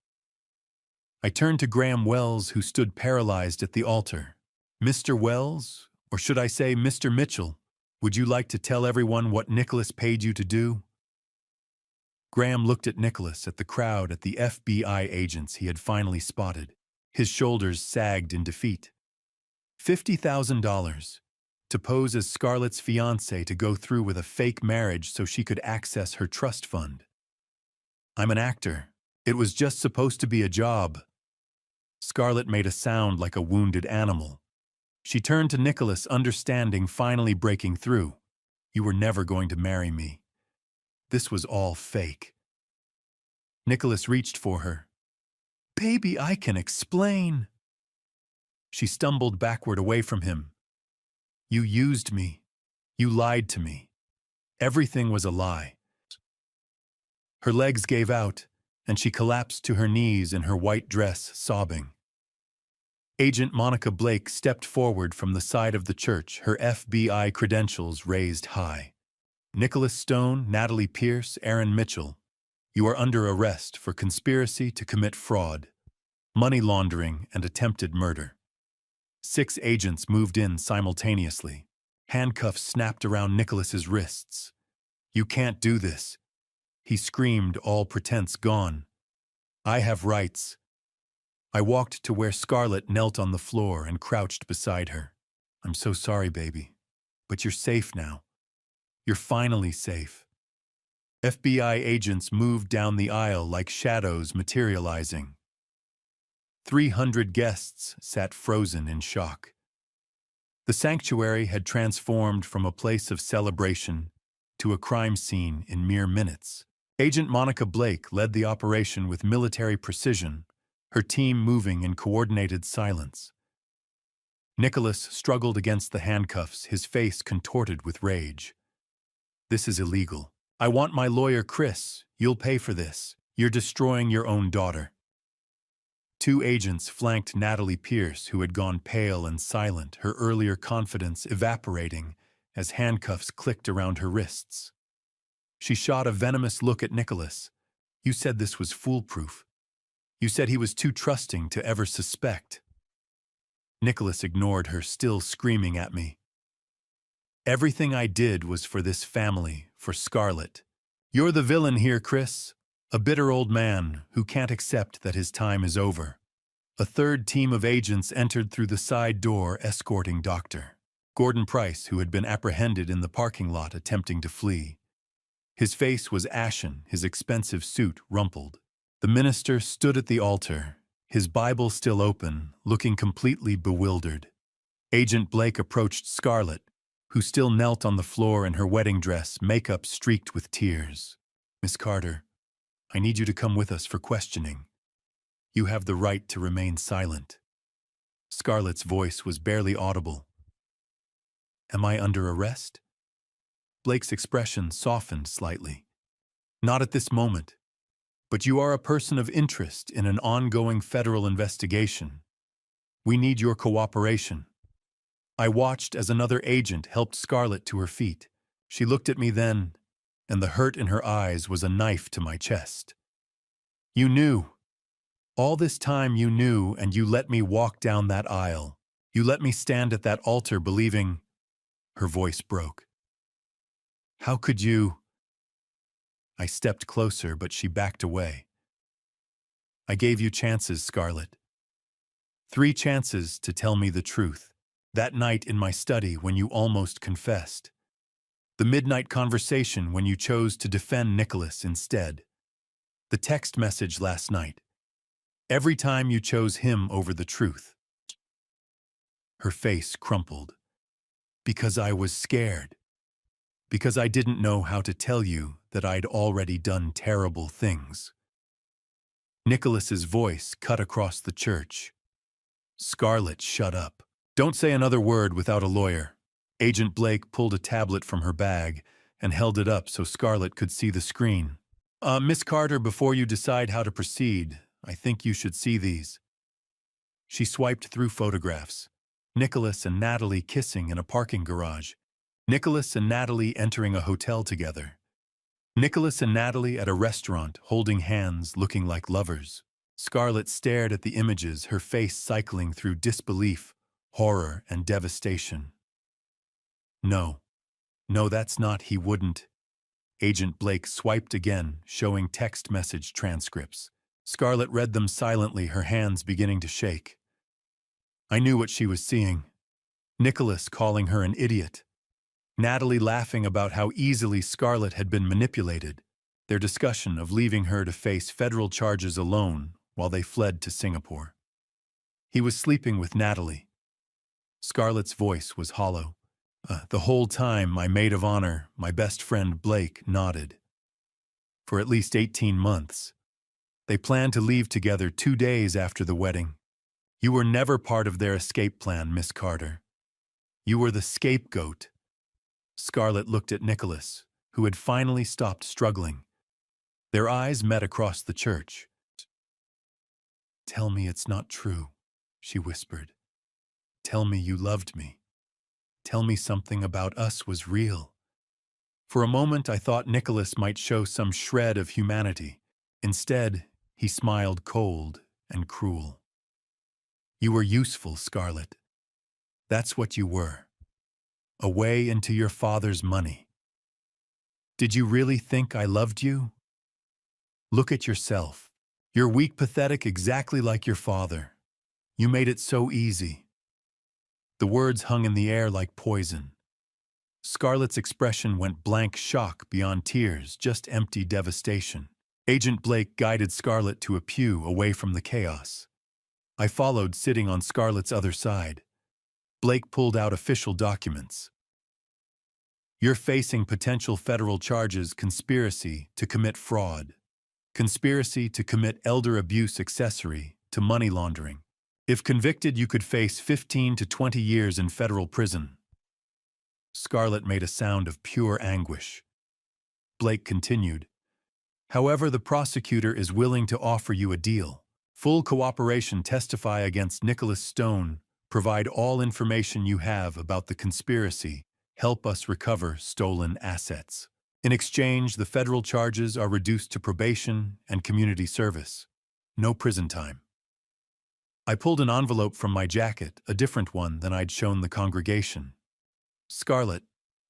I turned to Graham Wells, who stood paralyzed at the altar. "Mr. Wells, or should I say Mr. Mitchell, would you like to tell everyone what Nicholas paid you to do?" Graham looked at Nicholas, at the crowd, at the FBI agents he had finally spotted. His shoulders sagged in defeat. $50,000. To pose as Scarlett's fiancé, to go through with a fake marriage so she could access her trust fund. "I'm an actor. It was just supposed to be a job." Scarlett made a sound like a wounded animal. She turned to Nicholas, understanding finally breaking through. "You were never going to marry me. This was all fake." Nicholas reached for her. "Baby, I can explain." She stumbled backward away from him. "You used me. You lied to me. Everything was a lie." Her legs gave out, and she collapsed to her knees in her white dress, sobbing. Agent Monica Blake stepped forward from the side of the church, her FBI credentials raised high. "Nicholas Stone, Natalie Pierce, Aaron Mitchell, you are under arrest for conspiracy to commit fraud, money laundering, and attempted murder." 6 agents moved in simultaneously. Handcuffs snapped around Nicholas's wrists. "You can't do this," he screamed, all pretense gone. "I have rights." I walked to where Scarlett knelt on the floor and crouched beside her. "I'm so sorry, baby, but you're safe now. You're finally safe." FBI agents moved down the aisle like shadows materializing. 300 guests sat frozen in shock. The sanctuary had transformed from a place of celebration to a crime scene in mere minutes. Agent Monica Blake led the operation with military precision, her team moving in coordinated silence. Nicholas struggled against the handcuffs, his face contorted with rage. "This is illegal. I want my lawyer, Chris. You'll pay for this. You're destroying your own daughter." 2 agents flanked Natalie Pierce, who had gone pale and silent, her earlier confidence evaporating as handcuffs clicked around her wrists. She shot a venomous look at Nicholas. "You said this was foolproof. You said he was too trusting to ever suspect." Nicholas ignored her, still screaming at me. "Everything I did was for this family, for Scarlett. You're the villain here, Chris. A bitter old man who can't accept that his time is over." A 3rd team of agents entered through the side door, escorting Dr. Gordon Price, who had been apprehended in the parking lot attempting to flee. His face was ashen, his expensive suit rumpled. The minister stood at the altar, his Bible still open, looking completely bewildered. Agent Blake approached Scarlett, who still knelt on the floor in her wedding dress, makeup streaked with tears. "Miss Carter, I need you to come with us for questioning. You have the right to remain silent." Scarlett's voice was barely audible. Am I under arrest? Blake's expression softened slightly. Not at this moment, but you are a person of interest in an ongoing federal investigation. We need your cooperation. I watched as another agent helped Scarlett to her feet. She looked at me then, and the hurt in her eyes was a knife to my chest. You knew. All this time you knew, and you let me walk down that aisle. You let me stand at that altar believing. Her voice broke. How could you? I stepped closer, but she backed away. I gave you chances, Scarlett. 3 chances to tell me the truth. That night in my study when you almost confessed. The midnight conversation when you chose to defend Nicholas instead. The text message last night. Every time you chose him over the truth. Her face crumpled. Because I was scared. Because I didn't know how to tell you that I'd already done terrible things. Nicholas's voice cut across the church. Scarlett, shut up. Don't say another word without a lawyer. Agent Blake pulled a tablet from her bag and held it up so Scarlett could see the screen. Miss Carter, before you decide how to proceed, I think you should see these. She swiped through photographs. Nicholas and Natalie kissing in a parking garage. Nicholas and Natalie entering a hotel together. Nicholas and Natalie at a restaurant holding hands looking like lovers. Scarlett stared at the images, her face cycling through disbelief, horror, and devastation. No, that's not, he wouldn't. Agent Blake swiped again, showing text message transcripts. Scarlett read them silently, her hands beginning to shake. I knew what she was seeing. Nicholas calling her an idiot. Natalie laughing about how easily Scarlett had been manipulated. Their discussion of leaving her to face federal charges alone while they fled to Singapore. He was sleeping with Natalie. Scarlett's voice was hollow. The whole time, my maid of honor, my best friend Blake, nodded. For at least 18 months. They planned to leave together 2 days after the wedding. You were never part of their escape plan, Miss Carter. You were the scapegoat. Scarlett looked at Nicholas, who had finally stopped struggling. Their eyes met across the church. Tell me it's not true, she whispered. Tell me you loved me. Tell me something about us was real. For a moment I thought Nicholas might show some shred of humanity. Instead, he smiled cold and cruel. You were useful, Scarlett. That's what you were. A way into your father's money. Did you really think I loved you? Look at yourself. You're weak, pathetic, exactly like your father. You made it so easy. The words hung in the air like poison. Scarlett's expression went blank, shock beyond tears, just empty devastation. Agent Blake guided Scarlett to a pew away from the chaos. I followed, sitting on Scarlett's other side. Blake pulled out official documents. You're facing potential federal charges: conspiracy to commit fraud, conspiracy to commit elder abuse accessory to money laundering. If convicted, you could face 15 to 20 years in federal prison. Scarlett made a sound of pure anguish. Blake continued. However, the prosecutor is willing to offer you a deal. Full cooperation, testify against Nicholas Stone, provide all information you have about the conspiracy, help us recover stolen assets. In exchange, the federal charges are reduced to probation and community service. No prison time. I pulled an envelope from my jacket, a different one than I'd shown the congregation. Scarlett,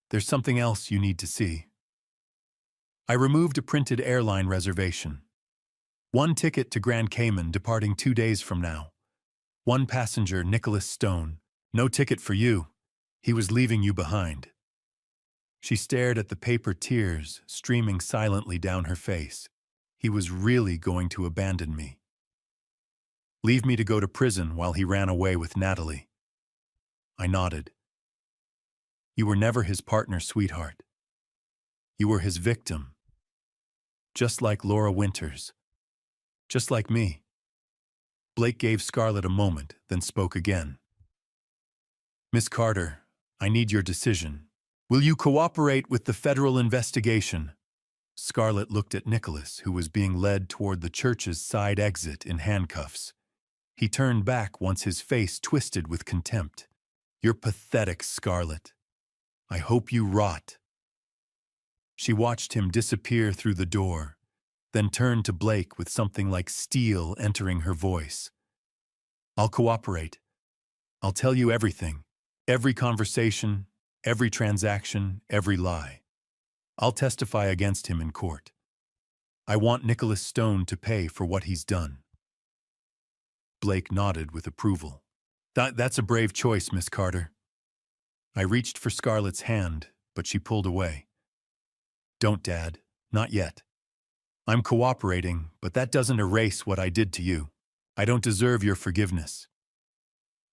there's something else you need to see. I removed a printed airline reservation. 1 ticket to Grand Cayman, departing 2 days from now. 1 passenger, Nicholas Stone. No ticket for you. He was leaving you behind. She stared at the paper, tears streaming silently down her face. He was really going to abandon me. Leave me to go to prison while he ran away with Natalie. I nodded. You were never his partner, sweetheart. You were his victim. Just like Laura Winters. Just like me. Blake gave Scarlett a moment, then spoke again. Miss Carter, I need your decision. Will you cooperate with the federal investigation? Scarlett looked at Nicholas, who was being led toward the church's side exit in handcuffs. He turned back once his face twisted with contempt. You're pathetic, Scarlett. I hope you rot. She watched him disappear through the door, then turned to Blake with something like steel entering her voice. I'll cooperate. I'll tell you everything. Every conversation, every transaction, every lie. I'll testify against him in court. I want Nicholas Stone to pay for what he's done. Blake nodded with approval. That's a brave choice, Miss Carter. I reached for Scarlett's hand, but she pulled away. Don't, Dad. Not yet. I'm cooperating, but that doesn't erase what I did to you. I don't deserve your forgiveness.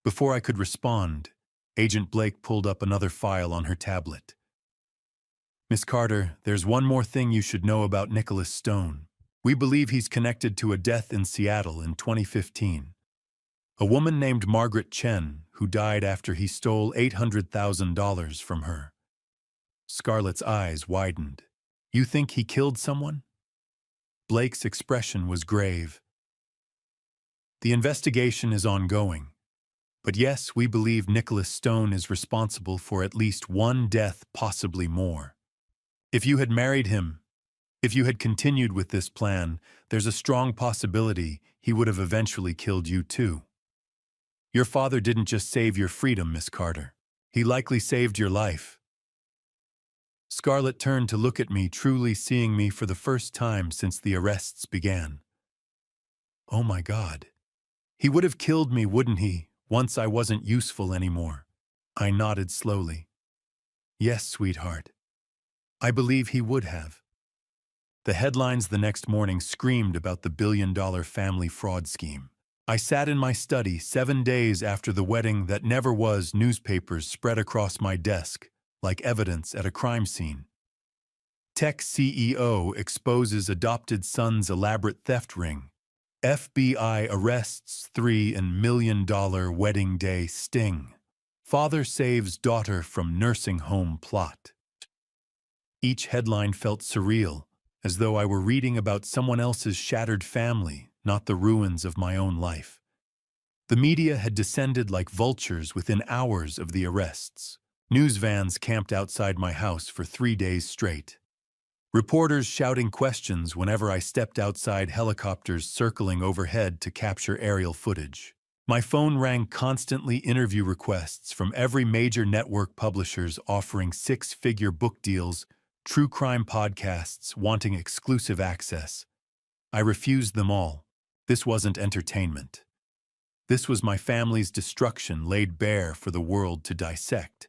Before I could respond, Agent Blake pulled up another file on her tablet. Miss Carter, there's one more thing you should know about Nicholas Stone. We believe he's connected to a death in Seattle in 2015. A woman named Margaret Chen, who died after he stole $800,000 from her. Scarlett's eyes widened. You think he killed someone? Blake's expression was grave. The investigation is ongoing. But yes, we believe Nicholas Stone is responsible for at least one death, possibly more. If you had married him, if you had continued with this plan, there's a strong possibility he would have eventually killed you too. Your father didn't just save your freedom, Miss Carter. He likely saved your life. Scarlett turned to look at me, truly seeing me for the first time since the arrests began. Oh my God. He would have killed me, wouldn't he, once I wasn't useful anymore? I nodded slowly. Yes, sweetheart. I believe he would have. The headlines the next morning screamed about the billion-dollar family fraud scheme. I sat in my study 7 days after the wedding that never was. Newspapers spread across my desk, like evidence at a crime scene. Tech CEO exposes adopted son's elaborate theft ring. FBI arrests $3 million wedding day sting. Father saves daughter from nursing home plot. Each headline felt surreal, as though I were reading about someone else's shattered family, not the ruins of my own life. The media had descended like vultures within hours of the arrests. News vans camped outside my house for 3 days straight. Reporters shouting questions whenever I stepped outside, helicopters circling overhead to capture aerial footage. My phone rang constantly, interview requests from every major network, publishers offering 6-figure book deals, true crime podcasts wanting exclusive access. I refused them all. This wasn't entertainment. This was my family's destruction laid bare for the world to dissect.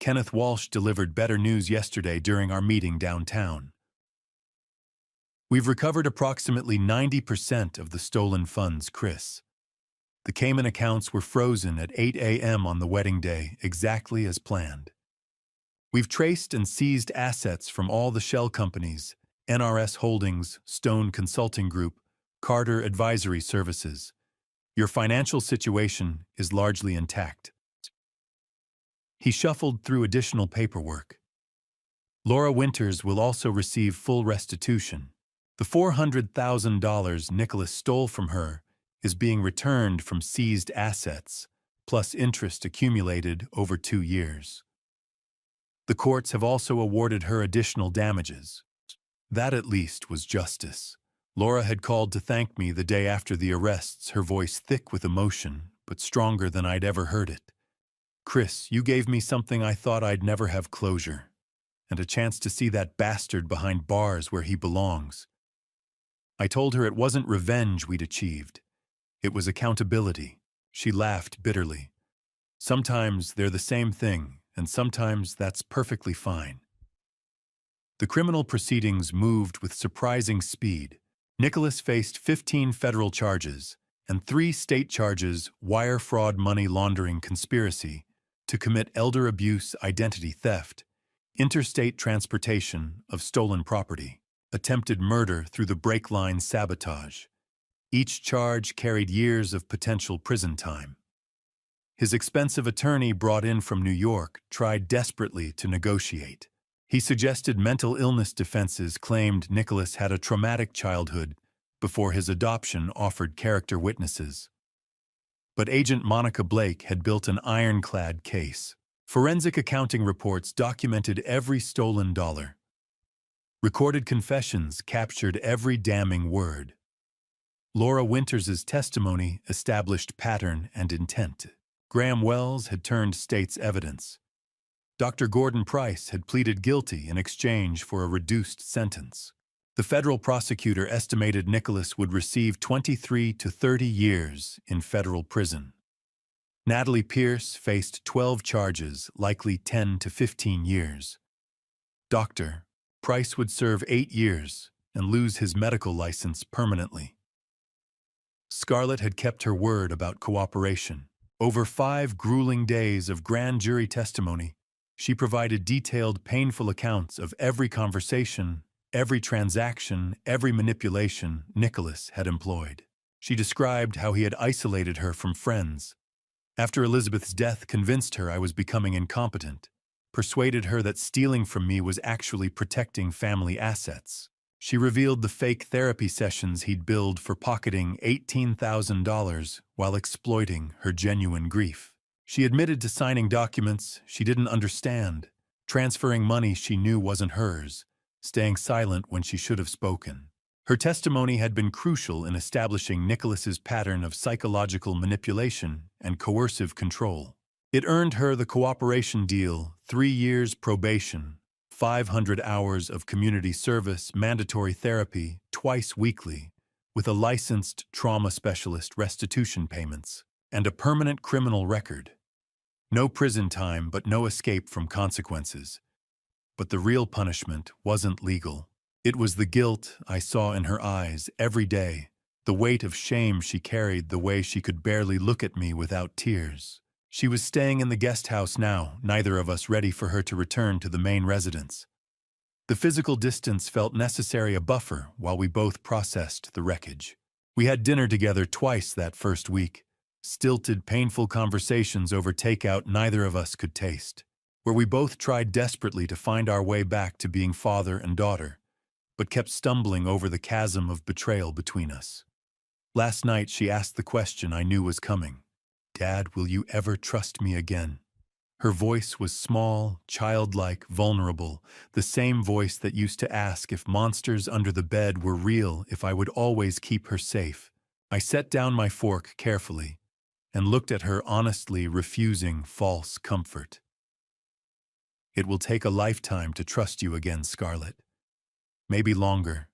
Kenneth Walsh delivered better news yesterday during our meeting downtown. We've recovered approximately 90% of the stolen funds, Chris. The Cayman accounts were frozen at 8 a.m. on the wedding day, exactly as planned. We've traced and seized assets from all the shell companies, NRS Holdings, Stone Consulting Group, Carter Advisory Services. Your financial situation is largely intact. He shuffled through additional paperwork. Laura Winters will also receive full restitution. The $400,000 Nicholas stole from her is being returned from seized assets, plus interest accumulated over 2 years. The courts have also awarded her additional damages. That at least was justice. Laura had called to thank me the day after the arrests, her voice thick with emotion, but stronger than I'd ever heard it. Chris, you gave me something I thought I'd never have: closure, and a chance to see that bastard behind bars where he belongs. I told her it wasn't revenge we'd achieved. It was accountability. She laughed bitterly. Sometimes they're the same thing, and sometimes that's perfectly fine. The criminal proceedings moved with surprising speed. Nicholas faced 15 federal charges and 3 state charges: wire fraud, money laundering, conspiracy to commit elder abuse, identity theft, interstate transportation of stolen property, attempted murder through the brake line, sabotage. Each charge carried years of potential prison time. His expensive attorney brought in from New York tried desperately to negotiate. He suggested mental illness defenses claimed Nicholas had a traumatic childhood before his adoption offered character witnesses. But Agent Monica Blake had built an ironclad case. Forensic accounting reports documented every stolen dollar. Recorded confessions captured every damning word. Laura Winters's testimony established pattern and intent. Graham Wells had turned state's evidence. Dr. Gordon Price had pleaded guilty in exchange for a reduced sentence. The federal prosecutor estimated Nicholas would receive 23 to 30 years in federal prison. Natalie Pierce faced 12 charges, likely 10 to 15 years. Dr. Price would serve 8 years and lose his medical license permanently. Scarlett had kept her word about cooperation. Over 5 grueling days of grand jury testimony, she provided detailed, painful accounts of every conversation, every transaction, every manipulation Nicholas had employed. She described how he had isolated her from friends. After Elizabeth's death, convinced her I was becoming incompetent, persuaded her that stealing from me was actually protecting family assets. She revealed the fake therapy sessions he'd billed for pocketing $18,000 while exploiting her genuine grief. She admitted to signing documents she didn't understand, transferring money she knew wasn't hers, staying silent when she should have spoken. Her testimony had been crucial in establishing Nicholas's pattern of psychological manipulation and coercive control. It earned her the cooperation deal, 3 years probation, 500 hours of community service, mandatory therapy, twice weekly, with a licensed trauma specialist, restitution payments, and a permanent criminal record. No prison time, but no escape from consequences. But the real punishment wasn't legal. It was the guilt I saw in her eyes every day, the weight of shame she carried, the way she could barely look at me without tears. She was staying in the guest house now, neither of us ready for her to return to the main residence. The physical distance felt necessary, a buffer, while we both processed the wreckage. We had dinner together twice that first week, stilted, painful conversations over takeout neither of us could taste, where we both tried desperately to find our way back to being father and daughter, but kept stumbling over the chasm of betrayal between us. Last night she asked the question I knew was coming. "Dad, will you ever trust me again?" Her voice was small, childlike, vulnerable, the same voice that used to ask if monsters under the bed were real, if I would always keep her safe. I set down my fork carefully and looked at her honestly, refusing false comfort. "It will take a lifetime to trust you again, Scarlett. Maybe longer,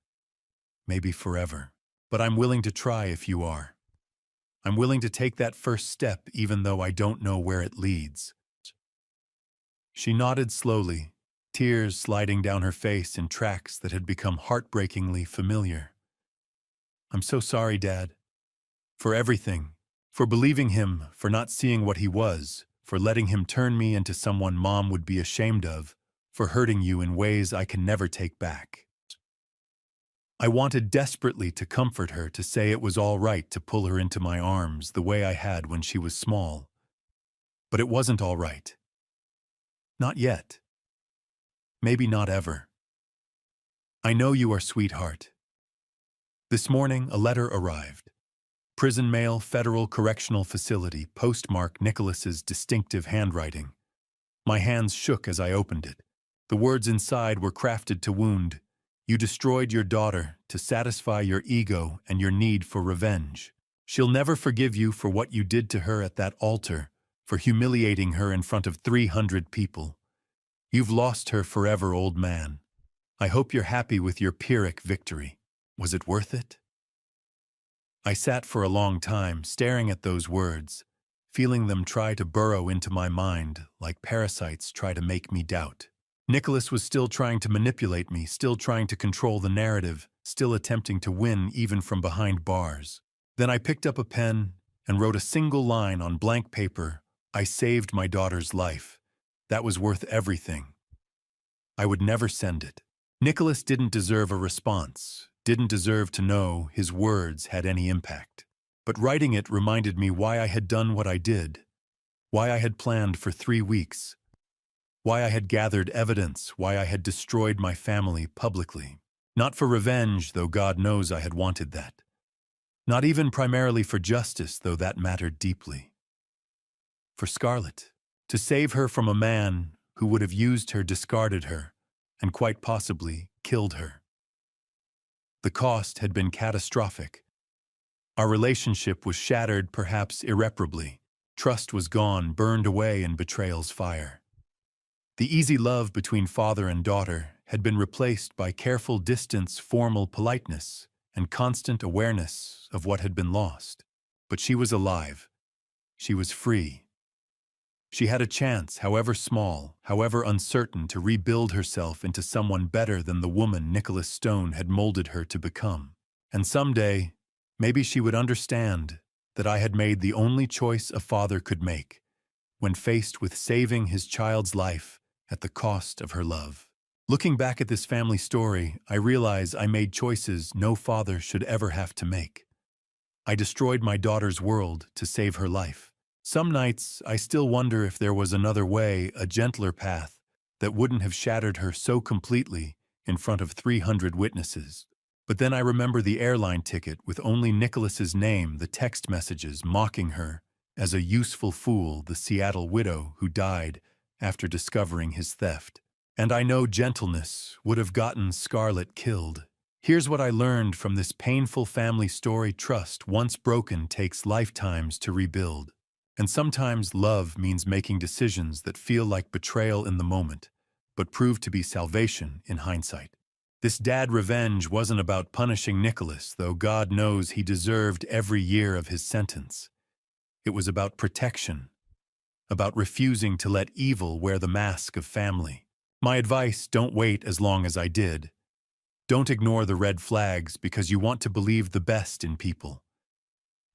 maybe forever. But I'm willing to try if you are. I'm willing to take that first step even though I don't know where it leads." She nodded slowly, tears sliding down her face in tracks that had become heartbreakingly familiar. "I'm so sorry, Dad. For everything. For believing him, for not seeing what he was, for letting him turn me into someone Mom would be ashamed of, for hurting you in ways I can never take back." I wanted desperately to comfort her, to say it was all right, to pull her into my arms the way I had when she was small. But it wasn't all right. Not yet. Maybe not ever. "I know you are, sweetheart." This morning, a letter arrived. Prison mail, Federal Correctional Facility, postmark Nicholas's distinctive handwriting. My hands shook as I opened it. The words inside were crafted to wound. "You destroyed your daughter to satisfy your ego and your need for revenge. She'll never forgive you for what you did to her at that altar, for humiliating her in front of 300 people. You've lost her forever, old man. I hope you're happy with your Pyrrhic victory. Was it worth it?" I sat for a long time, staring at those words, feeling them try to burrow into my mind like parasites try to make me doubt. Nicholas was still trying to manipulate me, still trying to control the narrative, still attempting to win even from behind bars. Then I picked up a pen and wrote a single line on blank paper. "I saved my daughter's life. That was worth everything." I would never send it. Nicholas didn't deserve a response, didn't deserve to know his words had any impact. But writing it reminded me why I had done what I did. Why I had planned for 3 weeks. Why I had gathered evidence. Why I had destroyed my family publicly. Not for revenge, though God knows I had wanted that. Not even primarily for justice, though that mattered deeply. For Scarlett. To save her from a man who would have used her, discarded her, and quite possibly killed her. The cost had been catastrophic. Our relationship was shattered, perhaps irreparably. Trust was gone, burned away in betrayal's fire. The easy love between father and daughter had been replaced by careful distance, formal politeness, and constant awareness of what had been lost. But she was alive. She was free. She had a chance, however small, however uncertain, to rebuild herself into someone better than the woman Nicholas Stone had molded her to become. And someday, maybe she would understand that I had made the only choice a father could make when faced with saving his child's life at the cost of her love. Looking back at this family story, I realize I made choices no father should ever have to make. I destroyed my daughter's world to save her life. Some nights, I still wonder if there was another way, a gentler path, that wouldn't have shattered her so completely in front of 300 witnesses. But then I remember the airline ticket with only Nicholas's name, the text messages mocking her as a useful fool, the Seattle widow who died after discovering his theft. And I know gentleness would have gotten Scarlett killed. Here's what I learned from this painful family story: trust, once broken, takes lifetimes to rebuild. And sometimes love means making decisions that feel like betrayal in the moment, but prove to be salvation in hindsight. This dad revenge wasn't about punishing Nicholas, though God knows he deserved every year of his sentence. It was about protection, about refusing to let evil wear the mask of family. My advice: don't wait as long as I did. Don't ignore the red flags because you want to believe the best in people.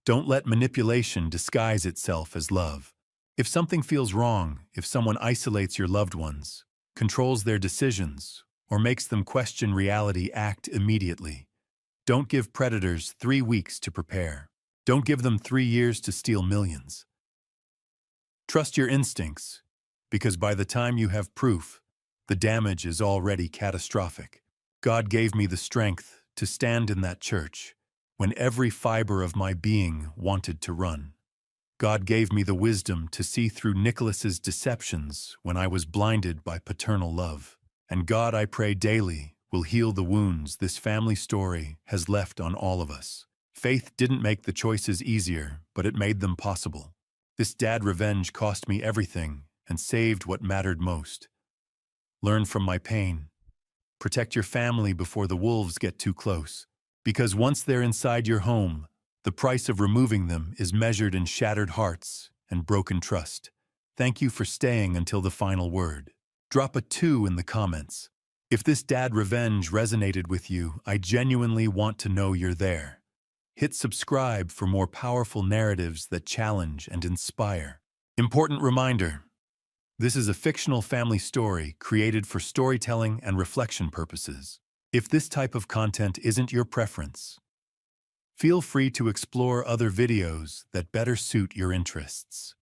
Don't let manipulation disguise itself as love. If something feels wrong, if someone isolates your loved ones, controls their decisions, or makes them question reality, act immediately. Don't give predators 3 weeks to prepare. Don't give them 3 years to steal millions. Trust your instincts, because by the time you have proof, the damage is already catastrophic. God gave me the strength to stand in that church when every fiber of my being wanted to run. God gave me the wisdom to see through Nicholas's deceptions when I was blinded by paternal love. And God, I pray daily, will heal the wounds this family story has left on all of us. Faith didn't make the choices easier, but it made them possible. This dad revenge cost me everything and saved what mattered most. Learn from my pain. Protect your family before the wolves get too close. Because once they're inside your home, the price of removing them is measured in shattered hearts and broken trust. Thank you for staying until the final word. Drop a 2 in the comments. If this dad revenge resonated with you, I genuinely want to know you're there. Hit subscribe for more powerful narratives that challenge and inspire. Important reminder: this is a fictional family story created for storytelling and reflection purposes. If this type of content isn't your preference, feel free to explore other videos that better suit your interests.